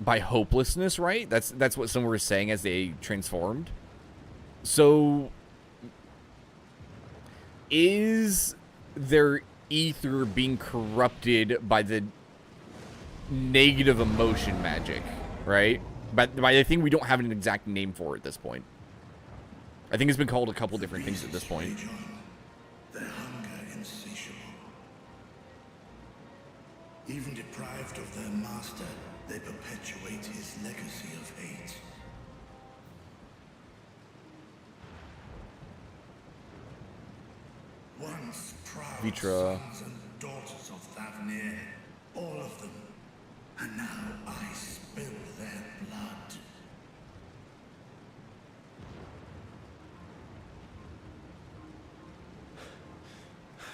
by hopelessness, right? That's what some were saying as they transformed. So is their ether being corrupted by the negative emotion magic, right? But by the thing we don't have an exact name for at this point. I think it's been called a couple different things at this point. Their hunger insatiable. Even deprived of their master, they perpetuate his legacy of hate. Once proud Vitra. sons and daughters of Thavnir, all of them, and now I spill their blood.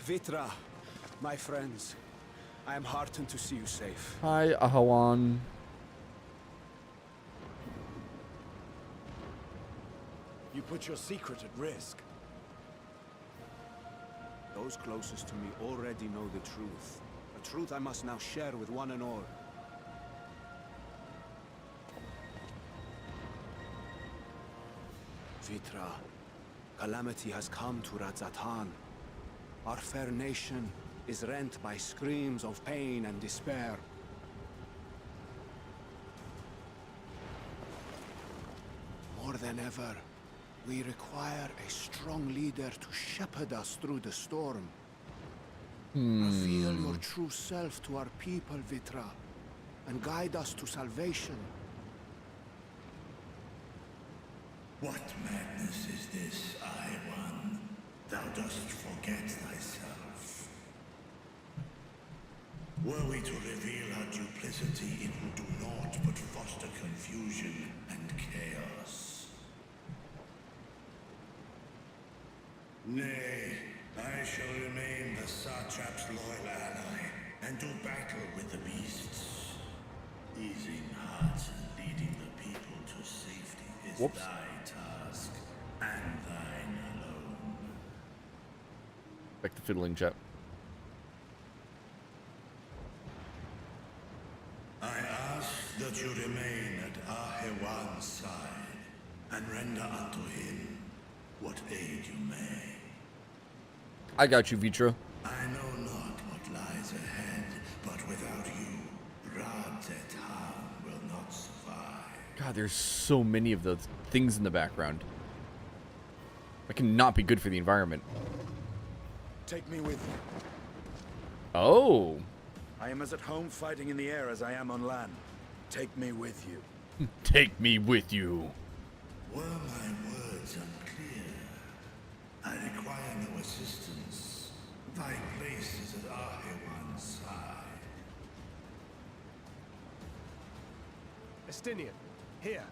Vitra, my friends, I am heartened to see you safe. Hi, Ahawan. You put your secret at risk. Those closest to me already know the truth. A truth I must now share with one and all. Vitra, calamity has come to Radzatan. Our fair nation is rent by screams of pain and despair. More than ever, we require a strong leader to shepherd us through the storm. Reveal your true self to our people, Vitra, and guide us to salvation. What madness is this, I-One? Thou dost forget thyself. Were we to reveal our duplicity, it would do naught but foster confusion and chaos. Nay, I shall remain the Satrap's loyal ally, and do battle with the beasts. Easing hearts and leading the people to safety is thy task, and thine alone. Back to fiddling, chat. I ask that you remain at Ahewan's side, and render unto him what aid you may. I got you, Vitra. I know not what lies ahead, but without you, Radzatan will not survive. God, there's so many of those things in the background. That cannot be good for the environment. Take me with you. Oh. I am as at home fighting in the air as I am on land. Take me with you. Take me with you. Were my words unclear? I require no assistance. Thy place is at Ahewan's side. Estinian, here.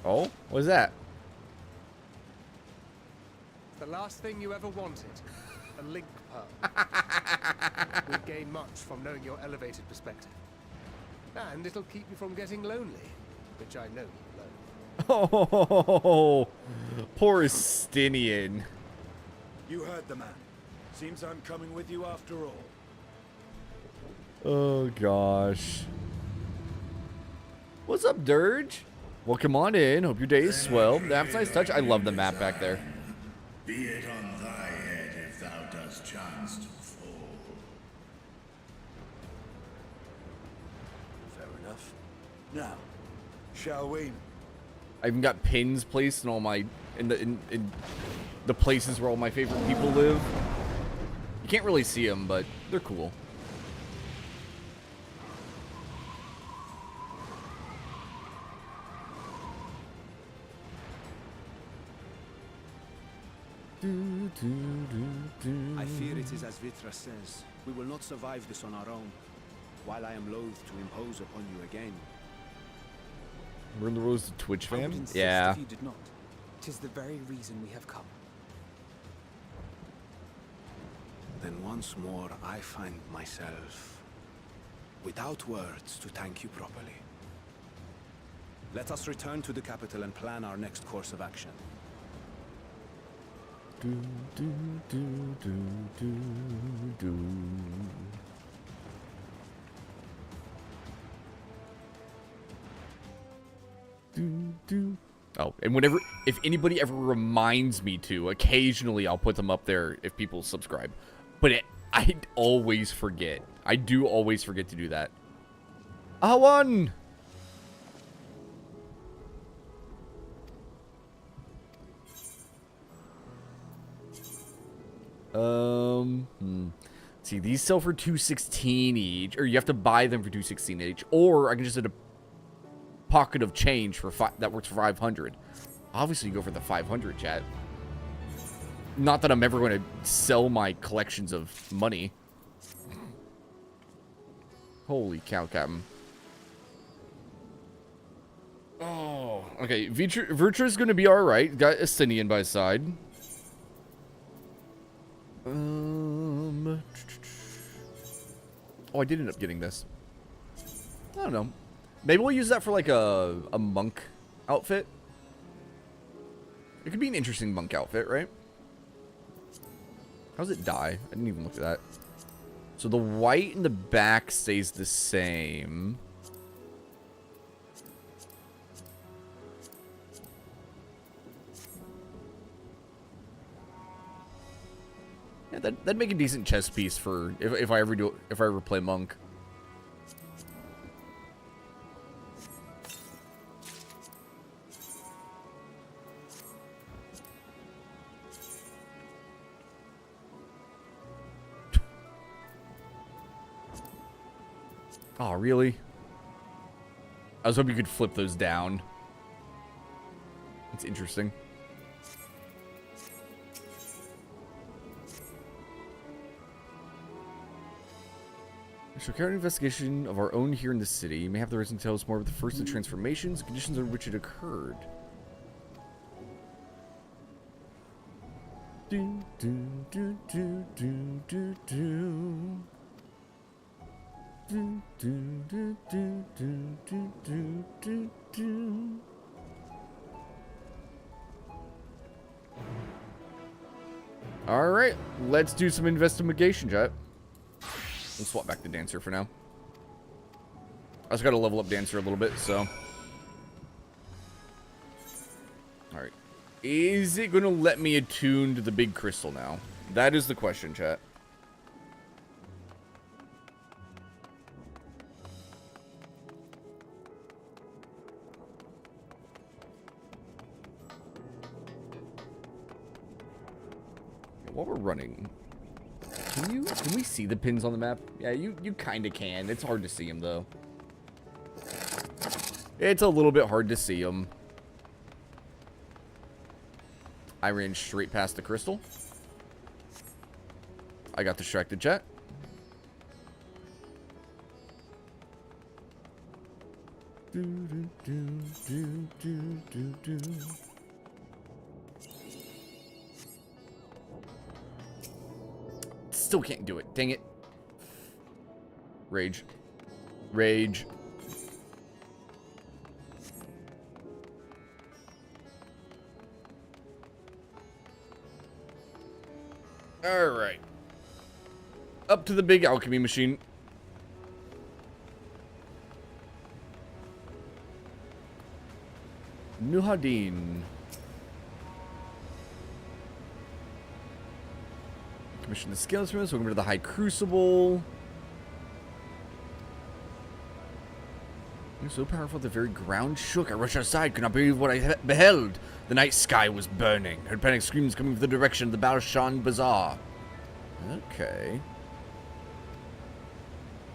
Oh? What is that? The last thing you ever wanted. A link pearl. We'll gain much from knowing your elevated perspective. And it'll keep you from getting lonely, which I know you love. Oh, poor Estinian. You heard the man. Seems I'm coming with you after all. Oh, gosh. What's up, Dirge? Well, come on in. Hope your day is swell. That's nice touch. I love the map back there. Be it on thy head if first chance to fall. Fair enough. Now, shall we? I even got pins placed in all my in the places where all my favorite people live. You can't really see them, but they're cool. I fear it is as Vitra says. We will not survive this on our own. While I am loath to impose upon you again. We're in the Rose of Twitch I would fam? insist Yeah. if you did not. 'Tis the very reason we have come. Then once more I find myself without words to thank you properly. Let us return to the capital and plan our next course of action. Oh, and whenever, if anybody ever reminds me to, occasionally I'll put them up there if people subscribe. But I always forget. I do always forget to do that. I won! See, these sell for $2.16 each, or you have to buy them for $2.16 each, or I can just hit a pocket of change for that works for 500. Obviously, you go for the 500, chat. Not that I'm ever going to sell my collections of money. Holy cow, Captain. Oh, okay. Virtua's going to be all right. Got Ascendian by his side. Oh, I did end up getting this. I don't know. Maybe we'll use that for like a monk outfit. It could be an interesting monk outfit, right? How does it die? I didn't even look at that. So the white in the back stays the same. Yeah, that'd make a decent chess piece for if I ever play monk. Oh, really? I was hoping you could flip those down. It's interesting. We shall carry an investigation of our own here in the city. You may have the reason to tell us more about the first of the transformations, conditions under which it occurred. Do, do, do, do, do, do, do. Do, do, do, do, do, do, do, do, do. All right, let's do some investigation, chat. Let's swap back to Dancer for now. I just got to level up Dancer a little bit, so. All right. Is it going to let me attune to the big crystal now? That is the question, chat. While we're running, can we see the pins on the map? Yeah, you kind of can. It's hard to see them, though. It's a little bit hard to see them. I ran straight past the crystal. I got distracted, chat. Do, do, do, do, do, do, do. Still can't do it. Dang it. Rage. Rage. Alright. Up to the big alchemy machine. Nuhadin. Mission the scales from us. Welcome to the High Crucible. It was so powerful the very ground shook. I rushed outside, could not believe what I beheld. The night sky was burning. Heard panic screams coming from the direction of the Balshan Bazaar. Okay.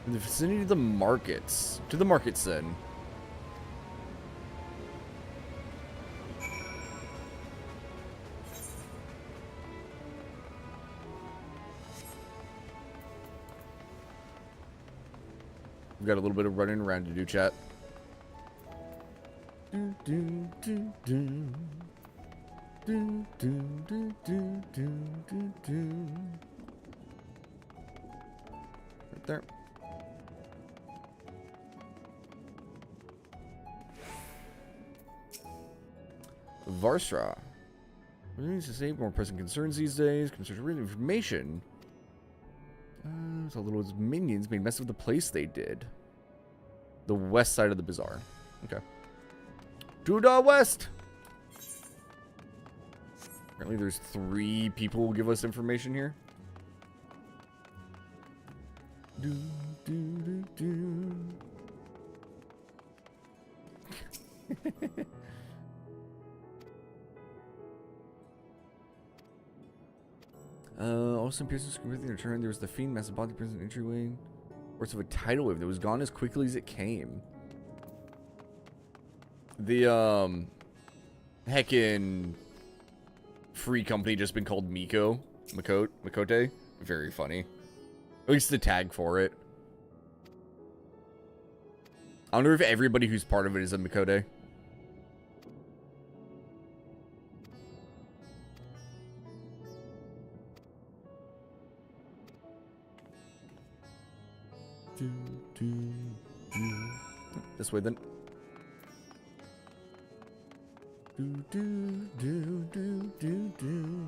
In the vicinity of the markets. To the markets then. We've got a little bit of running around to do, chat. Do, do, do, do. Do, do, do, do, do, do, do. Right there. Varstra. What needs to say? More pressing concerns these days. Concern written information. So little minions made mess of the place they did. The west side of the bazaar. Okay. To the west! Apparently there's 3 people who give us information here. Do, do, do, do. Also appears to screw with the return. There was the fiend, massive body present entryway. Words of a tidal wave that was gone as quickly as it came. The heckin' free company just been called Mikote. Very funny. At least the tag for it. I wonder if everybody who's part of it is a Mikote. This way then. Do, do, do, do, do, do.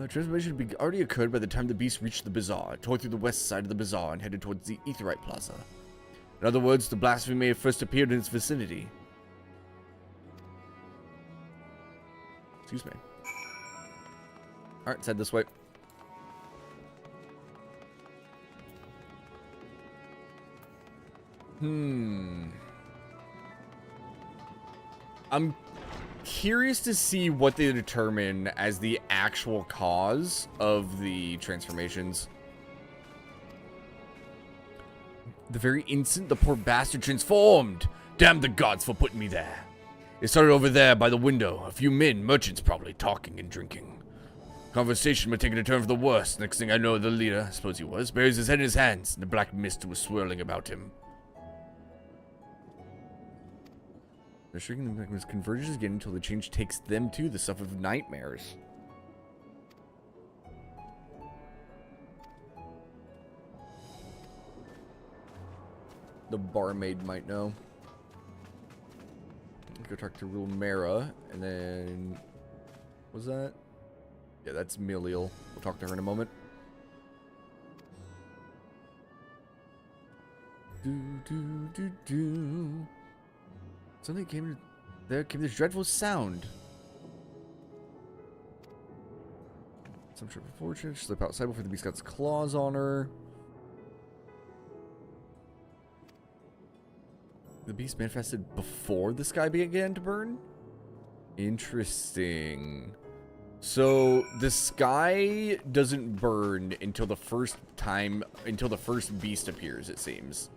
Transformation had already occurred by the time the beast reached the bazaar. It tore through the west side of the bazaar and headed towards the Aetherite Plaza. In other words, the blasphemy may have first appeared in its vicinity. Excuse me. Alright, let's head this way. I'm curious to see what they determine as the actual cause of the transformations. The very instant the poor bastard transformed. Damn the gods for putting me there. It started over there by the window. A few men, merchants probably, talking and drinking. Conversation had taken a turn for the worse. Next thing I know, the leader, I suppose he was, buries his head in his hands, and the black mist was swirling about him. They're shrieking the black mist converges again until the change takes them too, the stuff of nightmares. The barmaid might know. Let's go talk to Rulmera, and then... what was that? Yeah, that's Miliel. We'll talk to her in a moment. Do, do, do, do. Suddenly there came this dreadful sound. Some trip of fortune. She slipped outside before the beast got its claws on her. The beast manifested before the sky began to burn? Interesting. So the sky doesn't burn until the first beast appears, it seems.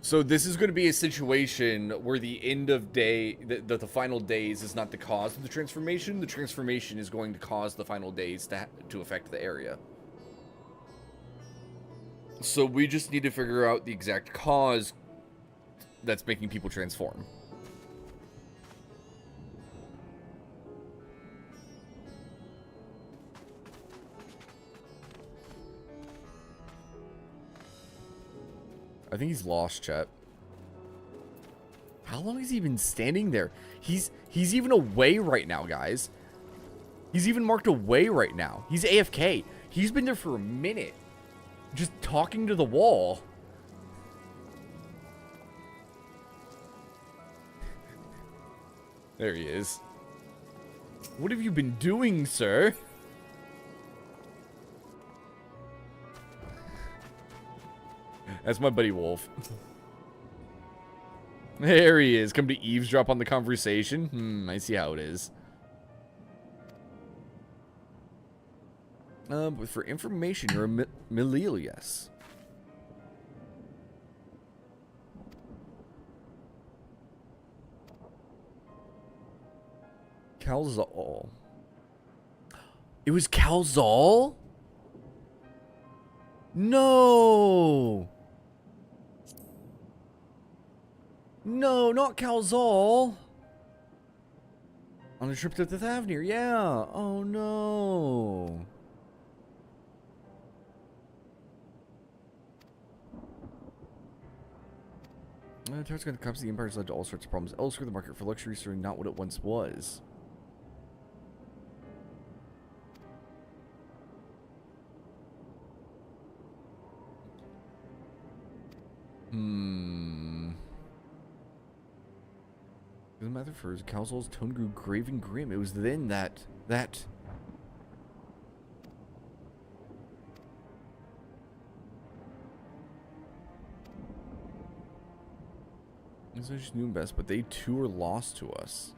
So this is going to be a situation where the end of day, the final days is not the cause of the transformation. The transformation is going to cause the final days to affect the area. So we just need to figure out the exact cause that's making people transform. I think he's lost, chat. How long has he been standing there? He's even away right now, guys. He's even marked away right now. He's AFK. He's been there for a minute. Just talking to the wall. There he is. What have you been doing, sir? That's my buddy Wolf. There he is. Come to eavesdrop on the conversation. I see how it is. But for information, you're a Melilius. Calzal. It was Calzal? No! No, not Calzal. On a trip to 5th Avenue, yeah. Oh no. The Tart's going to collapse. The Empire's led to all sorts of problems elsewhere. The market for luxury is certainly not what it once was. Doesn't matter for Calzal's tone grew grave and grim. It was then that I just knew best, but they too are lost to us.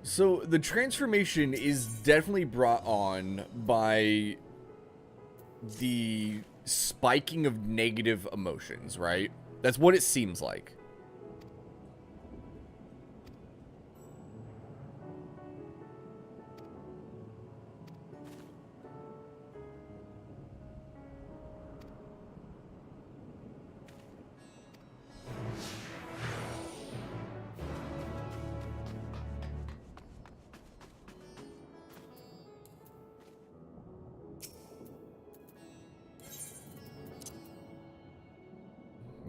So the transformation is definitely brought on by the spiking of negative emotions, right? That's what it seems like.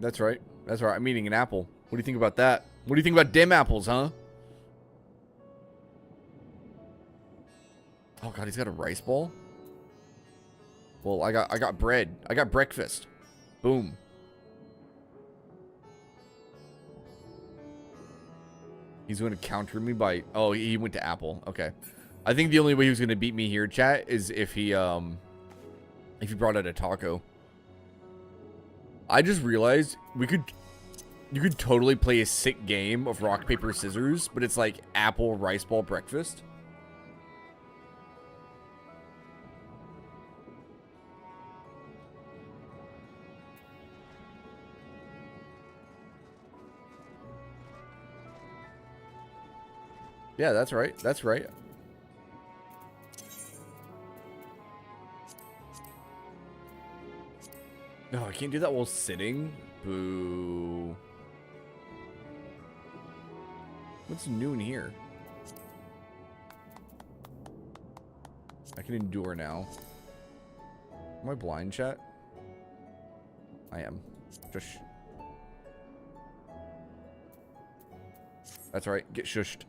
That's right. That's right. I'm eating an apple. What do you think about that? What do you think about dim apples, huh? Oh god, he's got a rice ball? Well, I got bread. I got breakfast. Boom. He's going to counter me by... Oh, he went to apple. Okay. I think the only way he was going to beat me here, chat, is if he brought out a taco. I just realized you could totally play a sick game of rock, paper, scissors, but it's like apple, rice ball, breakfast. Yeah, that's right. That's right. No, I can't do that while sitting. Boo. What's new in here? I can endure now. Am I blind, chat? I am. Shush. That's right. Get shushed.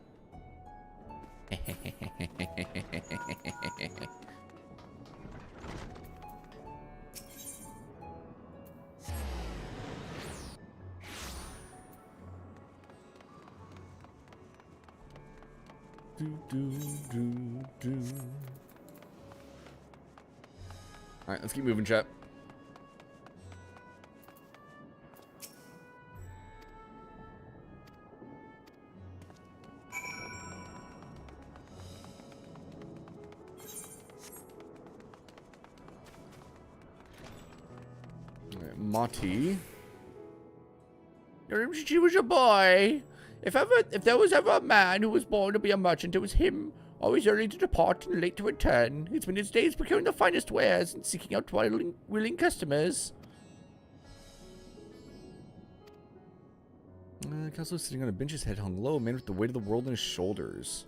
Alright, let's keep moving, chat. Alright, Mati. She was a boy. If there was ever a man who was born to be a merchant, it was him. Always early to depart and late to return. It's been his days procuring the finest wares and seeking out willing customers. Castle sitting on a bench, his head hung low, a man with the weight of the world on his shoulders.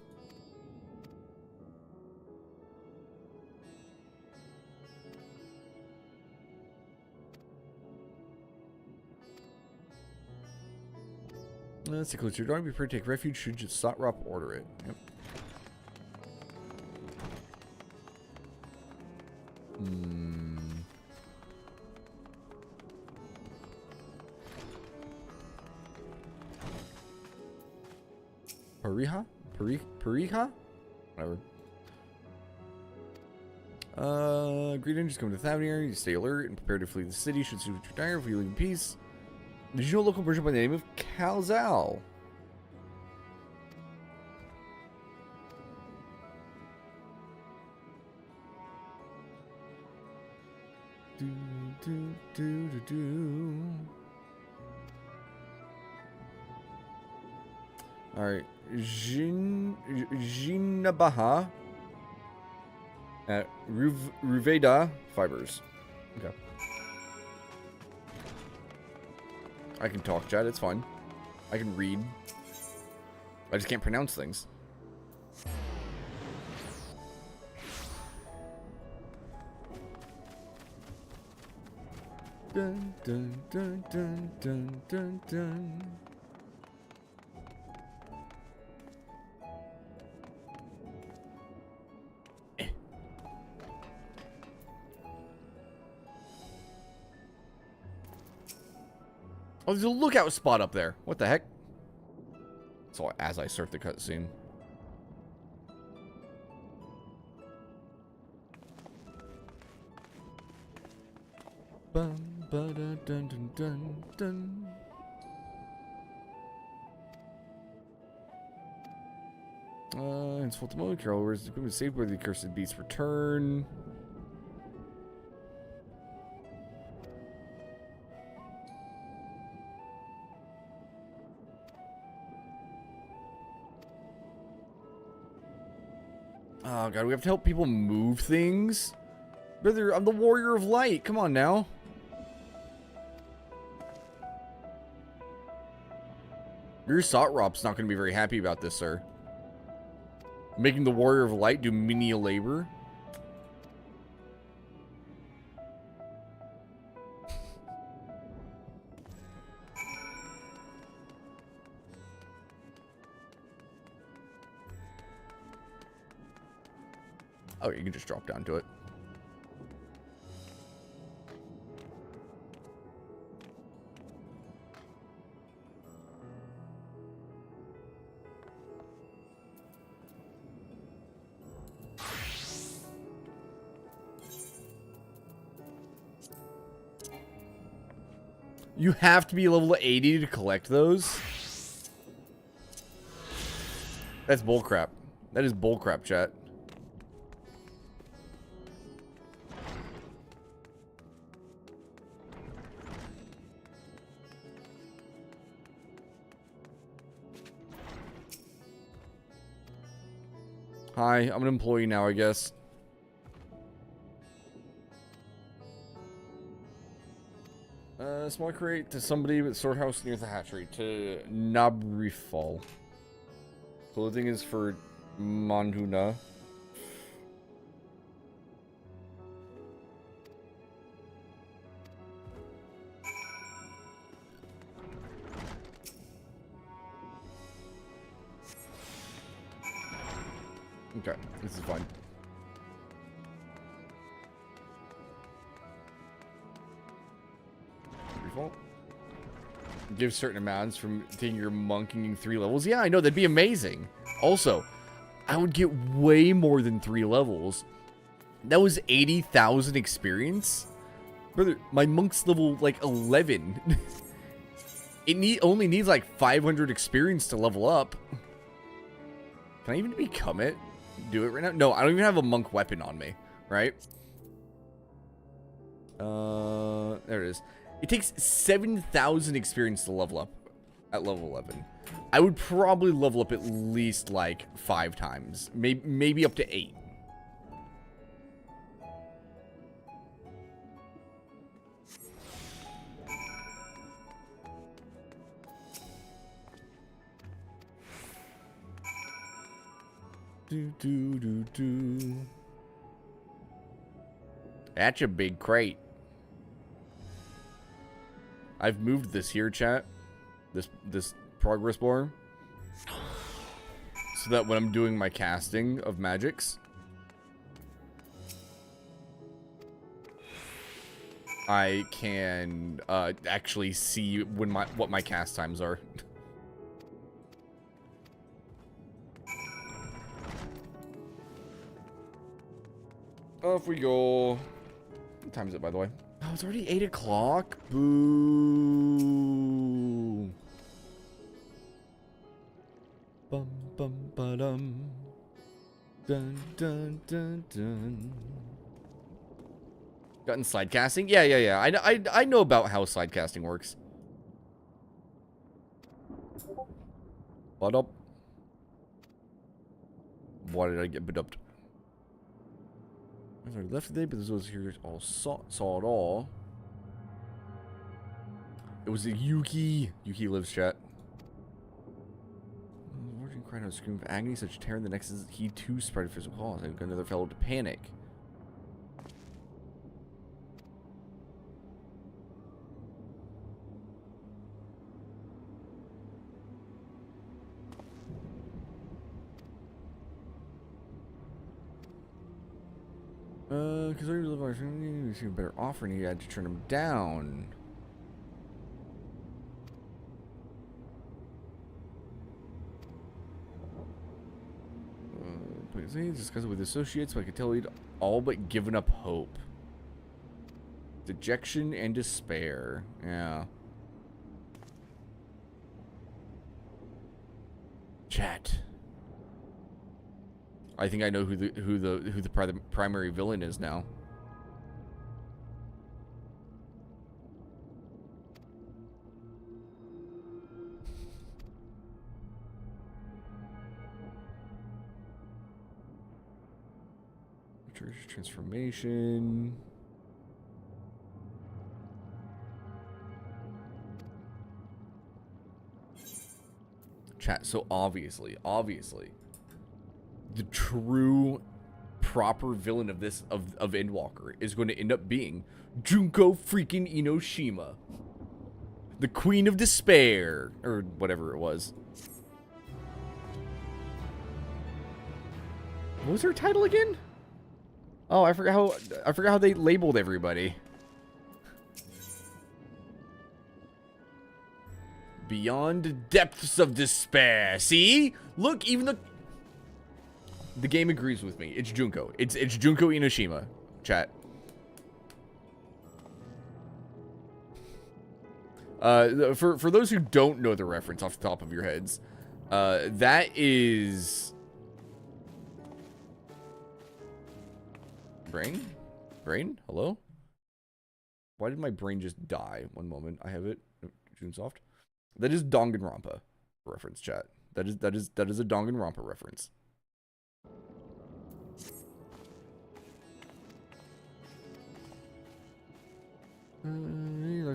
Let's see closer. Don't be prepared to take refuge should just Sotrop order it. Yep. Pariha? Pariha? Whatever. Green Ninjas come to the tavern area. You stay alert and prepare to flee the city. Should suit your dire if you leave in peace. Did you know a local version by the name of Calzal? Alright. Jinabaha. Ruveda fibers. Okay. I can talk, chat. It's fine. I can read. I just can't pronounce things. Dun dun dun dun dun dun dun. Oh, there's a lookout spot up there. What the heck? So as I surf the cutscene. Bum ba da dun dun dun dun. Insult the mode. Carol, where's the equipment safe where the accursed beasts return? Oh god, we have to help people move things? Brother, I'm the warrior of light. Come on now. Your Sotrop's not going to be very happy about this, sir. Making the warrior of light do menial labor. Oh, you can just drop down to it. You have to be level 80 to collect those? That's bullcrap. That is bullcrap, chat. Hi, I'm an employee now, I guess. Small crate to somebody with sword house near the hatchery. To Nabrifal. Clothing is for Manduna. Okay, this is fine. Default. Give certain amounts from taking your monking 3 levels. Yeah, I know, that'd be amazing. Also, I would get way more than 3 levels. That was 80,000 experience. Brother, my monk's level like 11. It only needs like 500 experience to level up. Can I even become it? Do it right now? No, I don't even have a monk weapon on me, right? There it is. It takes 7,000 experience to level up at level 11. I would probably level up at least like 5 times, maybe up to 8. Do. That's a big crate. I've moved this here, chat. This progress bar. So that when I'm doing my casting of magics, I can actually see when what my cast times are. Off we go. What time is it, by the way? Oh, it's already 8 o'clock. Boo. Bum bum ba dum. Dun dun dun dun. Gotten slide casting? Yeah. I know about how slide casting works. What up? Why did I get bedubbed? I left today, but those here all saw it all. It was a Yuki. Yuki lives, chat. Watching crying out, scream of agony, such terror in the next is he too spread physical cause. I got another fellow to panic. Because I live on a better offer and you had to turn him down. Please discuss it with associates, but I could tell he'd all but given up hope. Dejection and despair. Yeah. Chat. I think I know who the primary villain is now. Transformation. Chat. So obviously, the true proper villain of this of Endwalker is going to end up being Junko freaking Inoshima, the Queen of Despair, or whatever it was. What was her title again? Oh, I forgot how they labeled everybody. Beyond depths of despair. See? Look, even the game agrees with me. It's Junko. It's Junko Inoshima. Chat. For those who don't know the reference off the top of your heads, that is Brain? Hello? Why did my brain just die? One moment. I have it. Junesoft. That is Danganronpa reference, chat. That is a Danganronpa reference.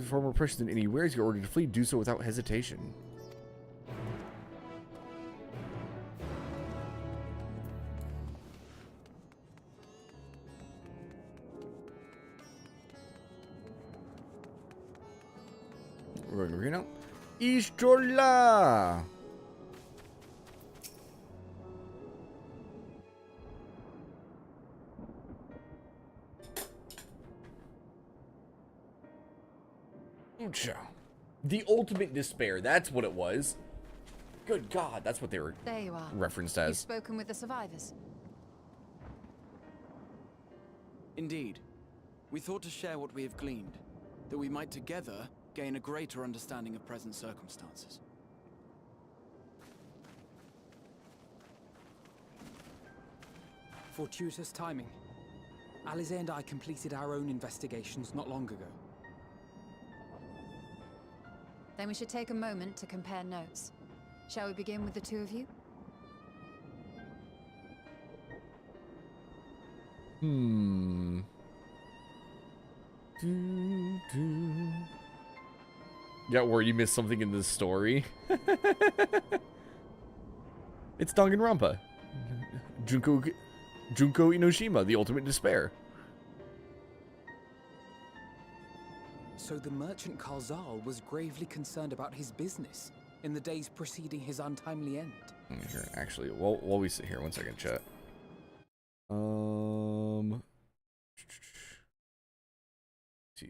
Far more precious than anywhere. Is your order to flee? Do so without hesitation. We're going over here now. Ishtola! The ultimate despair, that's what it was. Good God, that's what they were there you are. Referenced as. You've spoken with the survivors. Indeed. We thought to share what we have gleaned, that we might together gain a greater understanding of present circumstances. Fortuitous timing. Alize and I completed our own investigations not long ago. Then we should take a moment to compare notes. Shall we begin with the two of you? Yeah, where you missed something in the story. It's Danganronpa. Junko Inoshima, the ultimate despair. So the merchant Karzal was gravely concerned about his business. in the days preceding his untimely end. Here, actually, while we sit here, 1 second, chat.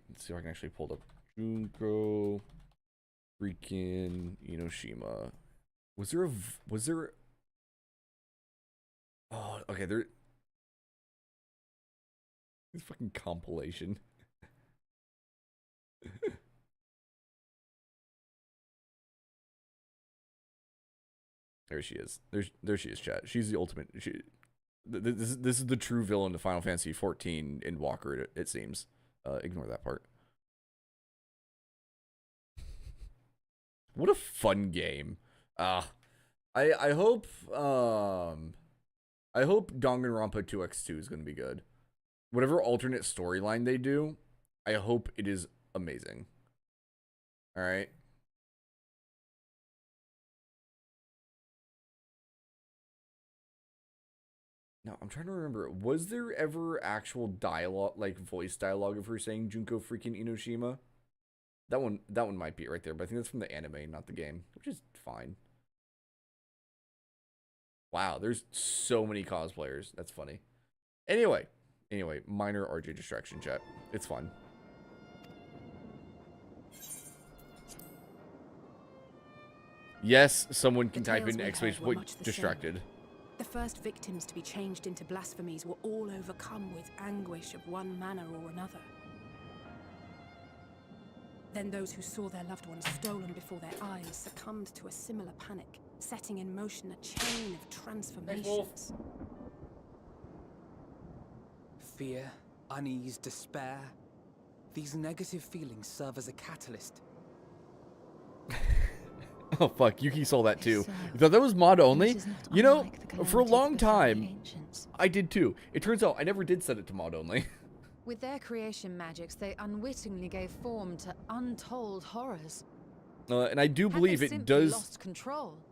Let's see if I can actually pull up Junko, freaking Enoshima. Was there? Oh, okay. This fucking compilation. There she is. There she is, chat. She's the ultimate. This is the true villain of Final Fantasy XIV Endwalker. It seems. Ignore that part. What a fun game. I hope Danganronpa 2x2 is gonna be good. Whatever alternate storyline they do, I hope it is amazing. All right. Now, I'm trying to remember, was there ever actual dialogue, like voice dialogue of her saying Junko freaking Enoshima? That one might be right there, but I think that's from the anime, not the game, which is fine. Wow, there's so many cosplayers. That's funny. Anyway, minor RJ distraction, chat. It's fun. Yes, someone can type in distracted. The first victims to be changed into blasphemies were all overcome with anguish of one manner or another. Then those who saw their loved ones stolen before their eyes succumbed to a similar panic, setting in motion a chain of transformations. Fear, unease, despair. These negative feelings serve as a catalyst. Oh fuck, Yuki saw that too. You thought that was mod only? You know, for a long time, I did too. It turns out I never did set it to mod only. With their creation magics, they unwittingly gave form to untold horrors. And I do believe it does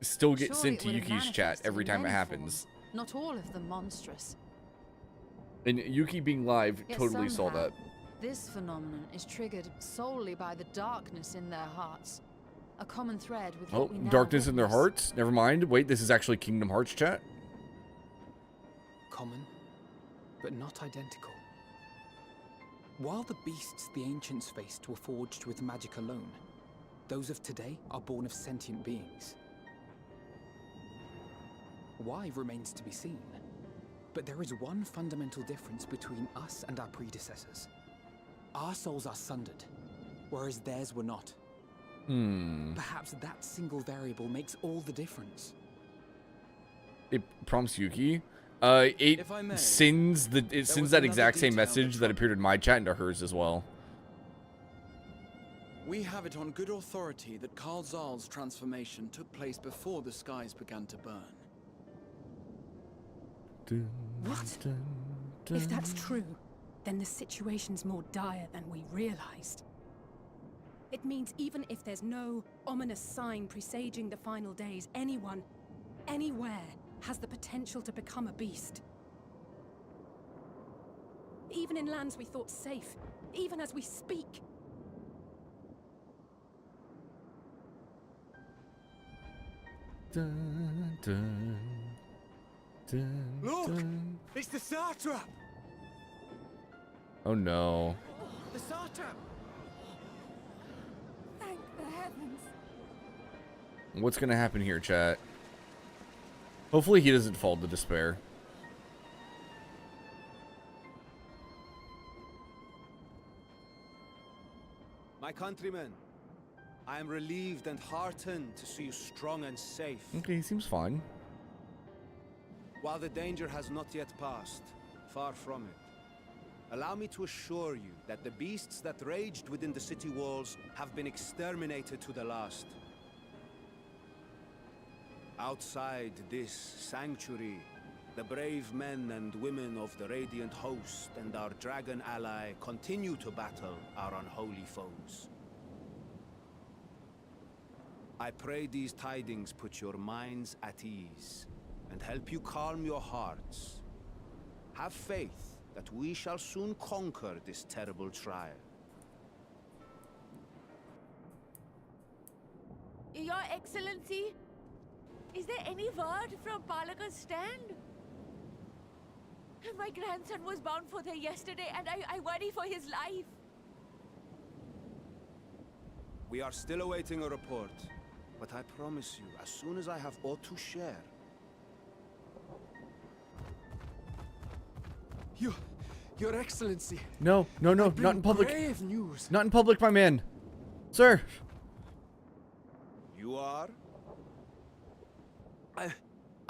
still get Surely sent to it would have Yuki's chat manifested every in time it many happens. forms, not all of them monstrous. And Yuki being live Yet totally saw somehow, that. This phenomenon is triggered solely by the darkness in their hearts. A common thread with Oh, what we now darkness in their witness. hearts? Never mind. Wait, this is actually Kingdom Hearts chat? Common, but not identical. While the beasts the ancients faced were forged with magic alone, those of today are born of sentient beings. Why remains to be seen. But there is one fundamental difference between us and our predecessors. Our souls are sundered, whereas theirs were not. Perhaps that single variable makes all the difference. It prompts Yuki. It sends that exact same message that appeared in my chat into hers as well. We have it on good authority that Karl Zahl's transformation took place before the skies began to burn. What? If that's true, then the situation's more dire than we realized. It means even if there's no ominous sign presaging the final days, anyone, anywhere, has the potential to become a beast. Even in lands we thought safe, even as we speak. Dun, dun, dun, Look! dun. It's the satrap! Oh no. The satrap! Thank the heavens. What's gonna happen here, chat? Hopefully he doesn't fall to despair. My countrymen, I am relieved and heartened to see you strong and safe. Okay, he seems fine. While the danger has not yet passed, far from it, allow me to assure you that the beasts that raged within the city walls have been exterminated to the last. Outside this sanctuary, the brave men and women of the Radiant Host and our dragon ally continue to battle our unholy foes. I pray these tidings put your minds at ease and help you calm your hearts. Have faith that we shall soon conquer this terrible trial. Your Excellency, is there any word from Palaka's stand? My grandson was bound for there yesterday, and I worry for his life. We are still awaiting a report, but I promise you, as soon as I have aught to share... Your Excellency. No, no, no, not in public. Grave news. Not in public, my man. Sir. You are?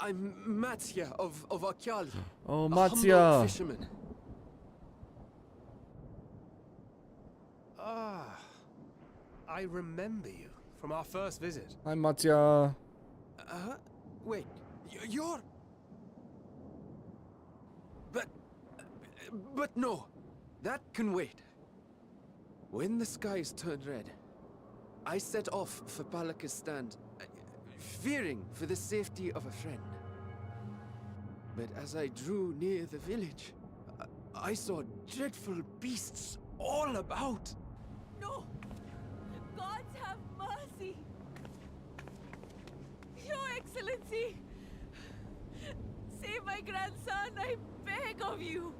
I'm Matya of Akyal. Oh, a Matya. humble fisherman. Ah, I remember you from our first visit. Hi, Matya. Wait, you're... But no, that can wait. When the skies turned red, I set off for Palaka's stand, fearing for the safety of a friend. But as I drew near the village, I saw dreadful beasts all about. No! Gods have mercy! Your Excellency! Save my grandson, I beg of you!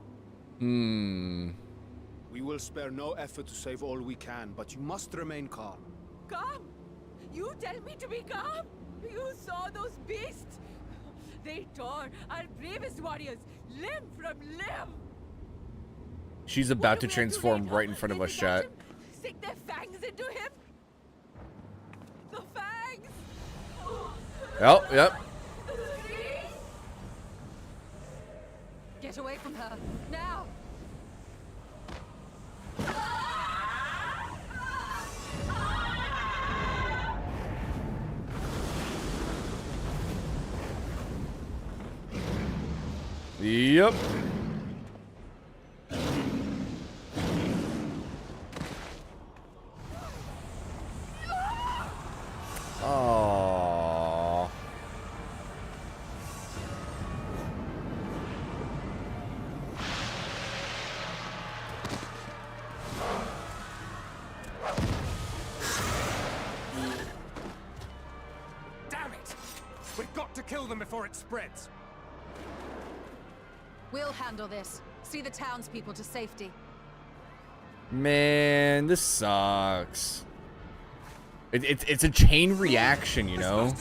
We will spare no effort to save all we can, but you must remain calm. Calm? You tell me to be calm? You saw those beasts? They tore our bravest warriors limb from limb! She's about to transform right in front of us, chat. Stick their fangs into him? The fangs! Oh, yep. Get away from her, now! Yep. Aww. Damn it! We've got to kill them before it spreads. We'll handle this. See the townspeople to safety. Man, this sucks. It's a chain reaction, you know?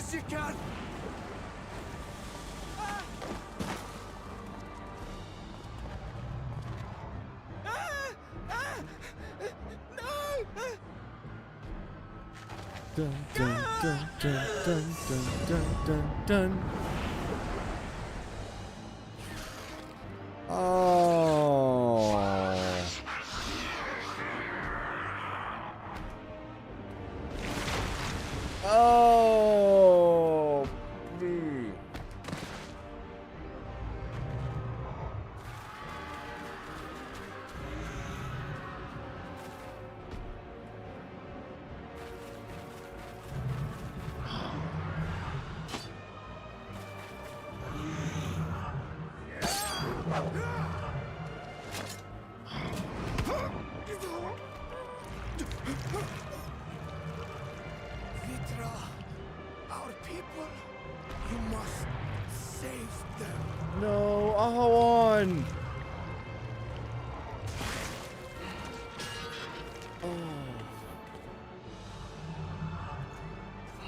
Dun, dun, dun, dun, dun, dun, dun, dun, dun. Oh. Oh. Vitra, our people, you must save them. No, Ahawan.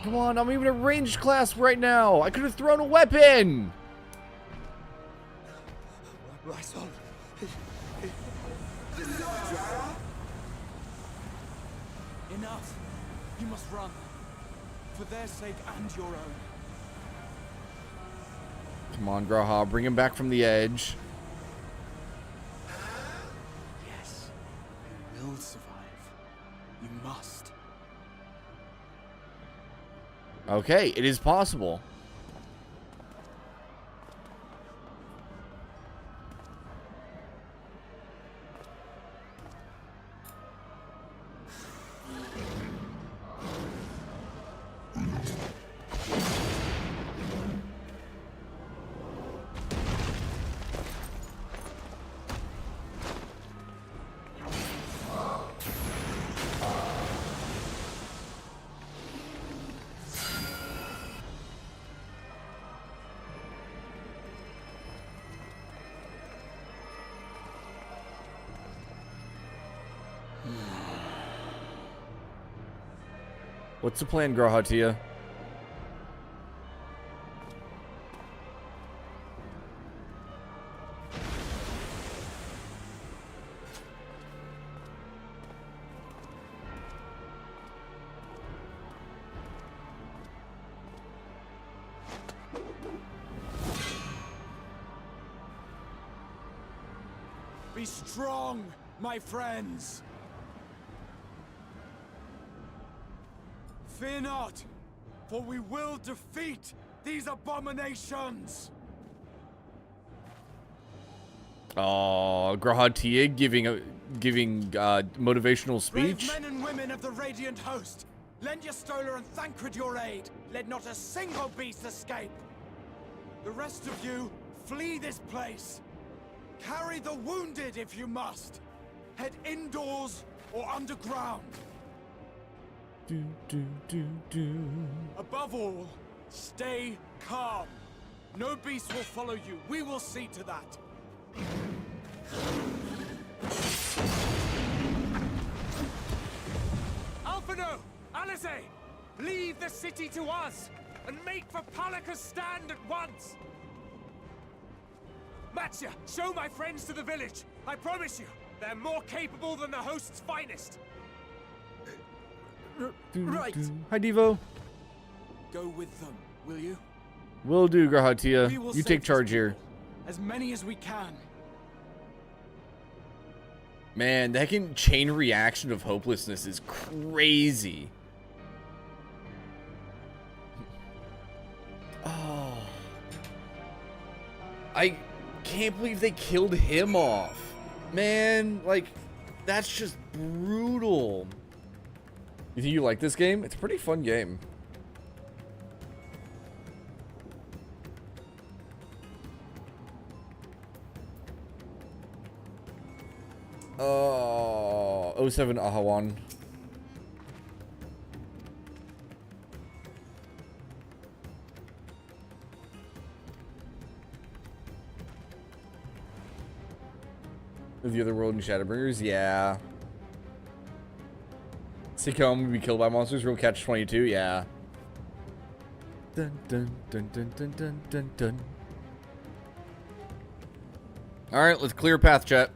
Come on, I'm even a ranged class right now. I could have thrown a weapon. My son. Enough. You must run. For their sake and your own. Come on, Graha, bring him back from the edge. Yes. You will survive. You must. Okay, it is possible. What's the plan, Grahatia? Be strong, my friends! Fear not, for we will defeat these abominations! Oh, Grahatia giving motivational speech. Brave men and women of the Radiant Host, lend your Stola and Thancred your aid. Let not a single beast escape. The rest of you, flee this place. Carry the wounded if you must. Head indoors or underground. Above all, stay calm. No beast will follow you. We will see to that. Alphino! Alice! Leave the city to us, and make for Palika's stand at once! Matsya, show my friends to the village. I promise you, they're more capable than the host's finest. Right. Hi, Devo. Go with them, will you? Will do, Grahatia. We will You save take these charge here. As many as we can. Man, that chain reaction of hopelessness is crazy. Oh. I can't believe they killed him off. Man, like, that's just brutal. You think you like this game? It's a pretty fun game. Oh, 07 Ahawan. The other world in Shadowbringers, yeah. Sicko, be killed by monsters, real catch 22, yeah. Dun dun dun dun dun dun dun dun. Alright, let's clear a path, chat.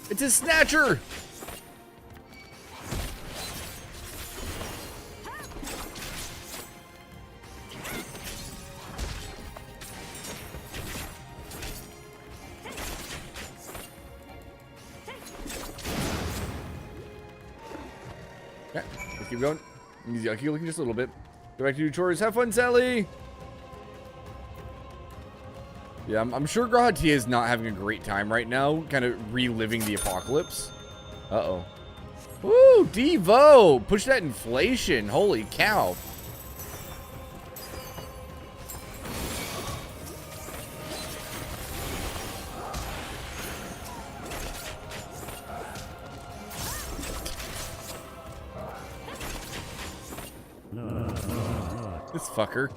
It's a snatcher! Okay, let's keep going. Easy, I'll keep looking just a little bit. Go back to do chores. Have fun, Sally! Yeah, I'm sure Grahatia is not having a great time right now, kind of reliving the apocalypse. Uh-oh. Woo, Devo! Push that inflation. Holy cow. This fucker.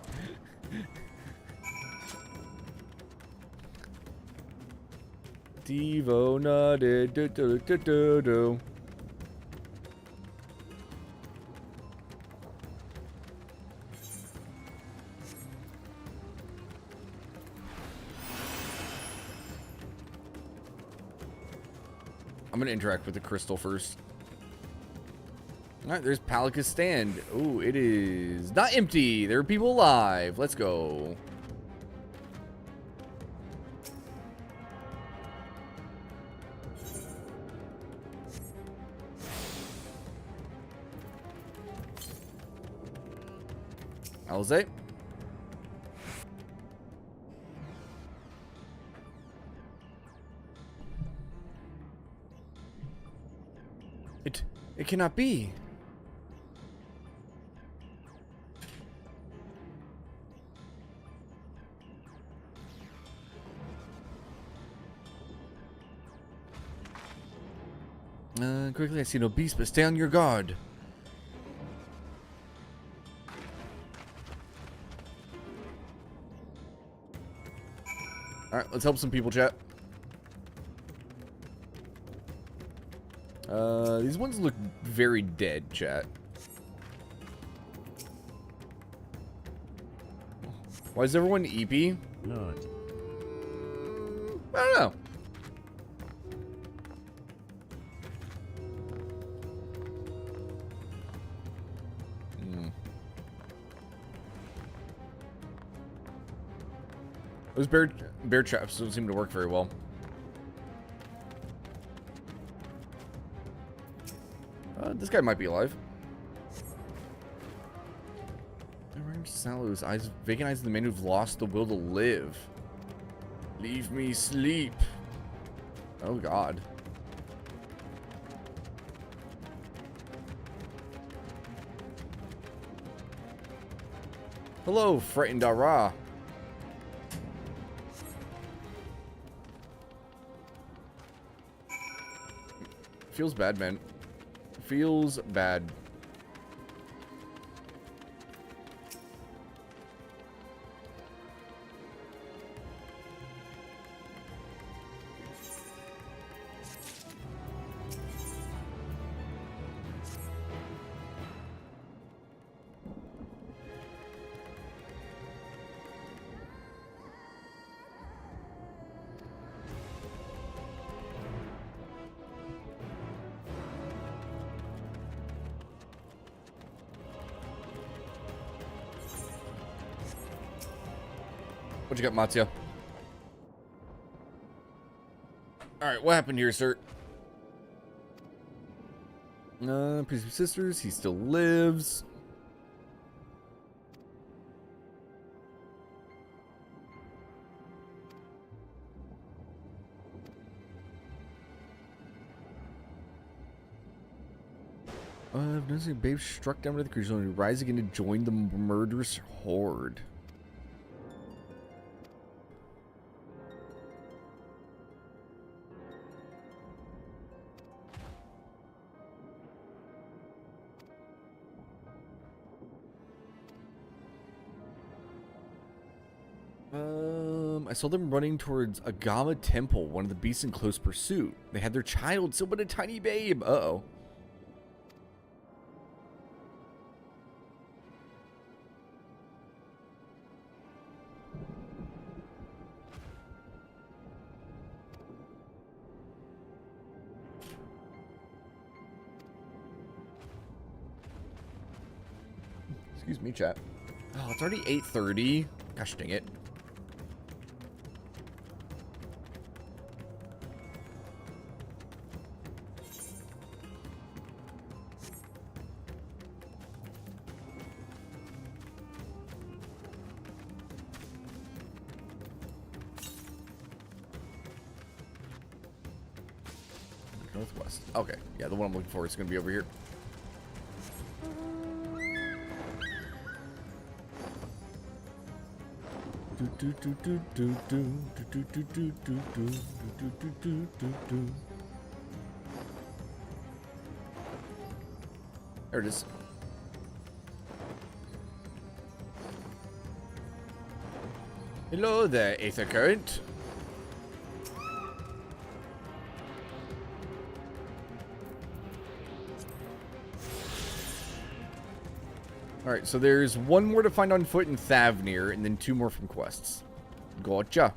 Devo nutted, do do do do do. I'm gonna interact with the crystal first. Alright, there's Palika's stand. Oh, it is not empty. There are people alive. Let's go. Alize. It cannot be. Quickly, I see no beast, but stay on your guard. Alright, let's help some people, chat. These ones look very dead, chat. Why is everyone EP? No. I don't know. Those bear traps don't seem to work very well. This guy might be alive. Sallows, eyes, vacant eyes of the men who've lost the will to live. Leave me sleep. Oh God. Hello, frightened Ara. Feels bad, man. Feels bad. What you got, Mattia? Alright, what happened here, sir? Priest of Sisters, he still lives. I've noticed a babe struck down by the creature only to rise again to join the murderous horde. I saw them running towards Agama Temple, one of the beasts in close pursuit. They had their child, so but a tiny babe. Uh-oh. Excuse me, chat. Oh, it's already 8:30. Gosh dang it. Northwest. Okay, yeah, the one I'm looking for is going to be over here. There it is. Hello there, Aether Current. Alright, so there's one more to find on foot in Thavnir, and then 2 more from quests. Gotcha.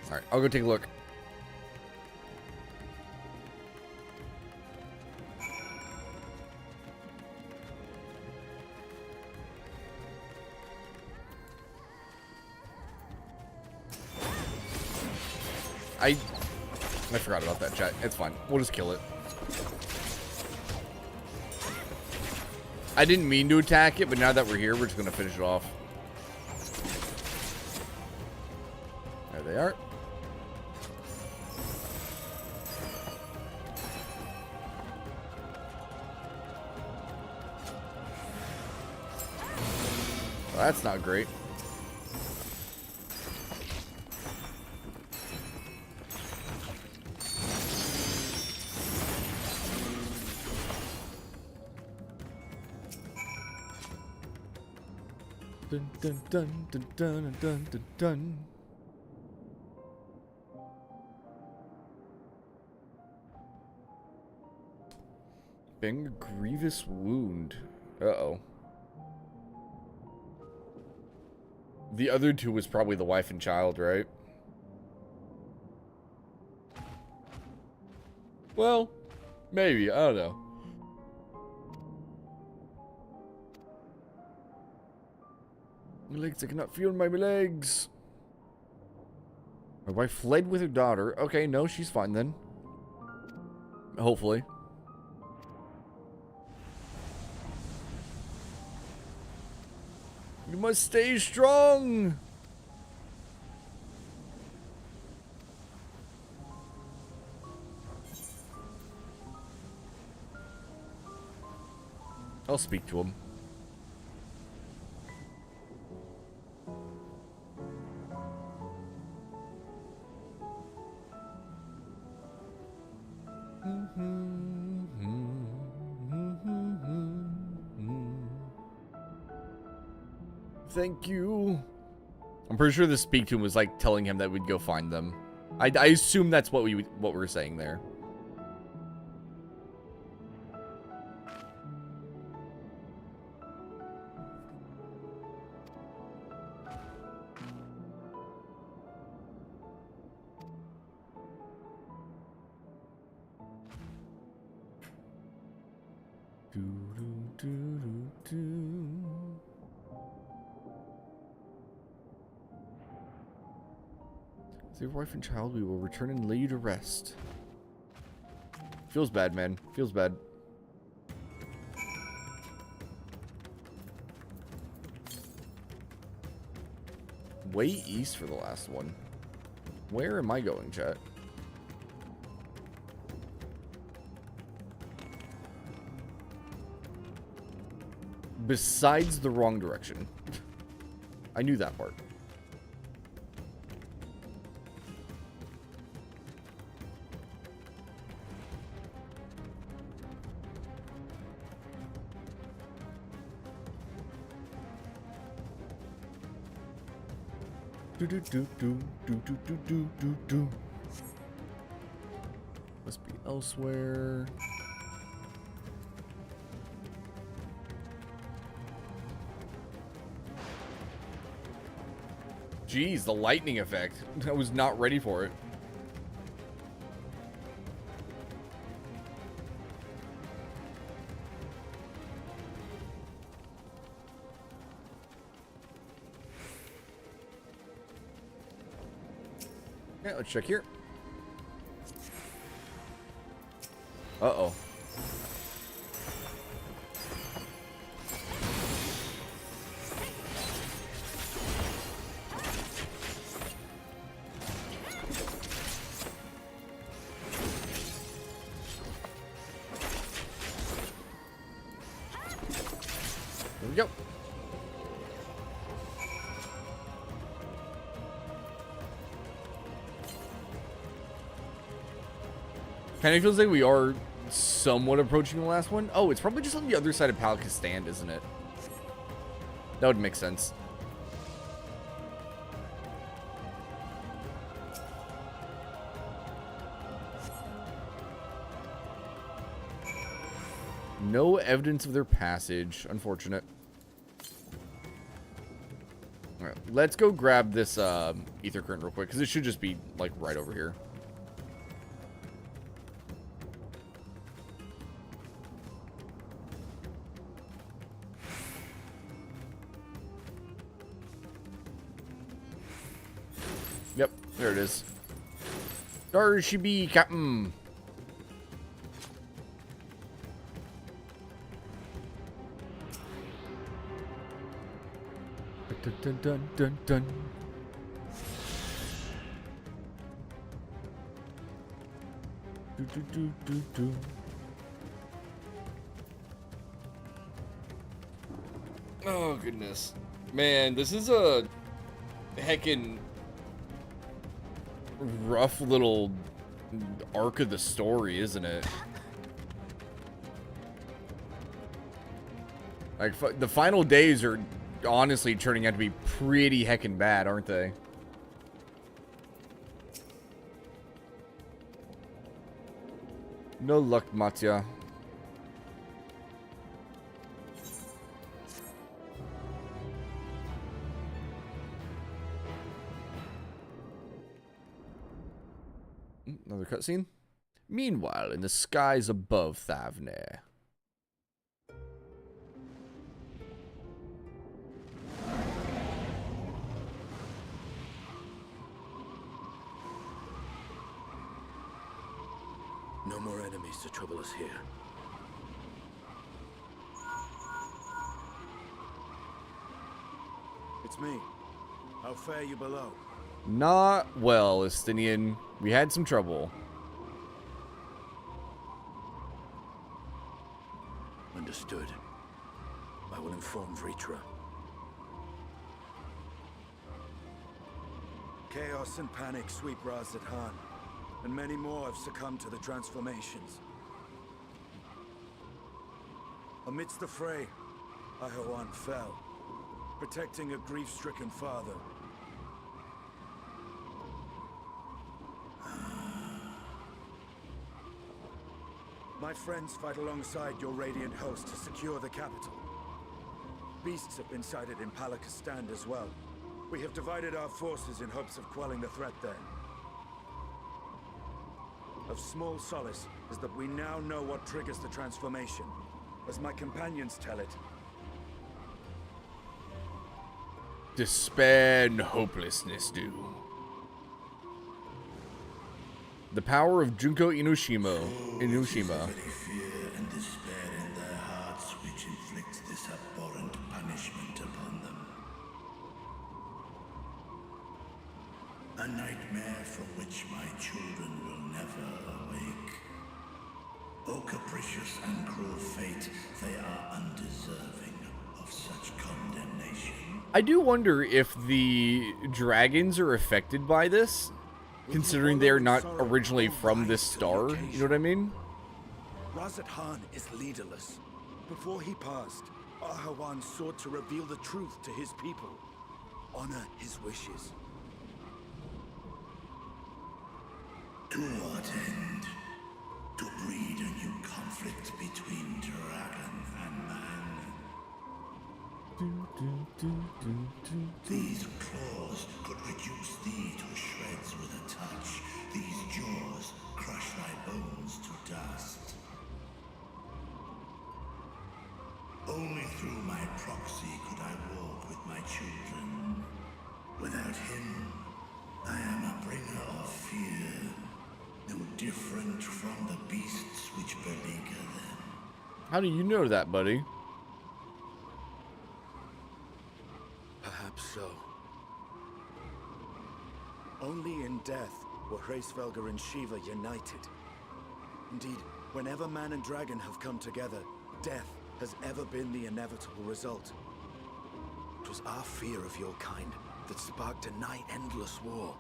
Alright, I'll go take a look. I forgot about that, chat. It's fine. We'll just kill it. I didn't mean to attack it, but now that we're here, we're just going to finish it off. There they are. that's not great. Dun dun dun dun dun dun dun dun. Bearing a grievous wound. Uh-oh. The other two was probably the wife and child, right? Well, maybe. I don't know. My legs, I cannot feel my legs. My wife fled with her daughter. Okay, no, she's fine then. Hopefully. You must stay strong. I'll speak to him. Thank you. I'm pretty sure the speak to him was like telling him that we'd go find them. I assume that's what we were saying there. Your wife and child, we will return and lay you to rest. Feels bad, man. Feels bad. Way east for the last one. Where am I going, chat? Besides the wrong direction. I knew that part. Do. Must be elsewhere. Jeez, the lightning effect. I was not ready for it. Yeah, let's check here. Uh-oh. There we go. Kind of feels like we are somewhat approaching the last one. Oh, it's probably just on the other side of Palacus Stand, isn't it? That would make sense. No evidence of their passage. Unfortunate. Alright, let's go grab this ether current real quick, because it should just be, like, right over here. Yep, there it is. There she be, Captain. Dun dun dun dun dun. Do. Oh goodness. Man, this is a heckin' rough little arc of the story, isn't it? Like, the final days are honestly turning out to be pretty heckin' bad, aren't they? No luck, Matya. Another cutscene. Meanwhile, in the skies above Thavne. No more enemies to trouble us here. It's me. How fare you below? Not well, Estinian. We had some trouble. Understood. I will inform Vritra. Chaos and panic sweep Razat Han, and many more have succumbed to the transformations. Amidst the fray, Ahawan fell, protecting a grief-stricken father. My friends fight alongside your Radiant host to secure the capital. Beasts have been sighted in Palakistan as well. We have divided our forces in hopes of quelling the threat there. Of small solace is that we now know what triggers the transformation. As my companions tell it, despair and hopelessness do. The power of Junko Inoshima. Fear and despair in their hearts which inflicts this abhorrent punishment upon them. A nightmare from which my children will never awake. O capricious and cruel fate, they are undeserving of such condemnation. I do wonder if the dragons are affected by this, considering they're not originally from this star. You know what I mean? Razat Han is leaderless. Before he passed, Ahawan sought to reveal the truth to his people. Honor his wishes. To what end? To breed a new conflict between dragon and man. These claws could reduce thee to shreds with a touch. These jaws crush thy bones to dust. Only through my proxy could I walk with my children. Without him, I am a bringer of fear, no different from the beasts which beleaguer them. How do you know that, buddy? Perhaps so. Only in death were Hraesvelgr and Shiva united. Indeed, whenever man and dragon have come together, death has ever been the inevitable result. It was our fear of your kind that sparked a nigh-endless war.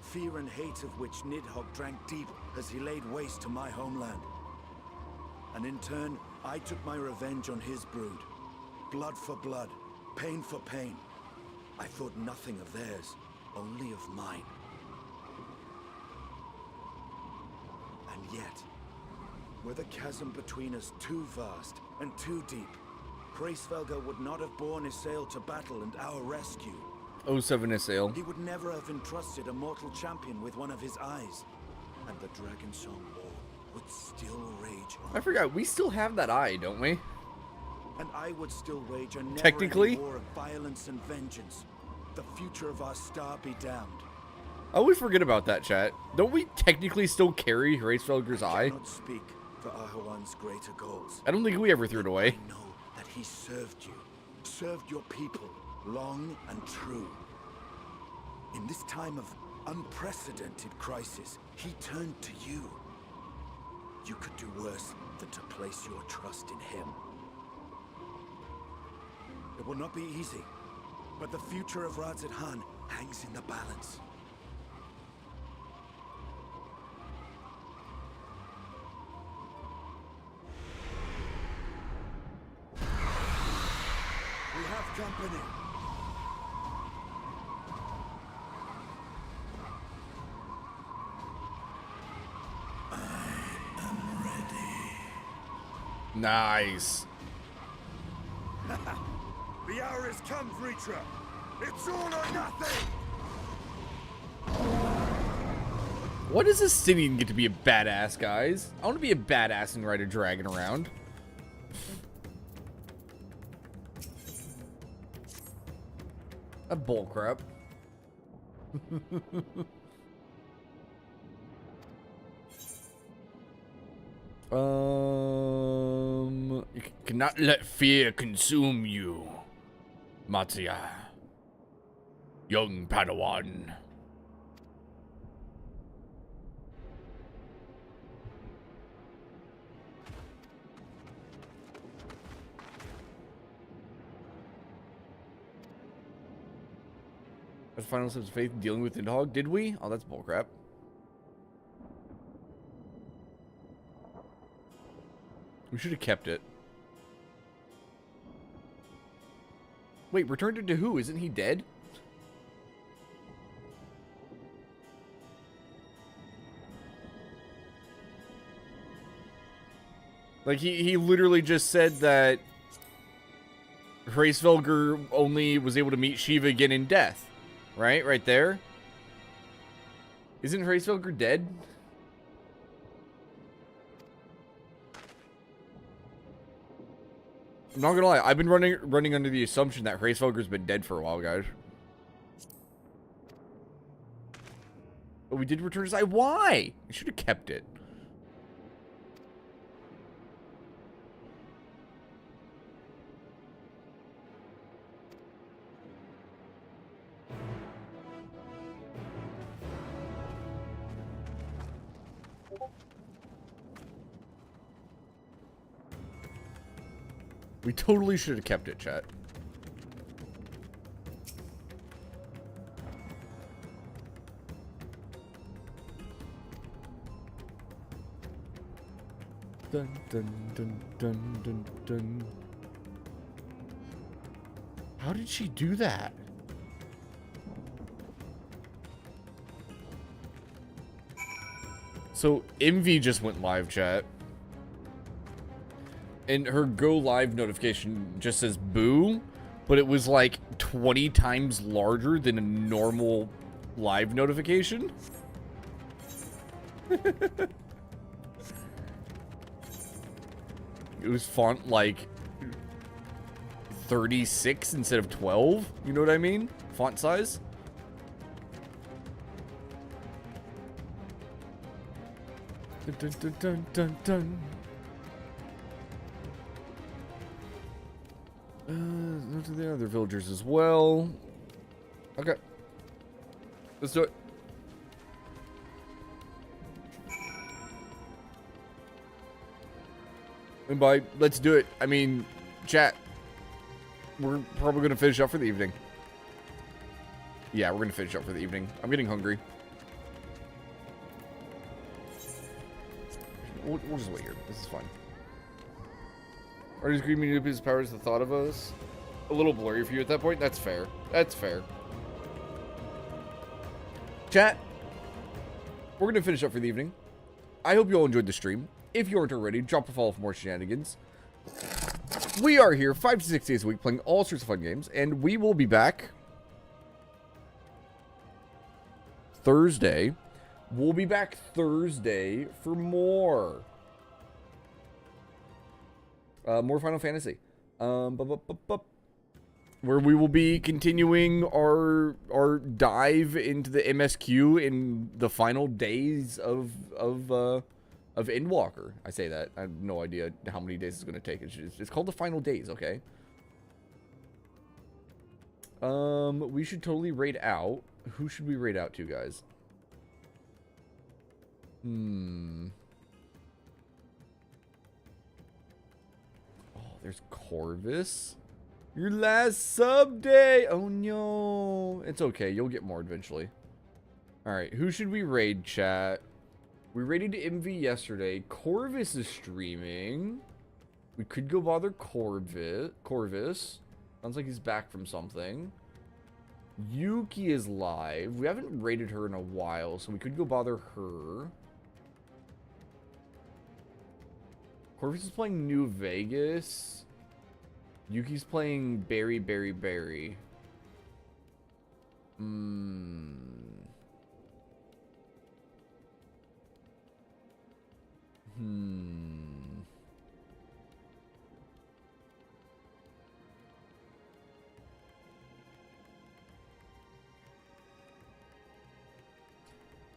Fear and hate of which Nidhogg drank deep as he laid waste to my homeland. And in turn, I took my revenge on his brood. Blood for blood, pain for pain. I thought nothing of theirs, only of mine. And yet, were the chasm between us too vast and too deep, Hraesvelgr would not have borne Isael to battle and our rescue. 07 Isael. He would never have entrusted a mortal champion with one of his eyes, and the Dragon Song War would still rage on. I forgot, we still have that eye, don't we? And I would still wage a Technically? never-ending war of violence and vengeance. The future of our star be damned. I always forget about that, chat. Don't we technically still carry Hraesvelgr's eye? I cannot speak for Ahawan's greater goals. I don't think we ever threw it away. I know that he served you, served your people, long and true. In this time of unprecedented crisis, he turned to you. You could do worse than to place your trust in him. It will not be easy, but the future of Radz-at-Han hangs in the balance. We have company. Nice. The hour has come, Vritra. It's all or nothing. What does a Scythian get to be a badass, guys? I want to be a badass and ride a dragon around. A bullcrap. You cannot let fear consume you, Matsuya, young Padawan. That's final steps of faith dealing with Endhog. Did we? Oh, that's bullcrap. We should have kept it. Wait, returned it to who? Isn't he dead? Like, he literally just said that Hraesvelgr only was able to meet Shiva again in death. Right? Right there? Isn't Hraesvelgr dead? I'm not gonna lie, I've been running under the assumption that Hraesvelgr's been dead for a while, guys. But we did return his eye. Why? I should have kept it. We totally should have kept it, chat. Dun dun dun dun dun dun. How did she do that? So Envy just went live, chat. And her go live notification just says boo, but it was like 20 times larger than a normal live notification. It was font like 36 instead of 12. You know what I mean? Font size. Dun, dun, dun, dun, dun, dun. To the other villagers as well. Okay. Let's do it. And by let's do it, I mean, chat, we're probably going to finish up for the evening. Yeah, we're going to finish up for the evening. I'm getting hungry. We'll just wait here. This is fine. Artist screaming up his powers the thought of us. A little blurry for you at that point. That's fair. That's fair. Chat, we're going to finish up for the evening. I hope you all enjoyed the stream. If you aren't already, drop a follow for more shenanigans. We are here 5 to 6 days a week playing all sorts of fun games, and we will be back Thursday. We'll be back Thursday for more. More Final Fantasy. Where we will be continuing our dive into the MSQ in the final days of Endwalker. I say that. I have no idea how many days it's going to take. It's called the final days, okay? We should totally raid out. Who should we raid out to, guys? Oh, there's Corvus. Your last sub day. Oh no. It's okay. You'll get more eventually. Alright, who should we raid, chat? We raided Envy yesterday. Corvus is streaming. We could go bother Corvus. Sounds like he's back from something. Yuki is live. We haven't raided her in a while, so we could go bother her. Corvus is playing New Vegas. Yuki's playing Berry. You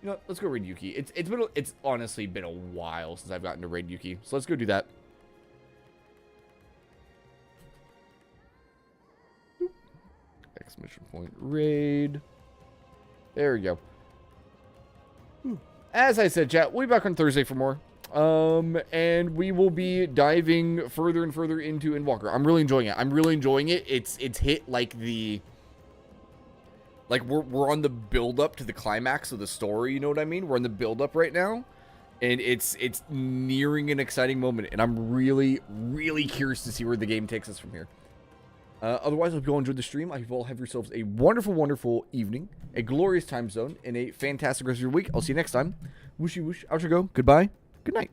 know what? Let's go raid Yuki. It's honestly been a while since I've gotten to raid Yuki. So let's go do that. Exclamation point raid. There we go. As I said, chat, we'll be back on Thursday for more. And we will be diving further and further into Endwalker. I'm really enjoying it. It's hit like the... Like, we're on the build-up to the climax of the story, you know what I mean? We're on the build-up right now. And it's nearing an exciting moment. And I'm really, really curious to see where the game takes us from here. Otherwise, I hope you all enjoyed the stream. I hope you all have yourselves a wonderful, wonderful evening. A glorious time zone. And a fantastic rest of your week. I'll see you next time. Whooshy whoosh. Outro go. Goodbye. Good night.